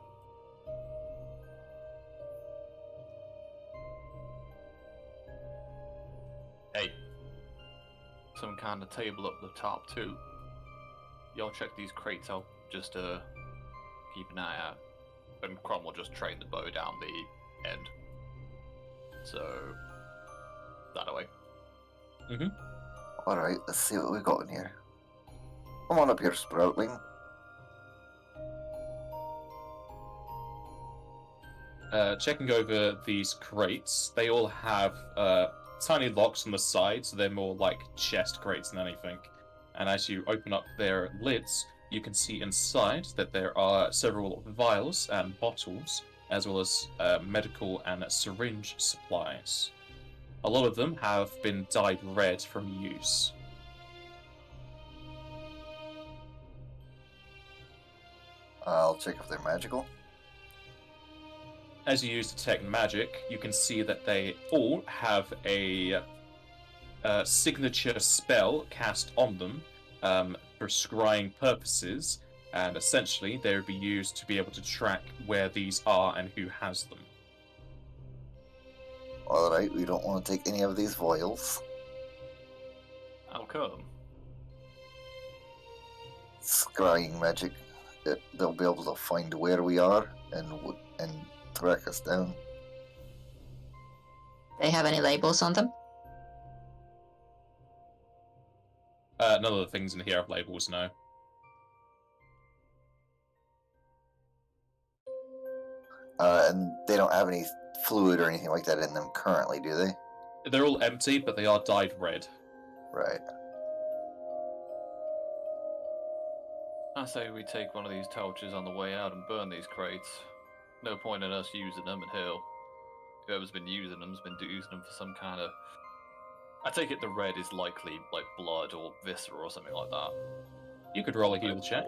Hey. Some kind of table up the top, too. Y'all check these crates out, just to keep an eye out. And Crom will just train the bow down the end. So, that away. Alright, let's see what we got in here. Come on up here, Sproutling. Checking over these crates, they all have tiny locks on the side, so they're more like chest crates than anything. And as you open up their lids, you can see inside that there are several vials and bottles, as well as medical and syringe supplies. A lot of them have been dyed red from use. I'll check if they're magical. As you use detect magic, you can see that they all have a signature spell cast on them for scrying purposes, and essentially they would be used to be able to track where these are and who has them. Alright, we don't want to take any of these vials. How come? Scrying magic. They'll be able to find where we are and track us down. They have any labels on them? None of the things in here have labels, no. And they don't have any fluid or anything like that in them currently, do they? They're all empty, but they are dyed red. Right. I say we take one of these torches on the way out and burn these crates. No point in us using them, and hell, whoever's been using them's been using them for some kind of... I take it the red is likely like blood or viscera or something like that. You could roll a heal check.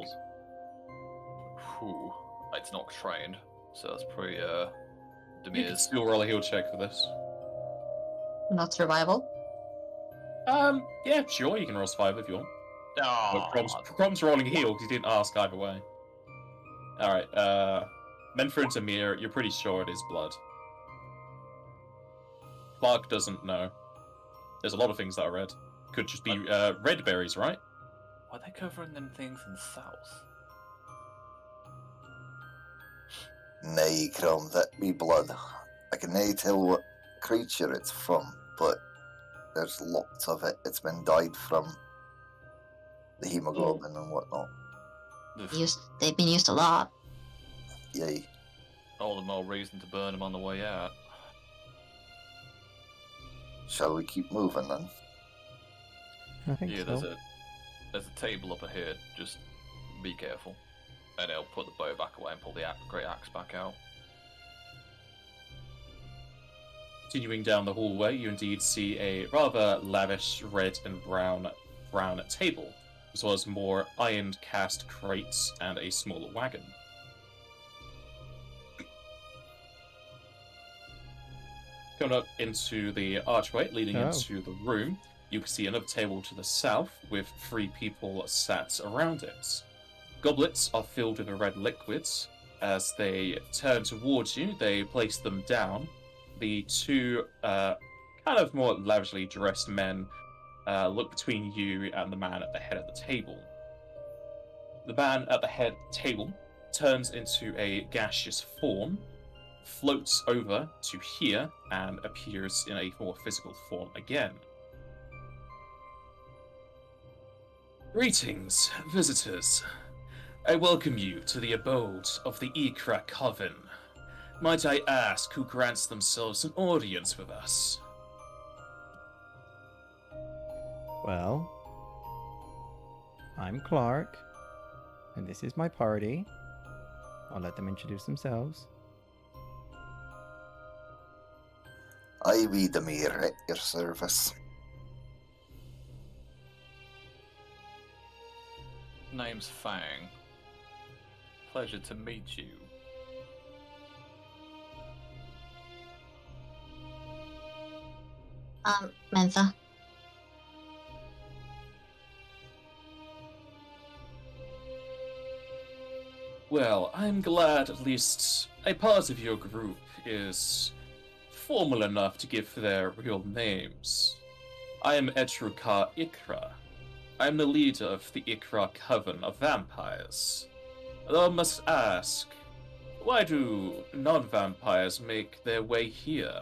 Whew. It's not trained, so that's pretty You can demirs. still roll a heal check for this. Not survival? Yeah, sure, you can roll survival if you want. Oh, Crom's rolling heal because he didn't ask either way. Alright, Menfor and Tamir, you're pretty sure it is blood. Clark doesn't know. There's a lot of things that are red. Could just be red berries, right? why are they covering them things in sauce? Nay, Crom, that be blood. I can nae tell what creature it's from, but there's lots of it. It's been dyed from the hemoglobin and whatnot. They've been used a lot. Yay. All the more reason to burn them on the way out. Shall we keep moving then? I think Yeah, so. there's a table up ahead. Just be careful. And he'll put the bow back away and pull the great axe back out. Continuing down the hallway, you indeed see a rather lavish red and brown table, as well as more ironed cast crates and a smaller wagon. Coming up into the archway leading into the room, you can see another table to the south with 3 people sat around it. Goblets are filled with a red liquids. As they turn towards you, they place them down. The 2 kind of more lavishly dressed men look between you and the man at the head of the table. The man at the head of the table turns into a gaseous form, floats over to here, and appears in a more physical form again. Greetings, visitors. I welcome you to the abode of the Ikra Coven. Might I ask who grants themselves an audience with us? Well, I'm Clark, and this is my party. I'll let them introduce themselves. I be Demir at your service. Name's Fang. Pleasure to meet you. Mentha. Well, I'm glad at least a part of your group is formal enough to give their real names. I am Etrukar Ikra. I am the leader of the Ikra Coven of Vampires. Though I must ask, why do non-vampires make their way here?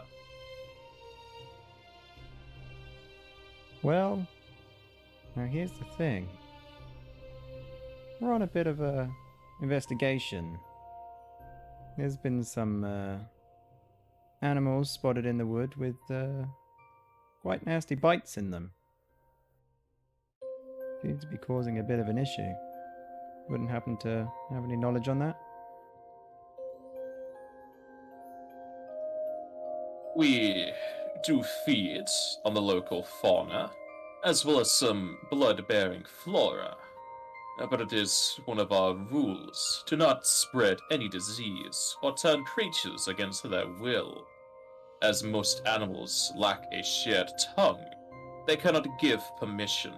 Well, now here's the thing. We're on a bit of a investigation. There's been some animals spotted in the wood with quite nasty bites in them. Seems to be causing a bit of an issue. Wouldn't happen to have any knowledge on that? We do feed on the local fauna, as well as some blood-bearing flora. But it is one of our rules to not spread any disease or turn creatures against their will. As most animals lack a shared tongue, they cannot give permission.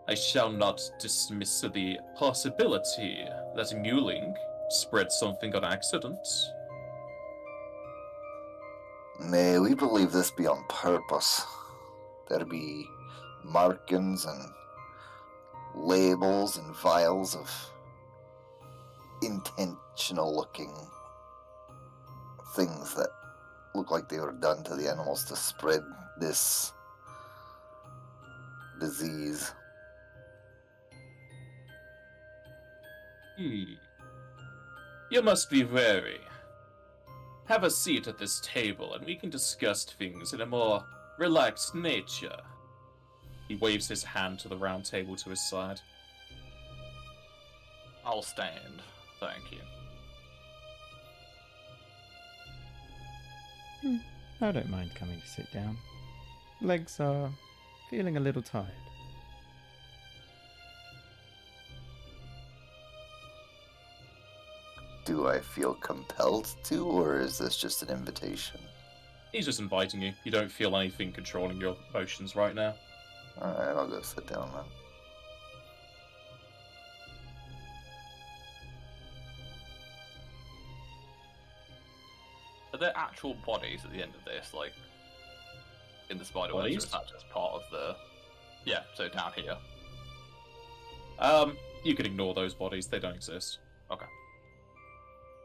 I shall not dismiss the possibility that a newling spread something on accident. Nay, we believe this be on purpose. There be markings and labels and vials of intentional looking things that look like they were done to the animals to spread this disease. You must be wary. Have a seat at this table and we can discuss things in a more relaxed nature. He waves his hand to the round table to his side. I'll stand, thank you. I don't mind coming to sit down. Legs are feeling a little tired. Do I feel compelled to, or is this just an invitation? He's just inviting you. You don't feel anything controlling your emotions right now. Alright, I'll go sit down then. Are there actual bodies at the end of this, like, in the spider webs, or Bodies? is that just part of the... Yeah, so down here. You can ignore those bodies. They don't exist. Okay.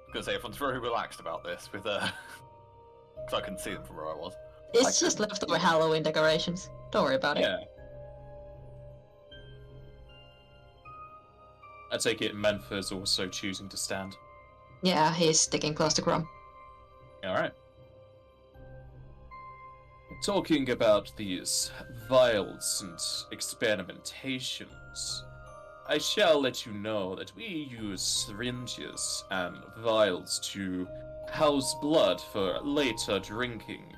Because everyone's very relaxed about this, with, because I couldn't see them from where I was. It's just leftover Halloween decorations. Don't worry about it. Yeah. I take it Mentha's also choosing to stand. Yeah, he's sticking close to Grum. Alright. Talking about these vials and experimentations, I shall let you know that we use syringes and vials to house blood for later drinking.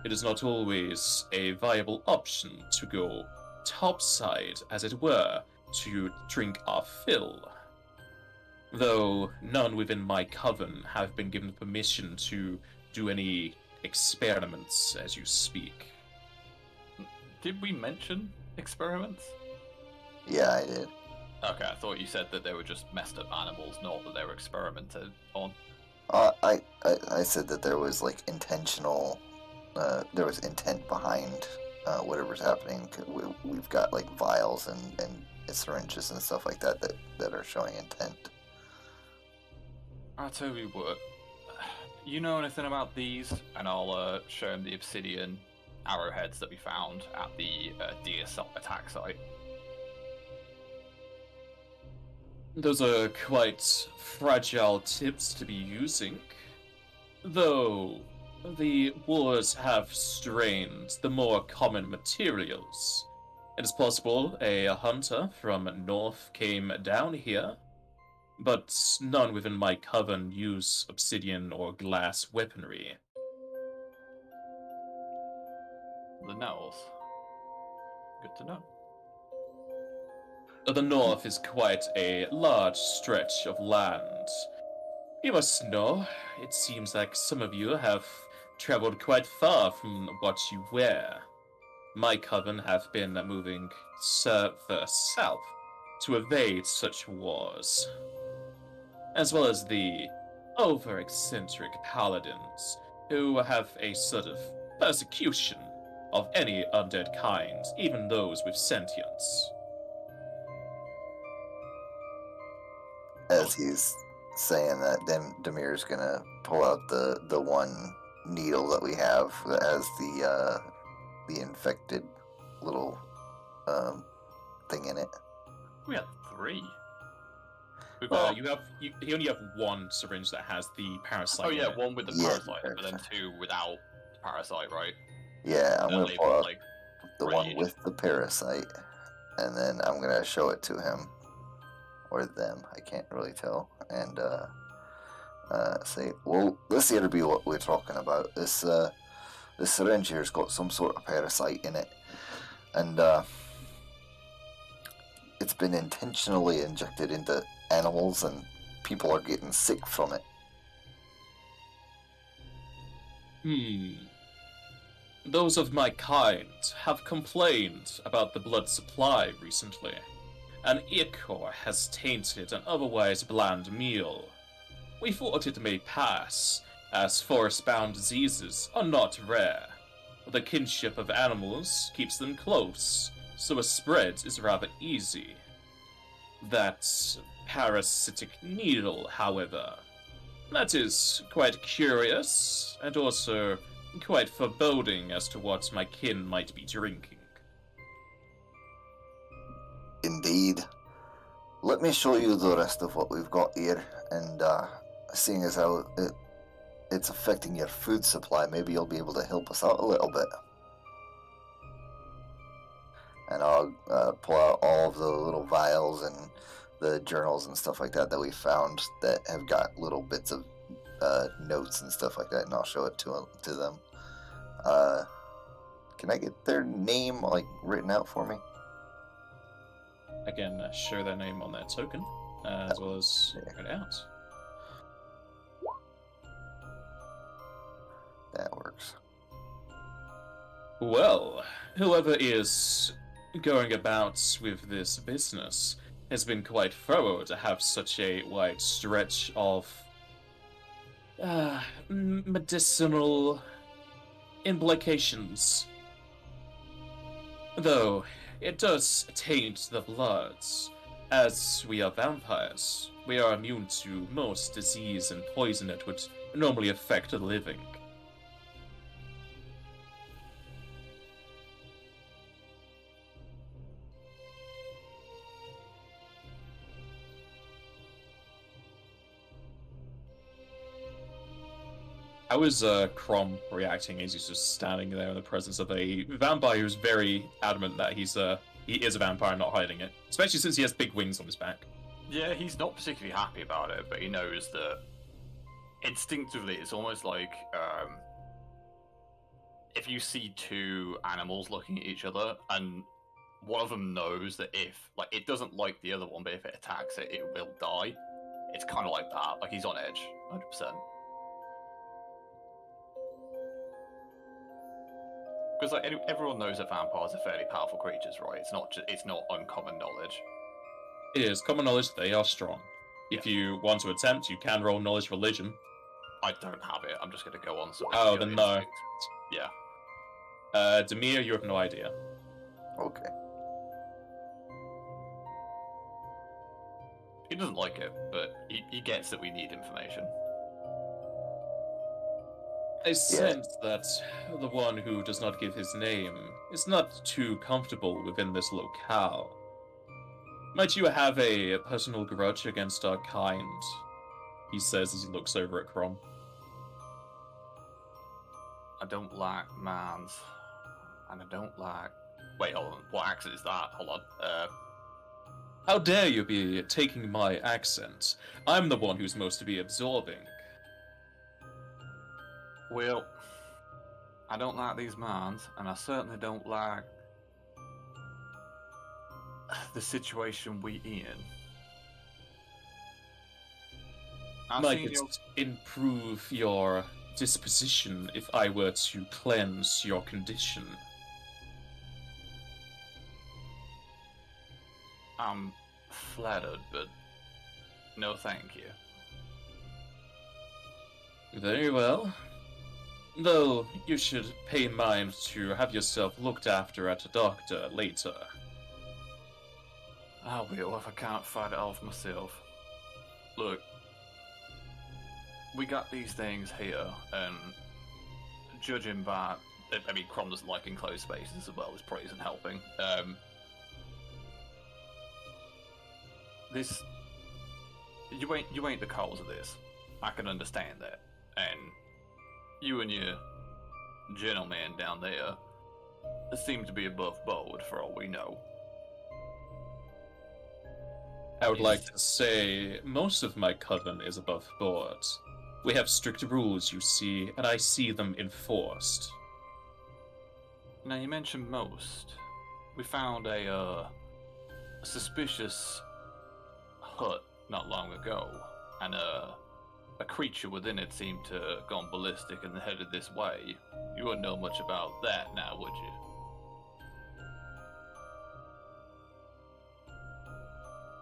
It is not always a viable option to go topside, as it were, to drink our fill. Though none within my coven have been given permission to do any experiments as you speak. Did we mention experiments? Yeah, I did. Okay, I thought you said that they were just messed up animals, not that they were experimented on. I said that there was like intentional, there was intent behind whatever's happening. We've got like vials and syringes and stuff like that that are showing intent. I'll tell you what. You know anything about these? And I'll show him the obsidian arrowheads that we found at the deer attack site. Those are quite fragile tips to be using. Though the wars have strained the more common materials. It is possible a hunter from north came down here, but none within my coven use obsidian or glass weaponry. The north. Good to know. The north is quite a large stretch of land. You must know, it seems like some of you have traveled quite far from what you were. My coven have been moving further south to evade such wars, as well as the over-eccentric paladins who have a sort of persecution of any undead kind, even those with sentience. As he's saying that, then Demir's gonna pull out the one needle that we have that has the infected little thing in it. We had 3. You only have one syringe that has the parasite. Oh yeah, in it. one with the parasite, but then 2 without the parasite, right? Yeah, I'm gonna pull out like the one rage. with the parasite, and then I'm gonna show it to him or them. I can't really tell, and say, well, this here to be what we're talking about. This syringe here's got some sort of parasite in it, and it's been intentionally injected into animals, and people are getting sick from it. Those of my kind have complained about the blood supply recently. An ichor has tainted an otherwise bland meal. We thought it may pass, as forest-bound diseases are not rare. The kinship of animals keeps them close, so a spread is rather easy. That parasitic needle, however, that is quite curious, and also quite foreboding as to what my kin might be drinking. Indeed. Let me show you the rest of what we've got here, and seeing as how it's affecting your food supply, maybe you'll be able to help us out a little bit. And I'll pull out all of the little vials and the journals and stuff like that we found that have got little bits of notes and stuff like that, and I'll show it to them. Can I get their name written out for me? I can show their name on their token, as well as write it out. That works. Well, whoever is going about with this business has been quite thorough to have such a wide stretch of medicinal implications. Though, it does taint the bloods. As we are vampires, we are immune to most disease and poison that would normally affect the living. How is Crom reacting as he's just standing there in the presence of a vampire who's very adamant that he is a vampire, not hiding it? Especially since he has big wings on his back. Yeah, he's not particularly happy about it, but he knows that instinctively it's almost like if you see 2 animals looking at each other and one of them knows that if, it doesn't like the other one, but if it attacks it, it will die. It's kind of like that. Like, he's on edge, 100%. Because everyone knows that vampires are fairly powerful creatures, right? It's not uncommon knowledge. It is common knowledge they are strong. Yeah. If you want to attempt, you can roll knowledge religion. I don't have it. I'm just going to go on. Oh, then no. Instinct. Yeah. Demir, you have no idea. Okay. He doesn't like it, but he gets that we need information. I sense that the one who does not give his name is not too comfortable within this locale. Might you have a personal grudge against our kind? He says as he looks over at Crom. I don't like mans. And I don't like... Wait, hold on. What accent is that? Hold on. How dare you be taking my accent? I'm the one who's most to be absorbing. Well, I don't like these mines, and I certainly don't like the situation we in. Might it improve your disposition if I were to cleanse your condition? I'm flattered, but no thank you. Very well. Though you should pay in mind to have yourself looked after at a doctor later. I will if I can't fight it off myself. Look, we got these things here, and judging by, I mean, Crom doesn't like enclosed spaces as well, this probably isn't helping. This, you ain't the cause of this. I can understand that, and you and your gentleman down there seem to be above board for all we know. I would like to say most of my coven is above board. We have strict rules, you see, and I see them enforced. Now, you mentioned most. We found a suspicious hut not long ago, and a creature within it seemed to have gone ballistic and headed this way. You wouldn't know much about that now, would you?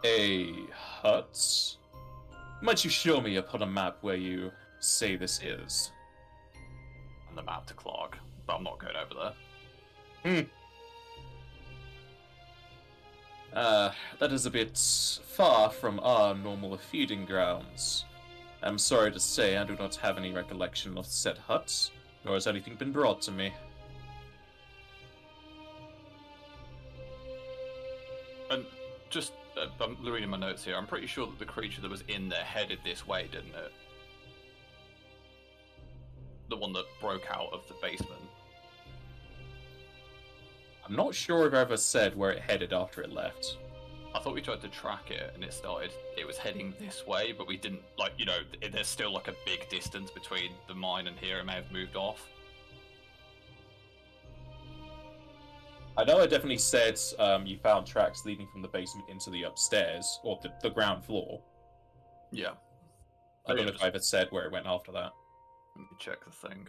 A hut? Might you show me upon a map where you say this is? On the map to Clark, but I'm not going over there. That is a bit far from our normal feeding grounds. I'm sorry to say I do not have any recollection of said huts, nor has anything been brought to me. And just, I'm reading my notes here, I'm pretty sure that the creature that was in there headed this way, didn't it? The one that broke out of the basement. I'm not sure if I ever said where it headed after it left. I thought we tried to track it, and it was heading this way, but we didn't, like, you know, there's still, like, a big distance between the mine and here. It may have moved off. I know I definitely said you found tracks leading from the basement into the upstairs, or the ground floor. Yeah. I don't know if I ever said where it went after that. Let me check the thing.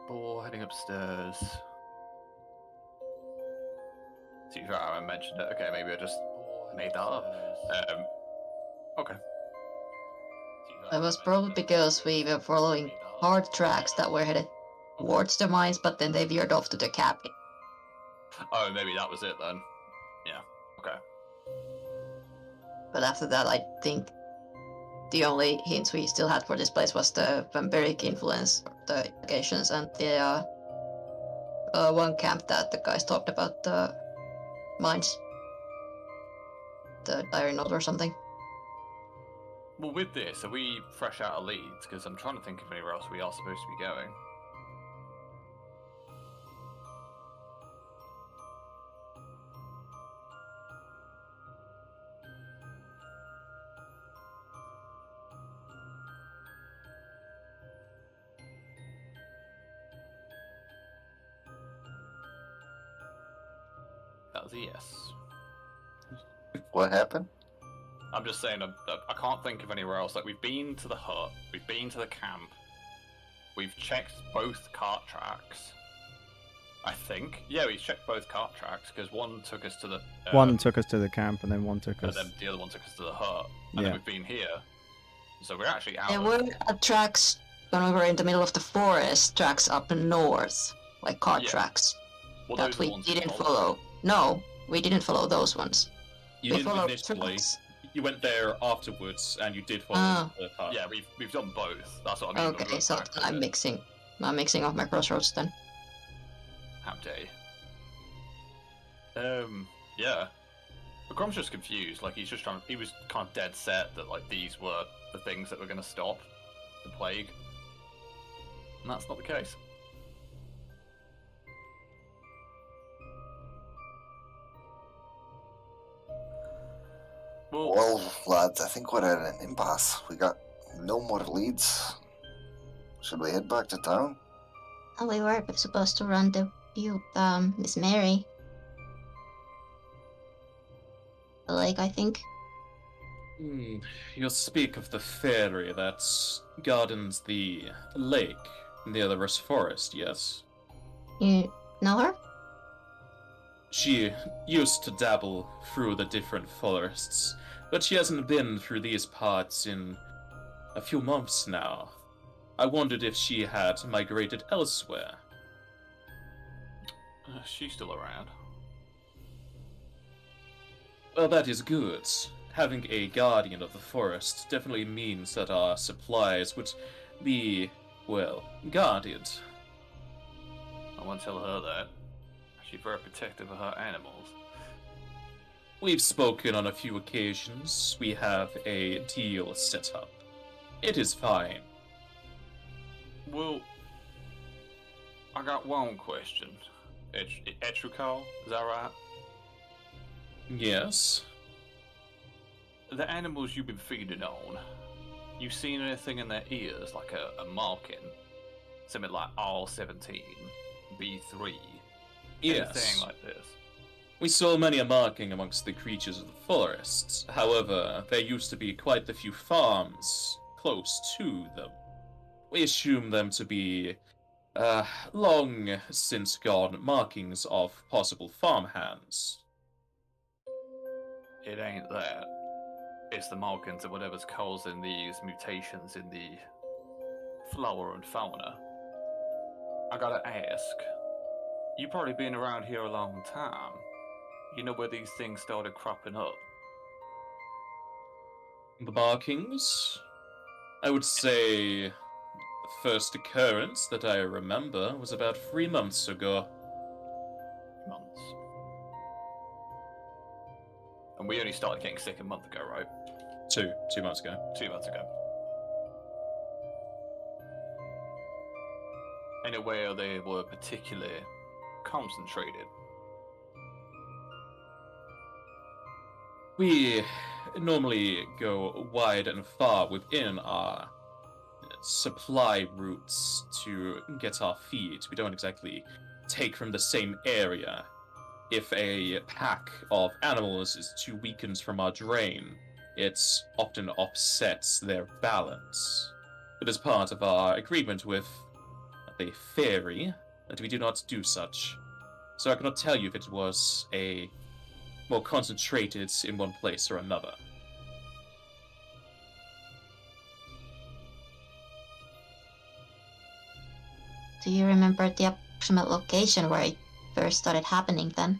Boar heading upstairs. See if I mentioned it. Okay, maybe I just made that up. Okay. It was probably because we were following hard tracks that were headed towards the mines, but then they veered off to the cabin. Oh, maybe that was it then. Yeah. Okay. But after that, I think the only hints we still had for this place was the vampiric influence, the locations, and the one camp that the guys talked about, the mines. The diary note or something. Well, with this, are we fresh out of leads? Because I'm trying to think of anywhere else we are supposed to be going. That was a yes. What happened? I'm just saying, I can't think of anywhere else. Like, we've been to the hut, we've been to the camp, we've checked both cart tracks. I think. Yeah, we checked both cart tracks, because one took us to the... one took us to the camp, and then one took us... And then the other one took us to the hut. And then we've been here. So we're actually out There of... were tracks when we were in the middle of the forest, tracks up north, like cart tracks, Well, that those are the we ones didn't followed. follow. No, we didn't follow those ones. You We didn't followed initially. tracks. You went there afterwards, and you did follow Ah. the hut. Yeah, we've done both. That's what I mean. Okay, so I'm mixing off my crossroads then. How dare you? Yeah. But Grom's just confused. Like, he was kind of dead set that, like, these were the things that were going to stop the plague. And that's not the case. Well, lads, I think we're at an impasse. We got no more leads. Should we head back to town? Oh, we were supposed to rendezvous with Miss Mary. The lake, I think. You speak of the fairy that gardens the lake near the Rust Forest, yes? You know her? She used to dabble through the different forests, but she hasn't been through these parts in a few months now. I wondered if she had migrated elsewhere. She's still around. Well, that is good. Having a guardian of the forest definitely means that our supplies would be, well, guarded. I won't tell her that. She's very protective of her animals. We've spoken on a few occasions. We have a deal set up. It is fine. Well, I got one question. Etrical, is that right? Yes? The animals you've been feeding on, you seen anything in their ears, like a marking? Something like R17, B3, Yes. anything like this? We saw many a marking amongst the creatures of the forests. However, there used to be quite a few farms close to them. We assume them to be long since gone markings of possible farmhands. It ain't that. It's the markings of whatever's causing these mutations in the flora and fauna. I gotta ask, you probably been around here a long time. You know where these things started cropping up? The markings? I would say the first occurrence that I remember was about 3 months ago. Months. And we only started getting sick a month ago, right? 2 months ago. 2 months ago. Anywhere they were particularly concentrated. We normally go wide and far within our supply routes to get our feed. We don't exactly take from the same area. If a pack of animals is too weakened from our drain, it often offsets their balance. But as part of our agreement with the fairy, that we do not do such. So I cannot tell you if it was a more concentrated in one place or another. Do you remember the approximate location where it first started happening then?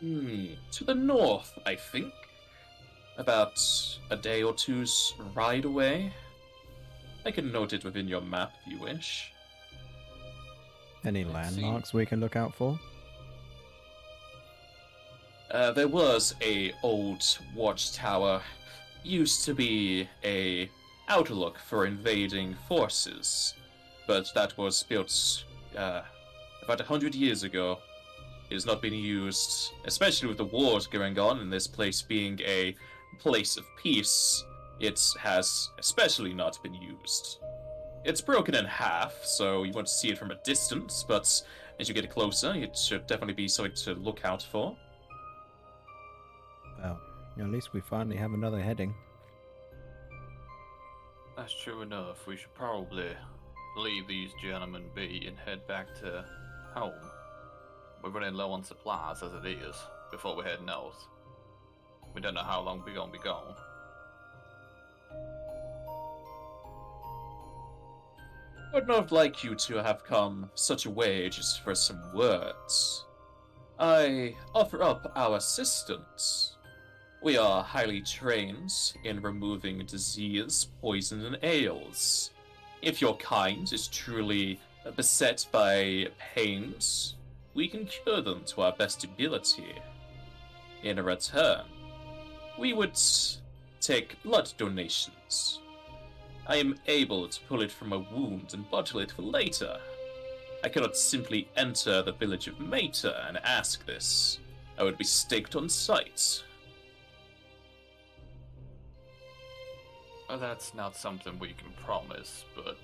To the north, I think. About a day or two's ride away. I can note it within your map if you wish. Any landmarks we can look out for? There was a old watchtower. Used to be a outlook for invading forces, but that was built about 100 years ago. It has not been used, especially with the wars going on and this place being a place of peace. It has especially not been used. It's broken in half, so you won't see it from a distance, but as you get closer, it should definitely be something to look out for. Well, at least we finally have another heading. That's true enough. We should probably leave these gentlemen be and head back to home. We're running low on supplies as it is before we head north. We don't know how long we're gonna be gone. I would not like you to have come such a way just for some words. I offer up our assistance. We are highly trained in removing disease, poison, and ails. If your kind is truly beset by pains, we can cure them to our best ability. In return, we would take blood donations. I am able to pull it from a wound and bottle it for later. I cannot simply enter the village of Mater and ask this. I would be staked on sight. That's not something we can promise, but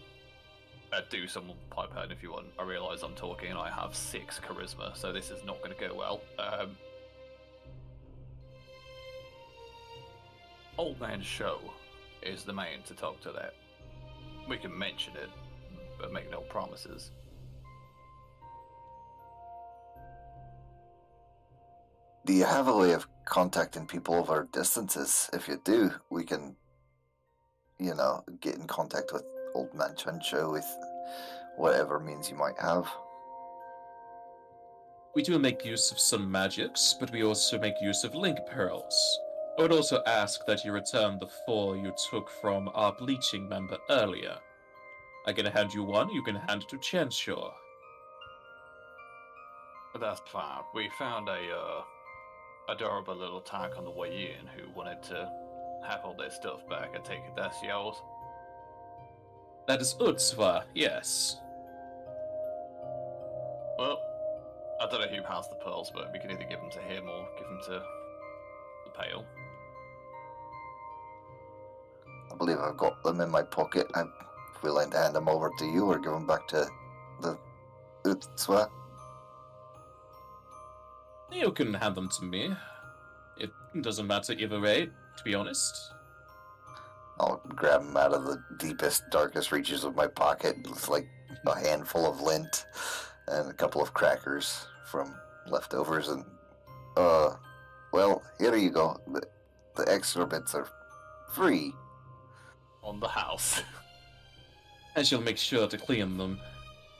do someone pipe in if you want. I realise I'm talking and I have 6 charisma, so this is not going to go well. Old Man Show is the man to talk to that. We can mention it, but make no promises. Do you have a way of contacting people over distances? If you do, we can, get in contact with Old Man Chuncho with whatever means you might have. We do make use of some magics, but we also make use of link pearls. I would also ask that you return the 4 you took from our bleaching member earlier. I can hand you one, you can hand it to Chanshaw. That's fine. We found a adorable little tank on the way in who wanted to have all their stuff back. I take it that's yours? That is Utsva, yes. Well, I don't know who has the pearls, but we can either give them to him or give them to the Pale. I believe I've got them in my pocket. I'm willing to hand them over to you or give them back to the Utswa. You can hand them to me. It doesn't matter either way, to be honest. I'll grab them out of the deepest, darkest reaches of my pocket. It's like a handful of lint and a couple of crackers from leftovers. And, well, here you go. The extra bits are free. On the house. I shall make sure to clean them.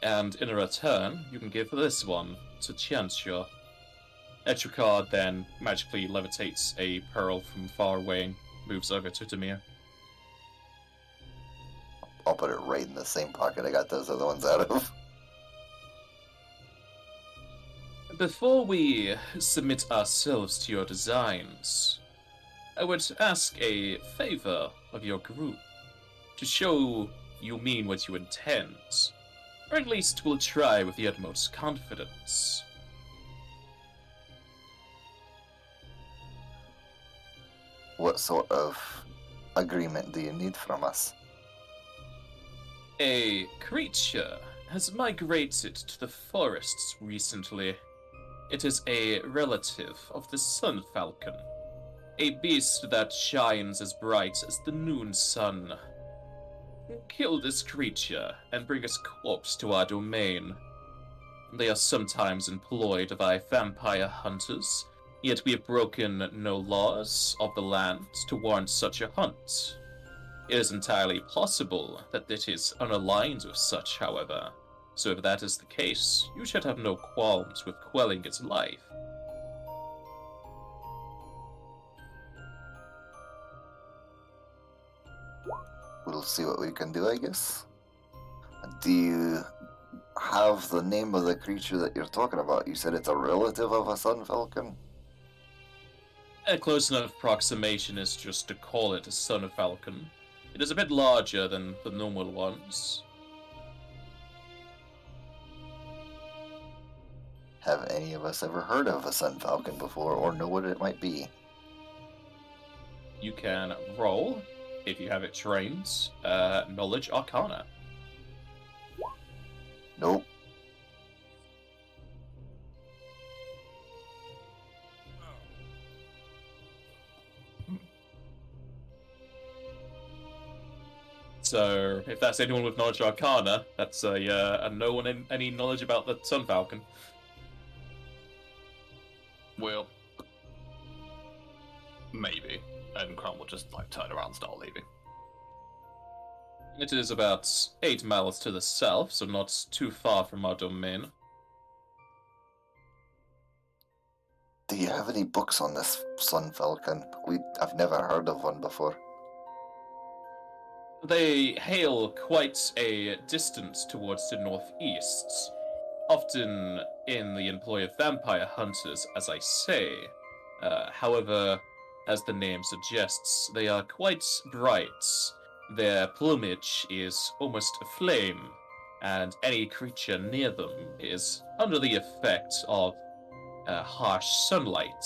And in return, you can give this one to Chanshaw. Etricard then magically levitates a pearl from far away and moves over to Demir. I'll put it right in the same pocket I got those other ones out of. Before we submit ourselves to your designs, I would ask a favor of your group to show you mean what you intend, or at least will try with the utmost confidence. What sort of agreement do you need from us? A creature has migrated to the forests recently. It is a relative of the Sun Falcon, a beast that shines as bright as the noon sun. Kill this creature and bring its corpse to our domain. They are sometimes employed by vampire hunters, yet we have broken no laws of the land to warrant such a hunt. It is entirely possible that it is unaligned with such, however, so if that is the case, you should have no qualms with quelling its life. We'll see what we can do, I guess. Do you have the name of the creature that you're talking about? You said it's a relative of a Sun Falcon? A close enough approximation is just to call it a Sun Falcon. It is a bit larger than the normal ones. Have any of us ever heard of a Sun Falcon before or know what it might be? You can roll, if you have it trained, Knowledge Arcana. Nope. So, if that's anyone with Knowledge Arcana, that's a no one any knowledge about the Sun Falcon. Well, maybe. And Crumb will just turn around and start leaving. It is about 8 miles to the south, so not too far from our domain. Do you have any books on this Sun Falcon? I've never heard of one before. They hail quite a distance towards the northeast, often in the employ of vampire hunters, as I say. However, as the name suggests, they are quite bright. Their plumage is almost aflame, and any creature near them is under the effect of harsh sunlight,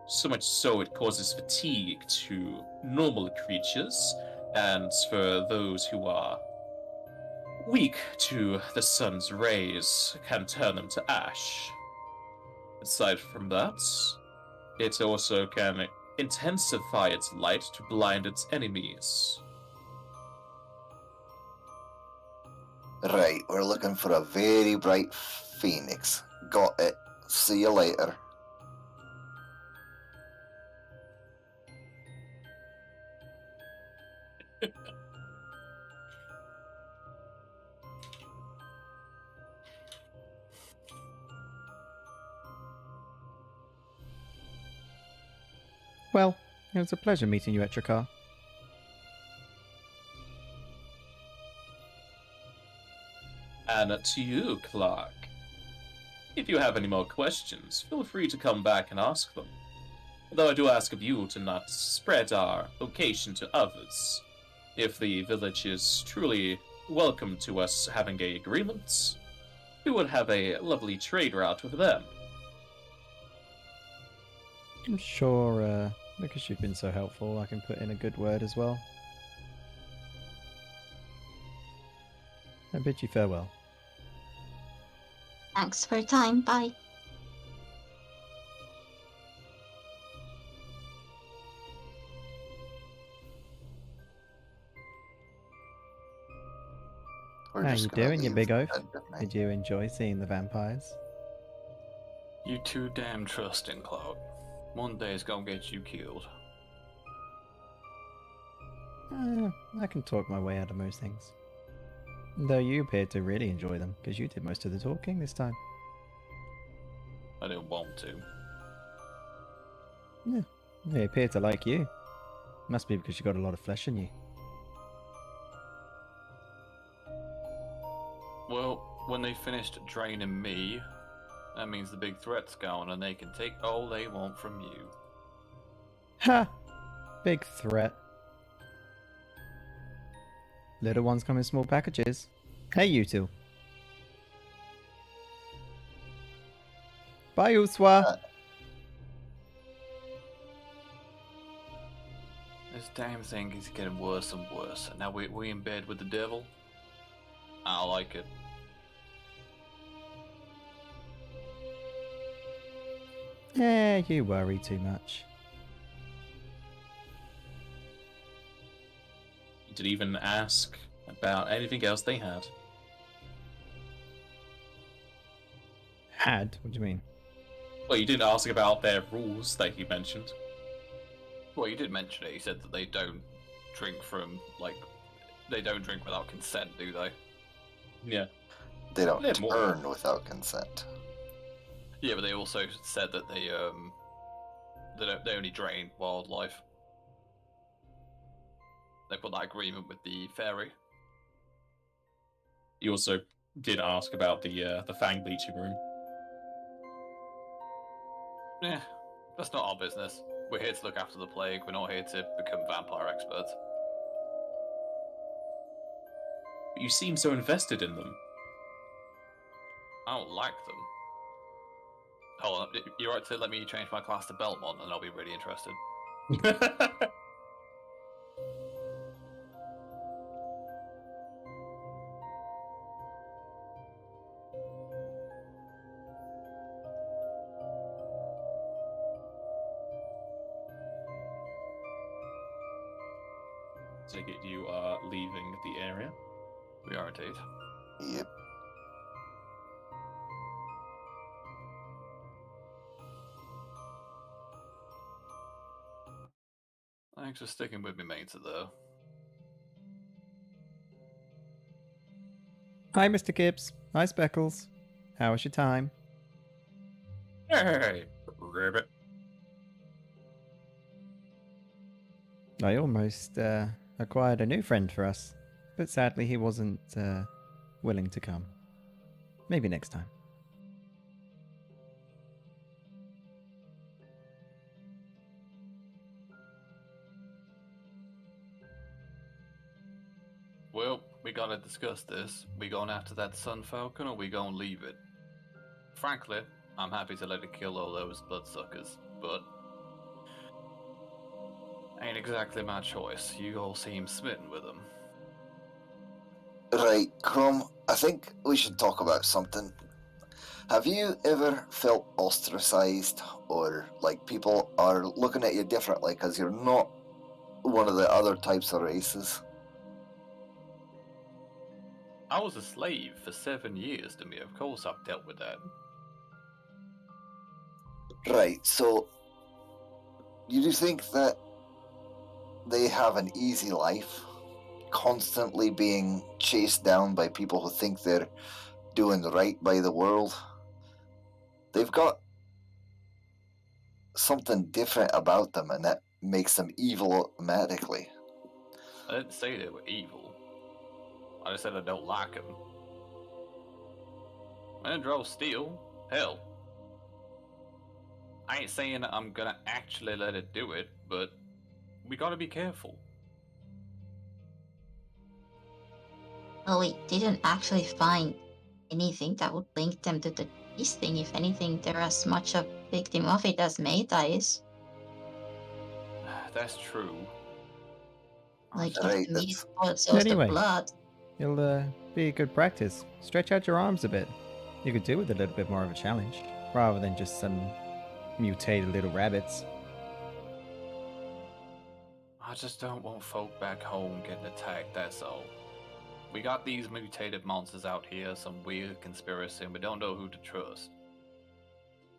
so much so it causes fatigue to normal creatures, And for those who are weak to the sun's rays, can turn them to ash. Aside from that, it also can intensify its light to blind its enemies. Right, we're looking for a very bright phoenix. Got it. See you later. Well, it was a pleasure meeting you, Etricar. And to you, Clark. If you have any more questions, feel free to come back and ask them. Though I do ask of you to not spread our location to others. If the village is truly welcome to us having a agreement, we would have a lovely trade route with them. I'm sure, because you've been so helpful, I can put in a good word as well. I bid you farewell. Thanks for your time. Bye. We're How just you gonna doing, you leave big oaf? at midnight. Did you enjoy seeing the vampires? You too damn trusting, Cloud. One day it's gonna get you killed. I can talk my way out of most things. Though you appeared to really enjoy them, because you did most of the talking this time. I didn't want to. Yeah, they appear to like you. Must be because you got a lot of flesh in you. Well, when they finished draining me, that means the big threat's gone and they can take all they want from you. Ha! Big threat. Little ones come in small packages. Hey, you two. Bye, Uswa. This damn thing is getting worse and worse. And now we in bed with the devil? I like it. You worry too much. You didn't even ask about anything else they had. Had? What do you mean? Well, you didn't ask about their rules that you mentioned. Well, you did mention it. You said that they don't drink from, like, they don't drink without consent, do they? Yeah. They don't They're more- turn without consent. Yeah, but they also said that they only drain wildlife. They put that agreement with the fairy. You also did ask about the fang bleaching room. Yeah, that's not our business. We're here to look after the plague. We're not here to become vampire experts. But you seem so invested in them. I don't like them. Hold on, you're right to let me change my class to Belmont, and I'll be really interested. Take it you are leaving the area. We are indeed. Yep. Thanks for sticking with me, mates, though. Hi, Mr. Gibbs. Hi, Speckles. How was your time? Hey, ribbit. I almost acquired a new friend for us, but sadly he wasn't willing to come. Maybe next time. Well, we gotta discuss this. We going after that Sun Falcon, or we gonna leave it? Frankly, I'm happy to let it kill all those bloodsuckers, but Ain't exactly my choice. You all seem smitten with him. Right, Chrome, I think we should talk about something. Have you ever felt ostracized, or like people are looking at you differently because you're not one of the other types of races? I was a slave for 7 years, Demir. Of course I've dealt with that. Right, so you do think that they have an easy life, constantly being chased down by people who think they're doing right by the world? They've got something different about them, and that makes them evil automatically. I didn't say they were evil. I just said I don't like them. I didn't draw steel. Hell. I ain't saying that I'm gonna actually let it do it, but we gotta be careful. Well, we didn't actually find anything that would link them to the beast thing. If anything, they're as much a victim of it as Meta is. That's true. Like, Right, if the meat that's- spoils Anyway. the blood. It'll be a good practice. Stretch out your arms a bit. You could do with a little bit more of a challenge, rather than just some mutated little rabbits. I just don't want folk back home getting attacked, that's all. We got these mutated monsters out here, some weird conspiracy, and we don't know who to trust.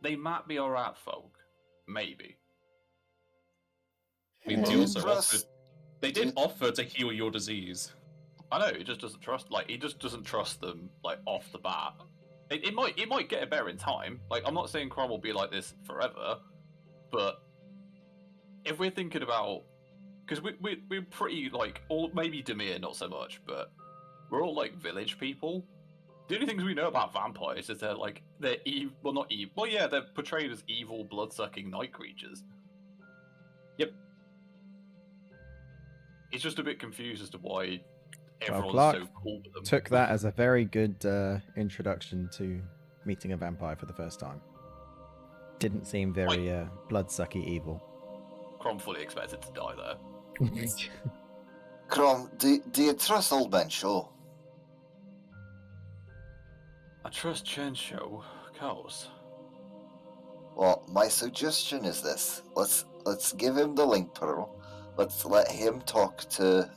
They might be alright folk. Maybe. I mean, Do they you also trust- offered. They did offer to heal your disease. I know, he just doesn't trust, like, he just doesn't trust them, like, off the bat. It might get better in time. Like, I'm not saying crime will be like this forever, but if we're thinking about, because we're pretty, like, all, maybe Demir not so much, but we're all, like, village people. The only things we know about vampires is they're evil, well, not evil, well, yeah, they're portrayed as evil, blood-sucking night creatures. Yep. It's just a bit confused as to why Well, everyone's Clark so cool with them. took that as a very good introduction to meeting a vampire for the first time. Didn't seem very bloodsucky evil. Crom fully expected to die there. Chrome, do you trust Old Man Show? I trust Chensho, course. Well, my suggestion is this: let's give him the link pearl. Let's let him talk to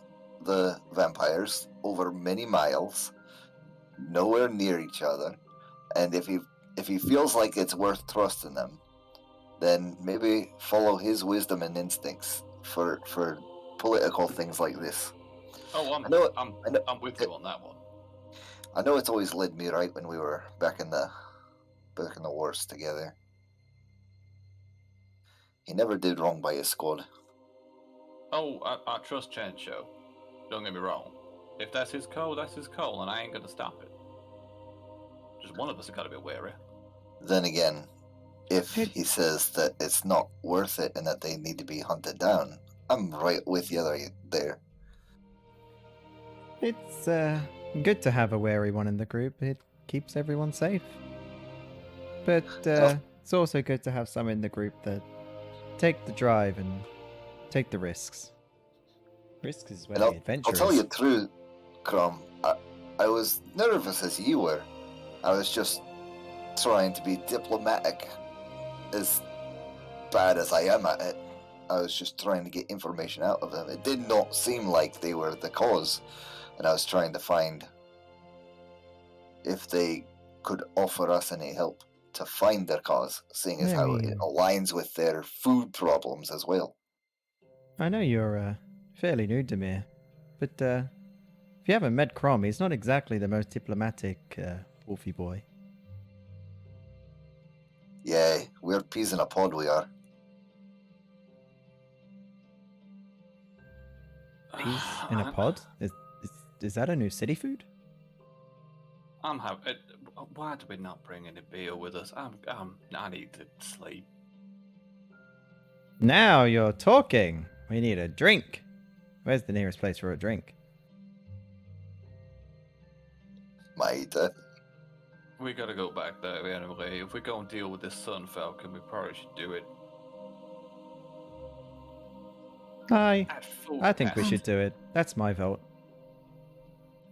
the vampires over many miles, nowhere near each other, and if he feels like it's worth trusting them, then maybe follow his wisdom and instincts for political things like this. Oh, I know- I'm with you on that one. I know it's always led me right when we were back in the wars together. He never did wrong by his squad. Oh, I trust Chensho. Don't get me wrong. If that's his call, that's his call, and I ain't gonna stop it. Just one of us has got to be wary. Then again, if he says that it's not worth it and that they need to be hunted down, I'm right with you there. It's good to have a wary one in the group. It keeps everyone safe. But it's also good to have some in the group that take the drive and take the risks. Risks is where And the adventure I'll tell is. you the truth, Crum. I was nervous as you were. I was just trying to be diplomatic, as bad as I am at it. I was just trying to get information out of them. It did not seem like they were the cause, and I was trying to find if they could offer us any help to find their cause, seeing as I how it mean- aligns with their food problems as well. I know you're fairly new, Demir, but if you haven't met Crom, he's not exactly the most diplomatic wolfy boy. Yeah, we're peas in a pod, we are. Peas in a pod? Is that a new city food? I'm happy. Why do we not bring any beer with us? I need to sleep. Now you're talking. We need a drink. Where's the nearest place for a drink? Maida. We gotta go back there anyway. If we're gonna deal with this Sun Falcon, we probably should do it. at full I think we capacity. should do it. That's my vote.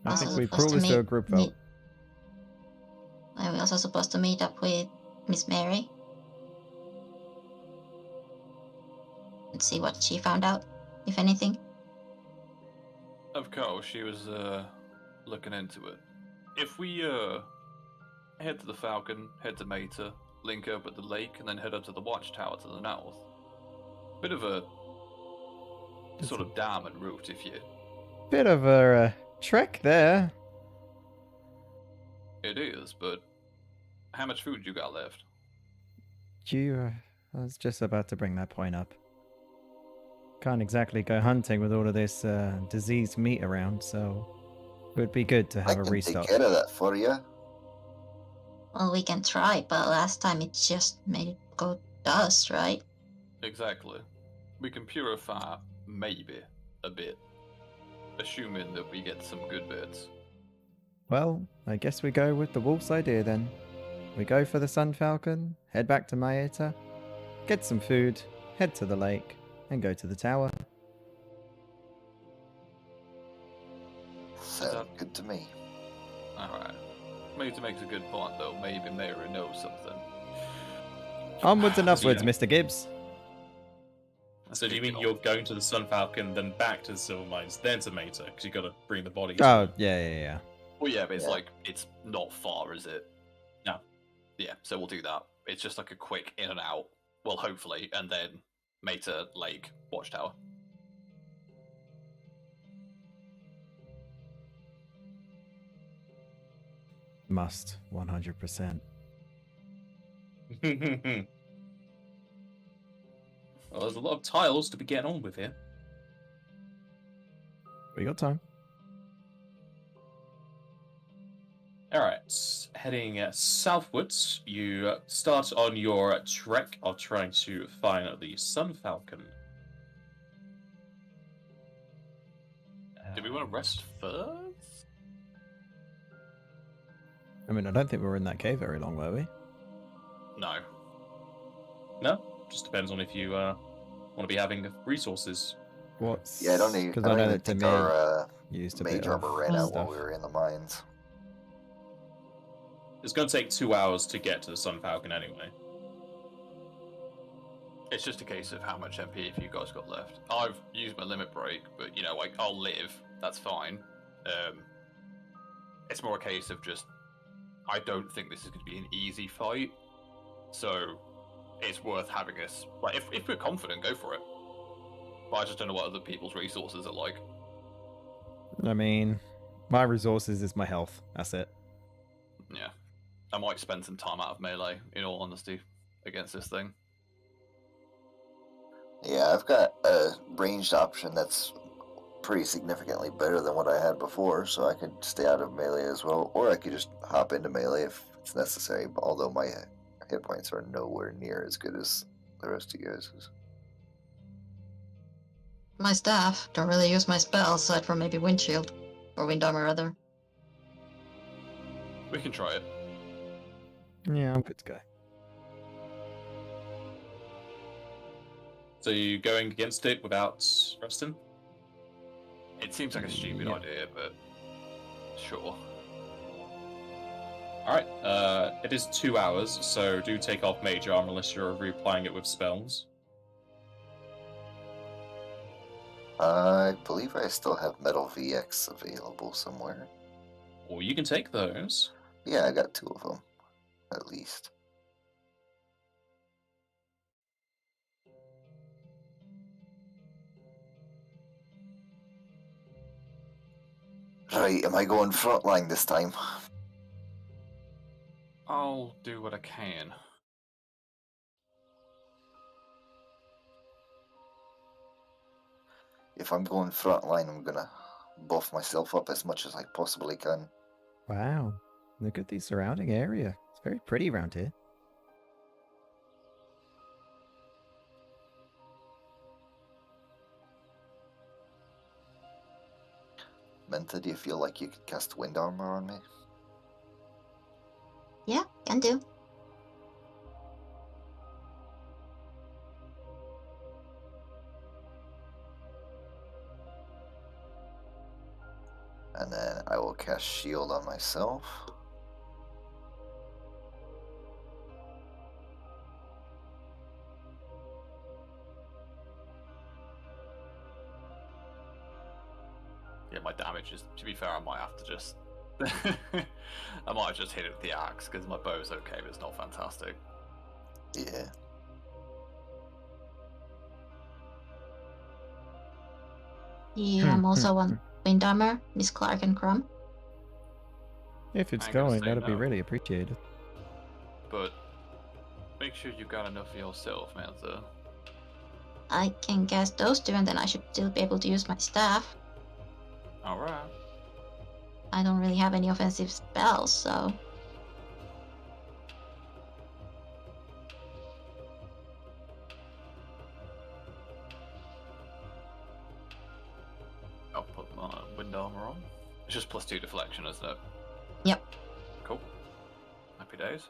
I Also think we supposed to probably do a meet- group meet- vote. Are we also supposed to meet up with Miss Mary? And see what she found out, if anything? Of course, she was looking into it. If we head to the Falcon, head to Meta, link up at the lake, and then head up to the watchtower to the north. Bit of a sort of diamond route, if you. Bit of a trek there. It is, but how much food you got left? I was just about to bring that point up. Can't exactly go hunting with all of this diseased meat around, so it would be good to I have a can restock. take care of that for you. Well, we can try, but last time it just made it go dust, right? Exactly. We can purify maybe a bit, assuming that we get some good bits. Well, I guess we go with the wolf's idea then. We go for the Sun Falcon, head back to Maeta, get some food, head to the lake, and go to the tower. Sounds good to me. Alright. Meta makes a good point, though. Maybe Mary knows something. Onwards and So upwards, yeah. Mr. Gibbs. So do you mean you're going to the Sun Falcon, then back to the Silver Mines, then to Meta? Because you got to bring the body. Oh, yeah. Well, yeah, but it's Yeah. like, it's not far, is it? No. Yeah, so we'll do that. It's just like a quick in and out. Well, hopefully, and then Meta, Lake, Watchtower. Must, 100%. Well, there's a lot of tiles to be getting on with here. We got time. Alright, heading southwards, you start on your trek of trying to find the Sun Falcon. Do we want to rest first? I mean, I don't think we were in that cave very long, were we? No. No? Just depends on if you want to be having resources. What's... Yeah, I don't even, Because I I don't know even that think Demir our used a bit mage of armor ran out stuff. while we were in the mines. It's going to take 2 hours to get to the Sun Falcon anyway. It's just a case of how much MP have you guys got left. I've used my limit break, but, you know, like, I'll live. That's fine. It's more a case of just, I don't think this is going to be an easy fight. So, it's worth having us. Like, if we're confident, go for it. But I just don't know what other people's resources are like. I mean, my resources is my health. That's it. Yeah. I might spend some time out of melee, in all honesty, against this thing. Yeah, I've got a ranged option that's pretty significantly better than what I had before, so I could stay out of melee as well, or I could just hop into melee if it's necessary, although my hit points are nowhere near as good as the rest of you guys'. My staff don't really use my spells aside from maybe windshield. Or wind armor, rather. We can try it. Yeah, I'm good to go. So you going against it without resting? It seems like a stupid Yeah. idea, but sure. Alright, it is 2 hours, so do take off Mage Armor unless you're reapplying it with spells. I believe I still have Metal VX available somewhere. Or you can take those. Yeah, I got 2 of them, at least. Right, am I going frontline this time? I'll do what I can. If I'm going frontline, I'm gonna buff myself up as much as I possibly can. Wow. Look at the surrounding area. It's very pretty around here. Mentha, do you feel like you could cast wind armor on me? Yeah, can do. And then I will cast Shield on myself. Yeah, my damage is, to be fair, I might have to just... I might have just hit it with the axe, because my bow's okay, but it's not fantastic. Yeah. Yeah, I'm also on wind armor, Miss Clark and Crumb. If it's I ain't gonna going, say that'd be no. really appreciated. But make sure you've got enough for yourself, Mantha. I can cast those two, and then I should still be able to use my staff. Alright. I don't really have any offensive spells, so... I'll put my wind armor on. It's just +2 deflection, isn't it? Yep. Cool. Happy days.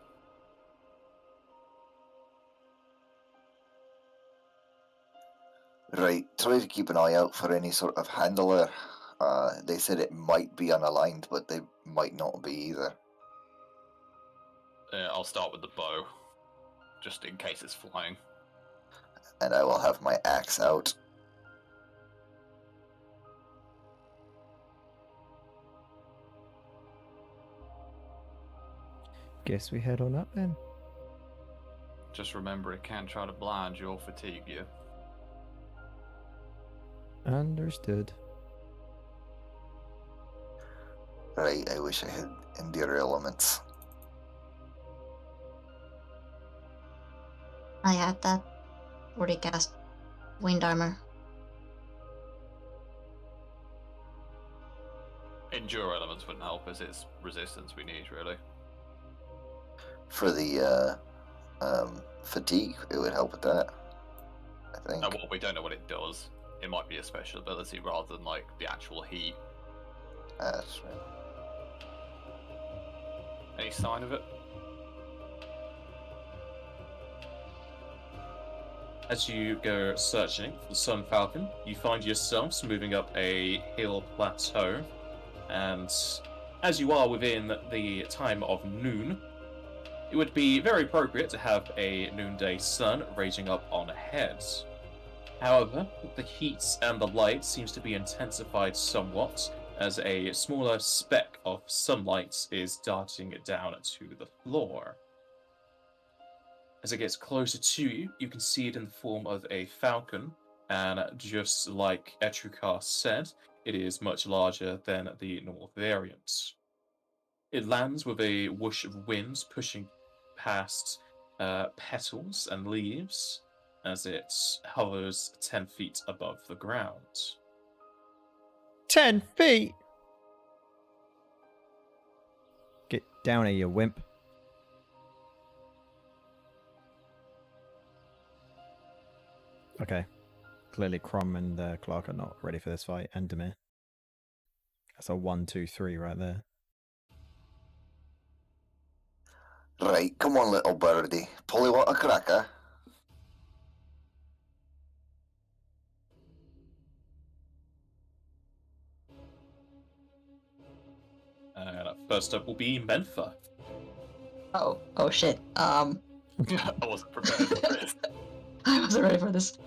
Right, try to keep an eye out for any sort of handler. They said it might be unaligned, but they might not be either. I'll start with the bow, just in case it's flying. And I will have my axe out. Guess we head on up then. Just remember, it can try to blind you or fatigue you. Understood. Right, I wish I had Endure Elements. I had that. Already cast wind armor. Endure elements wouldn't help us, it's resistance we need, really. For the fatigue, it would help with that, I think. Well, we don't know what it does. It might be a special ability rather than, like, the actual heat. That's right. Any sign of it? As you go searching for the Sun Falcon, you find yourselves moving up a hill plateau, and as you are within the time of noon, it would be very appropriate to have a noonday sun raging up on ahead. However, the heat and the light seems to be intensified somewhat, as a smaller speck of sunlight is darting down to the floor. As it gets closer to you, you can see it in the form of a falcon, and just like Etrukar said, it is much larger than the normal variant. It lands with a whoosh of wind pushing past petals and leaves as it hovers 10 feet above the ground. 10 feet! Get down here, you wimp. Okay. Clearly Crom and Clark are not ready for this fight, and Demir. That's a 1, 2, 3 right there. Right, come on, little birdie. Polly want a cracker? First up will be Mentha. Oh shit. I wasn't prepared for this. I wasn't ready for this.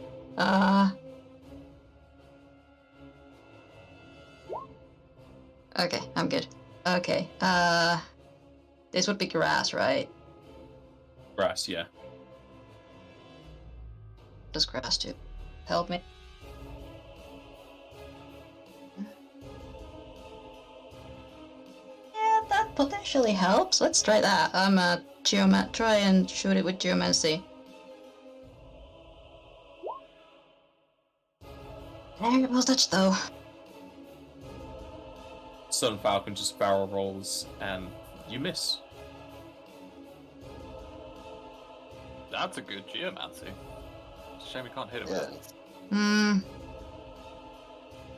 Okay, I'm good. Okay, this would be grass, right? Grass, yeah. Does grass do? Help me. Yeah, that potentially helps. Let's try that. I'm a try and shoot it with geomancy. Terrible touch though. Sun Falcon just barrel rolls and you miss. That's a good geomancy. It's a shame we can't hit it with Yeah. it.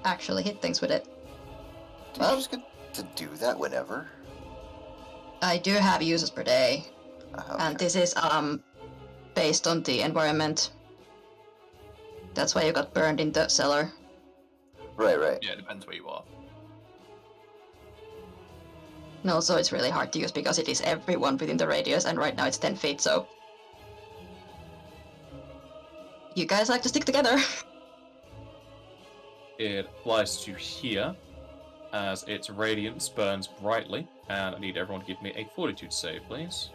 Actually hit things with it. Do you just get to do that whenever? I do have uses per day. Okay. And this is based on the environment. That's why you got burned in the cellar. Right. Yeah, it depends where you are. And also, it's really hard to use because it is everyone within the radius, and right now it's 10 feet, so... You guys like to stick together. It applies to here, as its radiance burns brightly, and I need everyone to give me a fortitude save, please.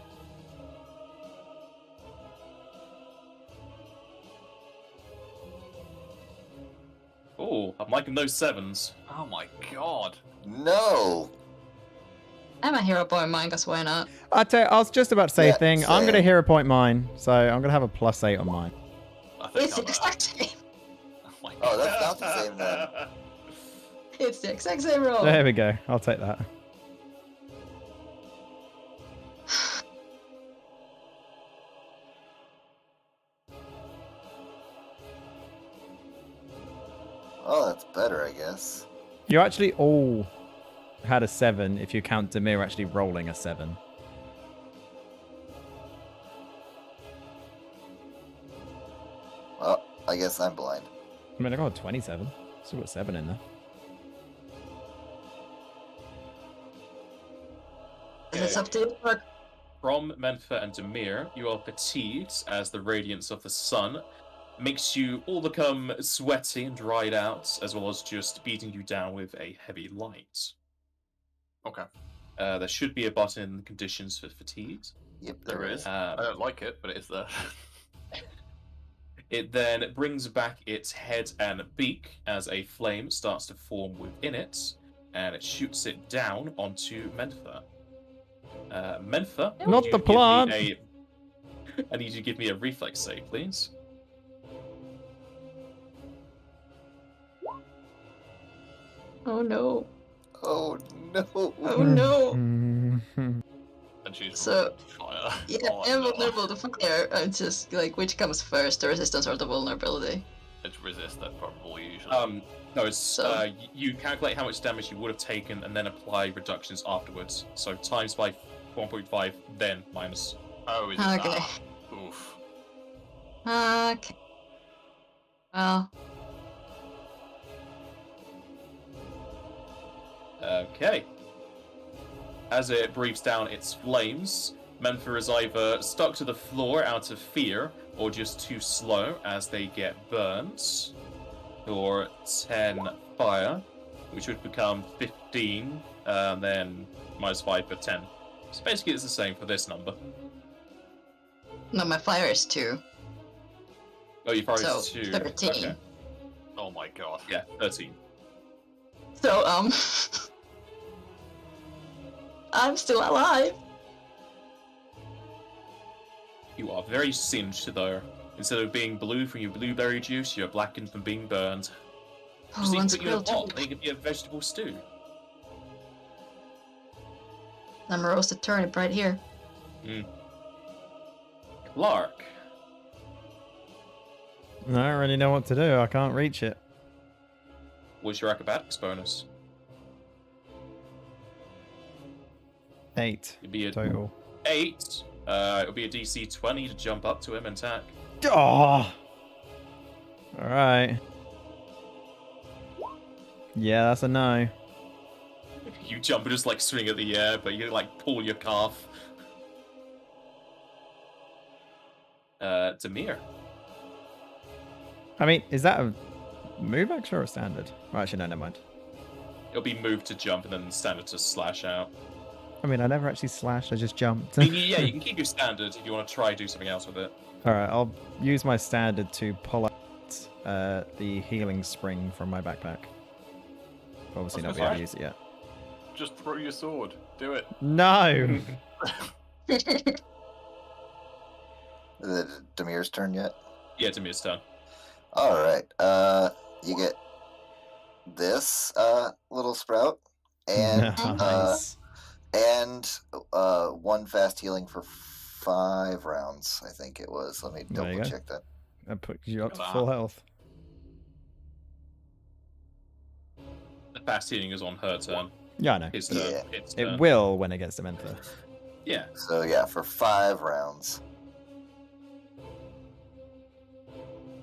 Oh, I'm liking those 7s. Oh my god. No! I'm a hero point mine, because why not? I was just about to say Yeah, a thing. I'm going to same. hero point mine, so I'm going to have a +8 on mine. I think It's the I'm exact same. Oh my Oh, god. that's not the same then. It's the exact same roll. There we go. I'll take that. Oh, that's better, I guess. You actually all had a 7 if you count Demir actually rolling a 7. Well, I guess I'm blind. I mean, I got a 27. Still got 7 in there. It's up to you. But From Menfa and Demir, you are fatigued as the radiance of the sun makes you all become sweaty and dried out, as well as just beating you down with a heavy light. Okay. There should be a button in the conditions for fatigued. Yep, There is. Um, I don't like it, but it is there. It then brings back its head and beak as a flame starts to form within it, and it shoots it down onto Menfa. Menfa, Not you the give me plant. I need you to give me a reflex save, please. oh no. Oh no! Oh no. And she's So, fire. Yeah, Oh, I'm no. vulnerable to fire. I'm just like, which comes first, the resistance or the vulnerability? It's resist that probably usually. No, it's So- you calculate how much damage you would have taken and then apply reductions afterwards. So times by 1.5, then minus. Oh, is it Okay. that? Oof. Okay. Well, Okay. As it breathes down its flames, Menfa is either stuck to the floor out of fear, or just too slow as they get burnt. Or 10 fire, which would become 15, then minus 5 for 10. So basically it's the same for this number. no, my fire is 2. Oh, your fire So, is 2. 13. Okay. Oh my god. Yeah, 13. So, I'm still alive. You are very singed, though. Instead of being blue from your blueberry juice, you're blackened from being burned. Oh, Just need one's to put you in a grilled pot. They could be a vegetable stew. I'm a roasted turnip right here. Clark. I don't really know what to do. I can't reach it. What's your acrobatics bonus? 8 It'd be a total. 8. It'll be a DC 20 to jump up to him and attack. Oh! Alright. Yeah, that's a no. You jump and just like swing at the air, but you like pull your calf. Demir. I mean, is that a move action or a standard? Oh, actually, no, never mind. It'll be moved to jump and then standard to slash out. I mean, I never actually slashed, I just jumped. Yeah, you can keep your standard if you want to try do something else with it. Alright, I'll use my standard to pull out the healing spring from my backpack. Obviously not That's be able to fine. use it yet. Just throw your sword. Do it. No! Is it Demir's turn yet? Yeah, Demir's turn. Alright, you get this, little sprout, and, Nice. and 1 fast healing for 5 rounds, I think it was. Let me There you double go. check that. That puts you up to Wow. full health. The fast healing is on her turn. Yeah, I know. His turn. Yeah. Its turn. It will when it gets to Mentha. Yeah. So yeah, for 5 rounds.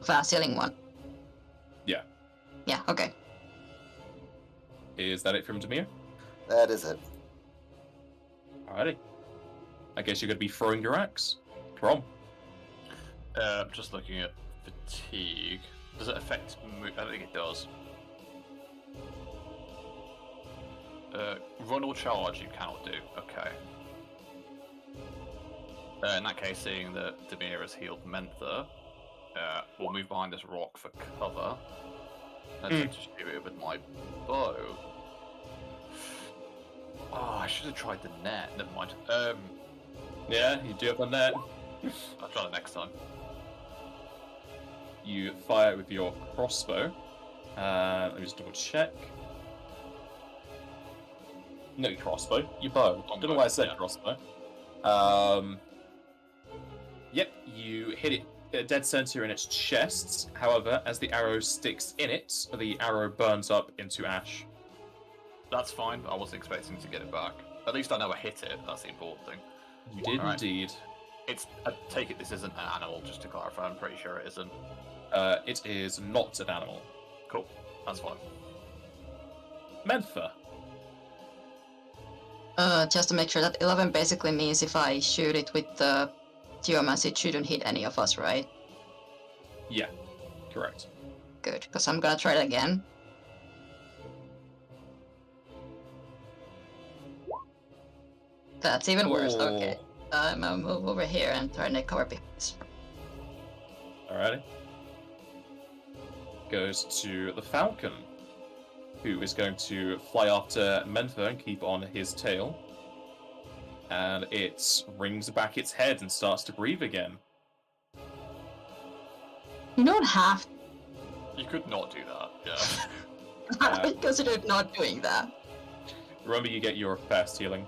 Fast healing 1. Yeah. Yeah, okay. Is that it from Demir? That is it. Alrighty. I guess you're going to be throwing your axe. Come on. Just looking at fatigue. Does it affect I think it does. Run or charge you cannot do. Okay. In that case, seeing that Demir has healed Mentha, we'll move behind this rock for cover. And attempt to shoot it with my bow. Oh, I should have tried the net. Never mind. Yeah, you do have a net. I'll try it next time. You fire with your crossbow. Let me just double check. No, your crossbow. Your bow. I don't know why I said crossbow. Yep, you hit it dead center in its chest. However, as the arrow sticks in it, the arrow burns up into ash. That's fine. I wasn't expecting to get it back. At least I know I hit it. That's the important thing. You did indeed. I take it this isn't an animal, just to clarify. I'm pretty sure it isn't. It is not an animal. Cool. That's fine. Mentha. Just to make sure, that 11 basically means if I shoot it with the geomancy, it shouldn't hit any of us, right? Yeah, correct. Good, because I'm gonna try it again. That's even worse. Okay. I'm gonna move over here and try to cover behind this. Alrighty. Goes to the Falcon, who is going to fly after Mentha and keep on his tail. And it rings back its head and starts to breathe again. You don't have You could not do that, yeah. I considered not doing that. Remember, you get your fast healing.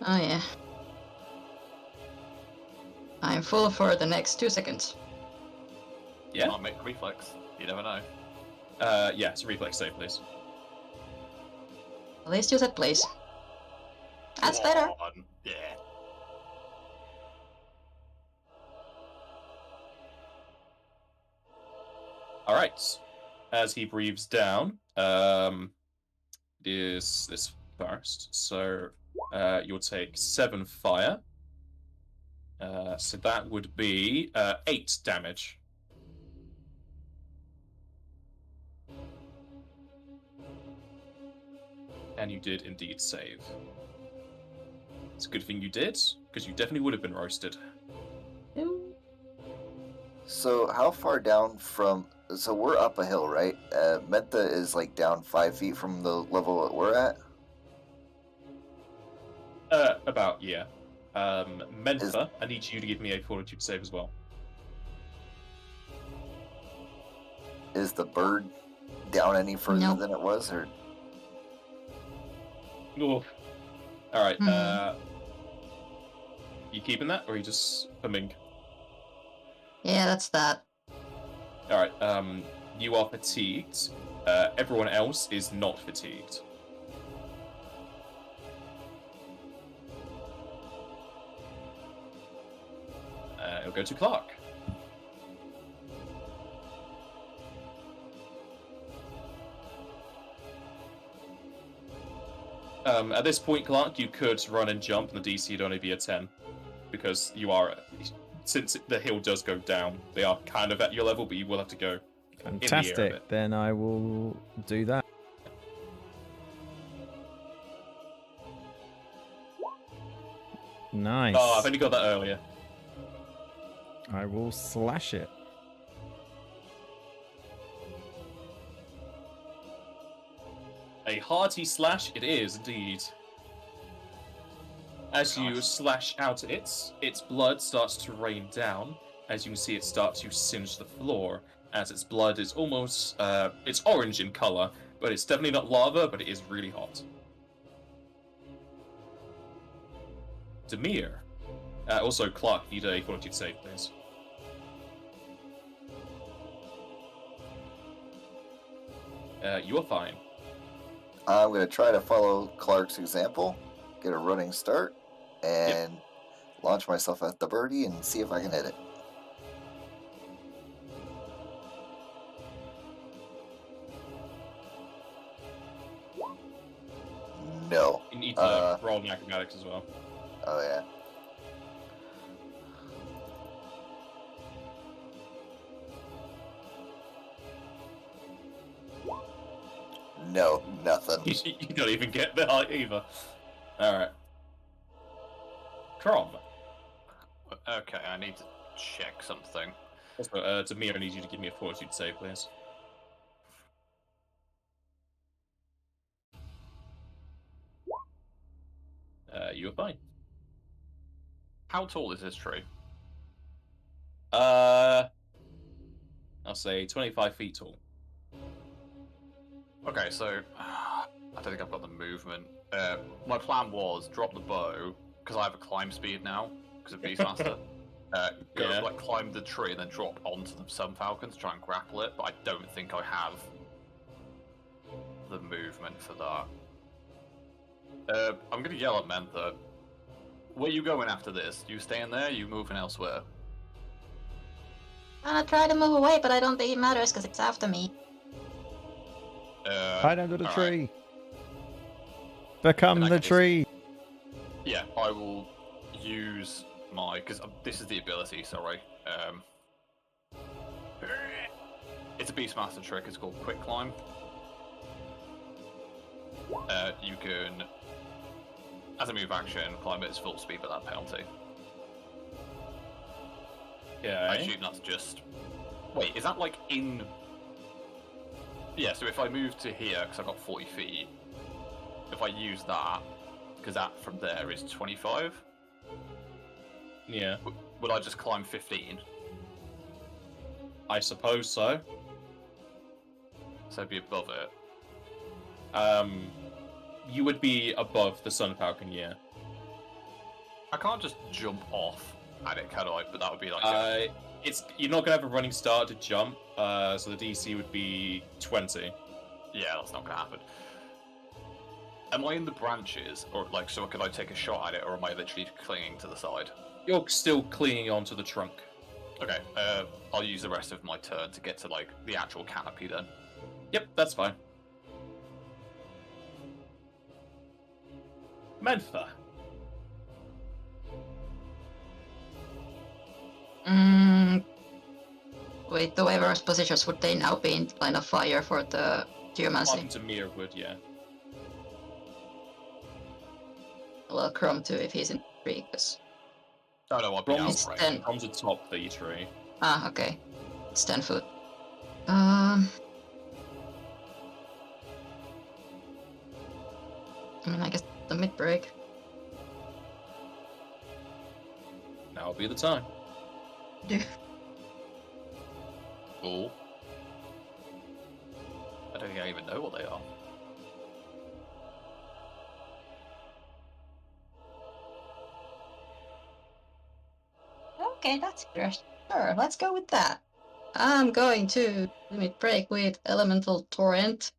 Oh yeah. I'm full for the next 2 seconds. Yeah? Might make reflex. You never know. Yeah, it's a reflex save, please. At least use it, please. That's better. Come on. Yeah. Alright. As he breathes down, is this first. So, you'll take 7 fire. So that would be 8 damage. And you did indeed save. It's a good thing you did, because you definitely would have been roasted. So how far down from... So we're up a hill, right? Mentha is like down 5 feet from the level that we're at? About, yeah. Mentha, I need you to give me a fortitude save as well. Is the bird down any further Nope. than it was, or... Oof. Alright, you keeping that, or are you just humming? Yeah, that's that. Alright, you are fatigued. Everyone else is not fatigued. It'll go to Clark. At this point, Clark, you could run and jump, and the DC would only be a 10. Because you are... Since the hill does go down, they are kind of at your level, but you will have to go in the air a Fantastic. bit. Then I will do that. Nice. Oh, I've only got that earlier. I will slash it. A hearty slash it is, indeed. As you slash out at its blood starts to rain down. As you can see, it starts to singe the floor. As its blood is almost... it's orange in color, but it's definitely not lava, but it is really hot. Demir. Also, Clark, need a fortitude save, please. You are fine. I'm going to try to follow Clark's example, get a running start, and launch myself at the birdie and see if I can hit it. No. You need to roll in acrobatics as well. Oh yeah. No, nothing. You don't even get that either. Alright. Crom. Okay, I need to check something. Also, Demir, I need you to give me a fortitude save, please. You are fine. How tall is this tree? I'll say 25 feet tall. Okay, so I don't think I've got the movement. My plan was drop the bow because I have a climb speed now because of Beastmaster. Go Yeah. like climb the tree and then drop onto the Sun Falcon to try and grapple it, but I don't think I have the movement for that. I'm gonna yell at Mentha. Where you going after this? You staying there? You moving elsewhere? I'm gonna try to move away, but I don't think it matters because it's after me. Hide under the alright. tree. Become In the that case- tree. Yeah, I will use my because this is the ability. Sorry. It's a Beastmaster trick. It's called Quick Climb. You can, as a move action, climb at its full speed without penalty. Yeah. I assume that's just. Wait, is that like in? Yeah. So if I move to here because I've got 40 feet, if I use that, because that from there is 25. Yeah. Would I just climb 15? I suppose so. So I'd be above it. You would be above the Sun Falcon, yeah. I can't just jump off at it, can I? But that would be like. You're not gonna have a running start to jump, so the DC would be 20. Yeah, that's not gonna happen. Am I in the branches, or like, so could I take a shot at it, or am I literally clinging to the side? You're still clinging onto the trunk. Okay, I'll use the rest of my turn to get to like the actual canopy then. Yep, that's fine. Mentha. Wait, the Waver's positions, would they now be in line of fire for the Geomancy? Martin Demir would, yeah. Well, Chrome too if he's in tree, because... Oh no, I'll be Bronze, It's outright. 10. Bronze atop the tree. Ah, okay. It's 10 foot. I mean, I guess the mid break. Now would be the time. Cool. I don't think I even know what they are. Okay, that's interesting. Sure, let's go with that. I'm going to limit break with Elemental Torrent.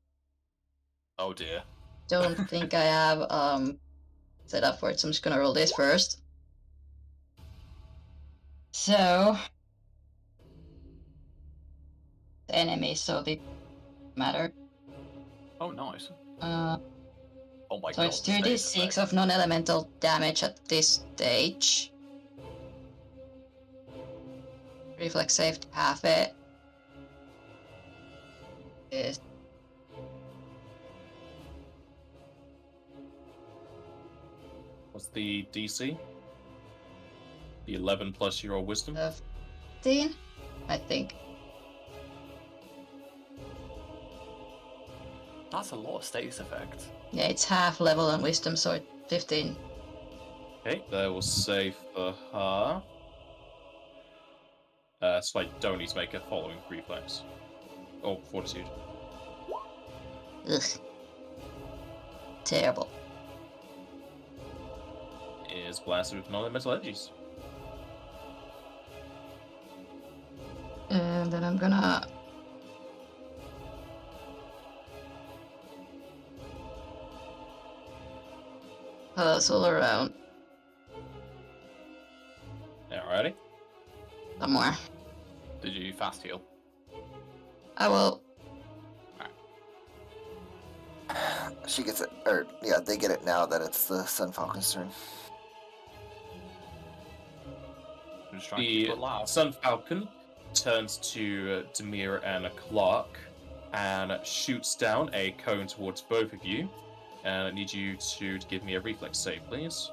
Oh dear. Don't think I have set up for it, so I'm just gonna roll this first. So the enemy, so they matter. Oh nice. Uh, Oh my so god. it's the status 2d6 effect. of non-elemental damage at this stage. Reflex save to half it. Is What's the DC? The 11 plus your wisdom? 15, I think. That's a lot of status effect. Yeah, it's half level on wisdom, so it's 15. Okay, that will save for her. So I don't need to make a following reflex. Or fortitude. Ugh. Terrible. Is blasted with non-elemental energies. And then I'm gonna hustle around Alrighty. somewhere. Did you fast heal? I will. she gets it, or yeah, they get it now that it's the Sun Falcon's turn. I'm just trying to keep The it loud. Sun Falcon turns to Demir and Clark and shoots down a cone towards both of you. And I need you to give me a reflex save, please.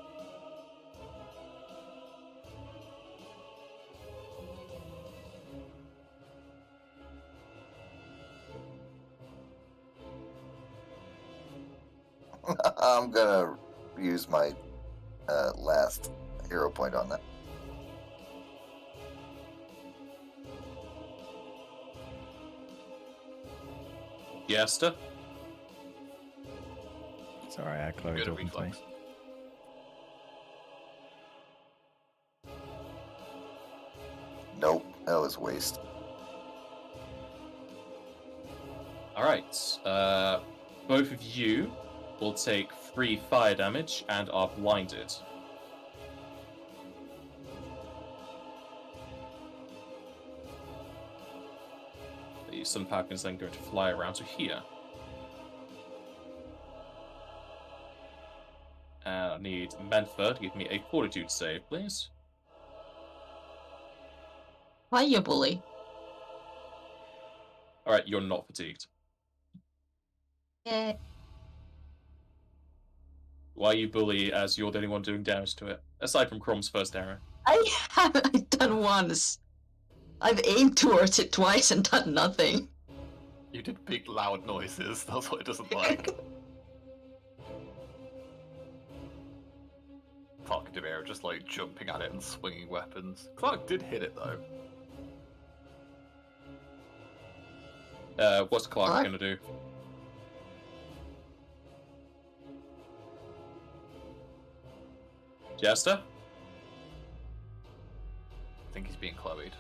I'm gonna use my last hero point on that. Jester? Sorry, I Chloe Good at talking to me. reflex. Nope, that was waste. Alright. Both of you will take 3 fire damage and are blinded. The Sun Falcon is then going to fly around to here. And I need Mentha to give me a fortitude save, please. Why you bully? Alright, you're not fatigued. Yeah. Why you bully as you're the only one doing damage to it? Aside from Crom's first arrow. I haven't done once. I've aimed towards it twice and done nothing. You did big loud noises, that's what it doesn't like. Fuck Demir, just like jumping at it and swinging weapons. Clark did hit it though. What's Clark Clark? gonna do? Jester? I think he's being Chloe'd.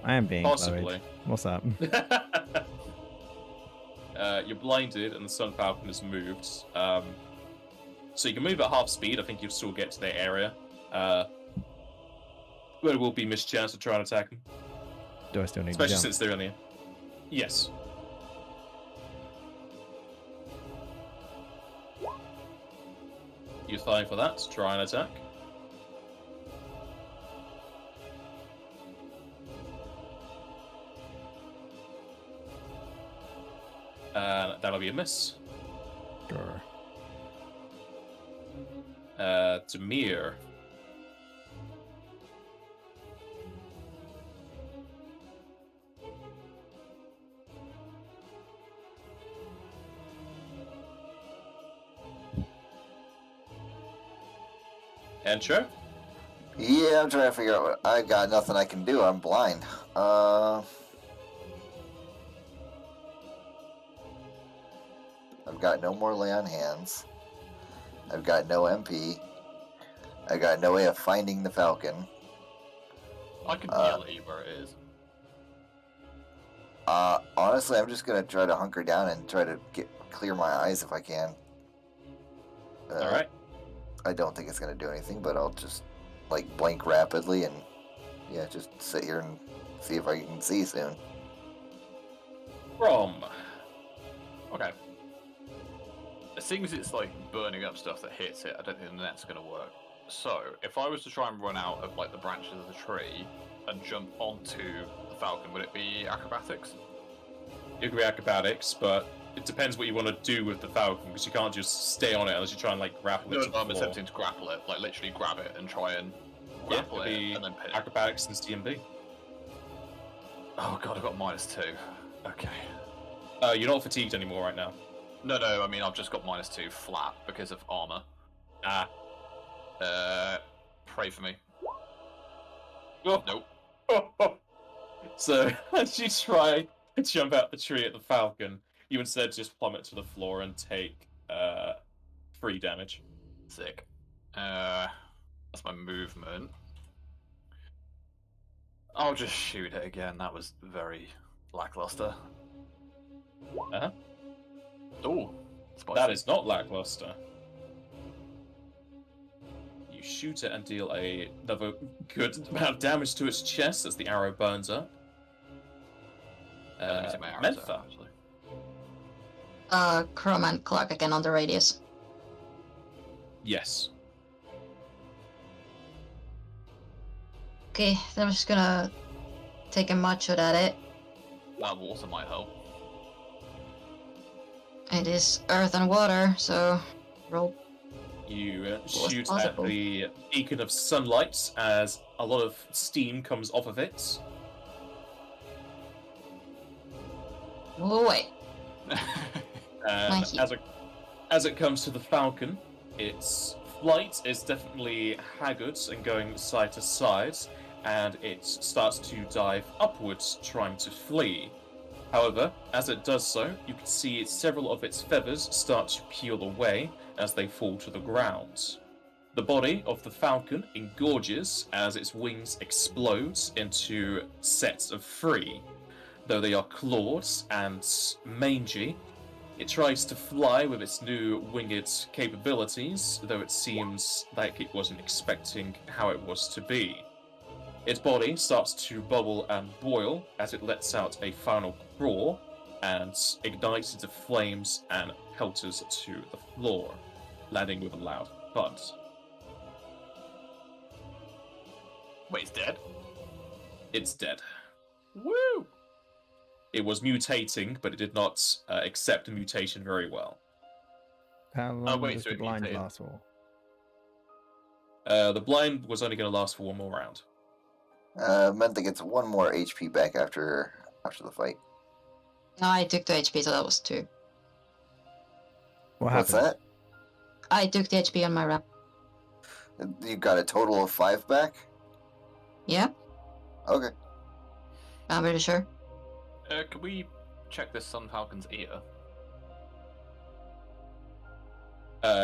I am being Possibly. Chloe. What's up? You're blinded and the Sun Falcon has moved. So you can move at half speed. I think you'll still get to their area. But it will be mischance to try and attack them. Do I still need to Especially jump? since they're in the... Yes. You're fine for that. Try and attack. That'll be a miss. Sure. Demir. Entro? Yeah, I'm trying to figure out what I got. Nothing I can do. I'm blind. I've got no more lay on hands. I've got no MP. I got no way of finding the Falcon. I can yell at you where it is. Honestly, I'm just gonna try to hunker down and try to clear my eyes if I can. Alright. I don't think it's gonna do anything, but I'll just like blink rapidly and yeah, just sit here and see if I can see soon. Crom. Okay. It seems it's like burning up stuff that hits it. I don't think the net's gonna work. So, if I was to try and run out of like the branches of the tree and jump onto the Falcon, would it be acrobatics? It could be acrobatics, but it depends what you want to do with the Falcon, because you can't just stay on it unless you try and like grapple it No, to the I'm floor. attempting to grapple it, like literally grab it and try and Yeah, grapple it'd it be and then pin it. acrobatics and CMB. Oh god, I've got -2. Okay. You're not fatigued anymore right now. No, I mean I've just got -2 flat because of armor. Ah. Pray for me. Oh. Nope. So, as you try to jump out the tree at the Falcon, you instead just plummet to the floor and take 3 damage. Sick. That's my movement. I'll just shoot it again. That was very lackluster. Uh-huh. Oh, spicy. That is not lackluster. You shoot it and deal another good amount of damage to its chest as the arrow burns up. Let me see my arrows Mentha. out, actually. Chrome and Clark again on the radius. Yes. Okay, then I'm just gonna take a mud shot at it. That water might help. It is earth and water, so roll. You was shoot at possible? the beacon of sunlight as a lot of steam comes off of it. Move away. And Thank you. as it comes to the falcon, its flight is definitely haggard and going side to side, and it starts to dive upwards, trying to flee. However, as it does so, you can see several of its feathers start to peel away as they fall to the ground. The body of the falcon engorges as its wings explode into sets of three. Though they are clawed and mangy, it tries to fly with its new winged capabilities, though it seems like it wasn't expecting how it was to be. Its body starts to bubble and boil as it lets out a final roar and ignites into flames and pelters to the floor, landing with a loud thud. Wait, it's dead? It's dead. Woo! It was mutating, but it did not accept the mutation very well. How long wait, does so the it blind mutated. last for? The blind was only going to last for one more round. Meant that gets 1 more HP back after the fight. No, I took the HP, so that was 2. What What's happened? that? I took the HP on my round. You got a total of 5 back? Yeah, Okay. I'm pretty sure. Can we check this Sun Falcon's ear?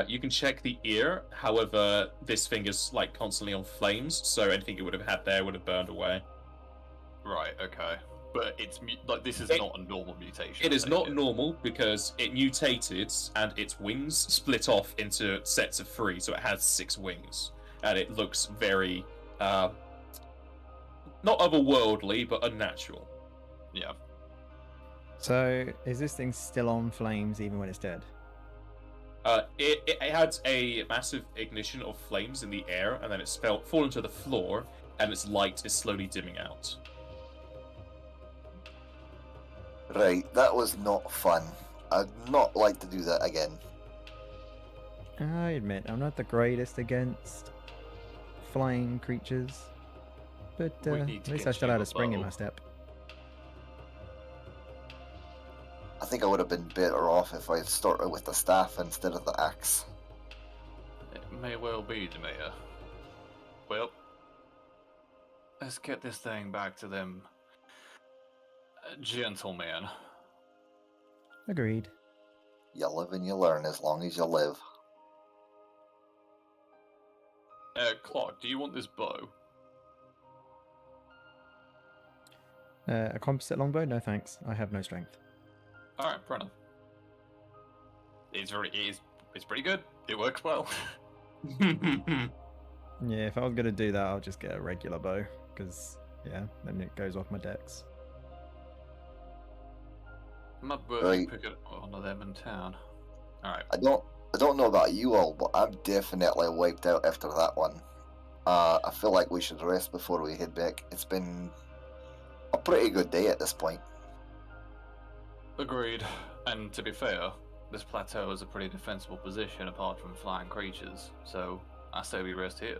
You can check the ear, however, this thing is like constantly on flames, so anything it would have had there would have burned away. Right, okay. But it's like this is not a normal mutation. It I is take not it. normal because it mutated and its wings split off into sets of 3, so it has 6 wings. And it looks very, not otherworldly, but unnatural. Yeah. So, is this thing still on flames even when it's dead? It had a massive ignition of flames in the air, and then it's fallen to the floor, and its light is slowly dimming out. Right, that was not fun. I'd not like to do that again. I admit, I'm not the greatest against flying creatures. But We at need to least get I still you had a a spring in bow. my step. I think I would have been better off if I started with the staff instead of the axe. It may well be, Demir. Well, let's get this thing back to them gentlemen. Agreed. You live and you learn as long as you live. Clark, do you want this bow? A composite longbow? No thanks. I have no strength. Alright, fair enough. It's pretty good. It works well. Yeah, if I was going to do that, I'll just get a regular bow. Because, yeah, then it goes off my decks. Might worth Right. pick it one of them in town. Alright. I don't know about you all, but I'm definitely wiped out after that one. I feel like we should rest before we head back. It's been a pretty good day at this point. Agreed. And to be fair, this plateau is a pretty defensible position apart from flying creatures, so I say we rest here.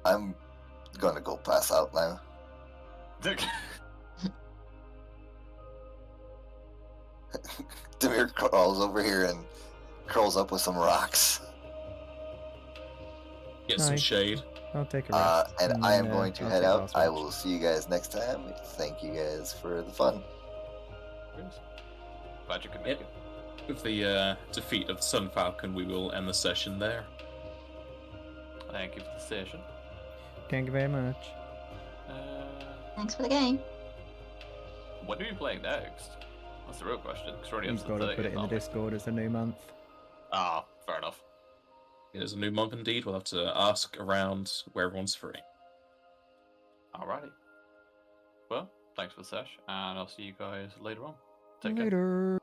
I'm gonna go pass out now. Demir crawls over here and curls up with some rocks. Get some Hi. shade. I'll take a rest. And I am then, going to I'll head take out. last I watch. will see you guys next time. Thank you guys for the fun. Glad you could make Yep. it. With the defeat of the Sun Falcon, we will end the session there. Thank you for the session. Thank you very much. Thanks for the game. When are you playing next? That's the real question. 'Cause we're already up You've to the got to put 30th, it in the aren't we? Discord as a new month. Ah, fair enough. It is a new month indeed. We'll have to ask around where everyone's free. Alrighty. Well, thanks for the sesh, and I'll see you guys later on. Take care. Later.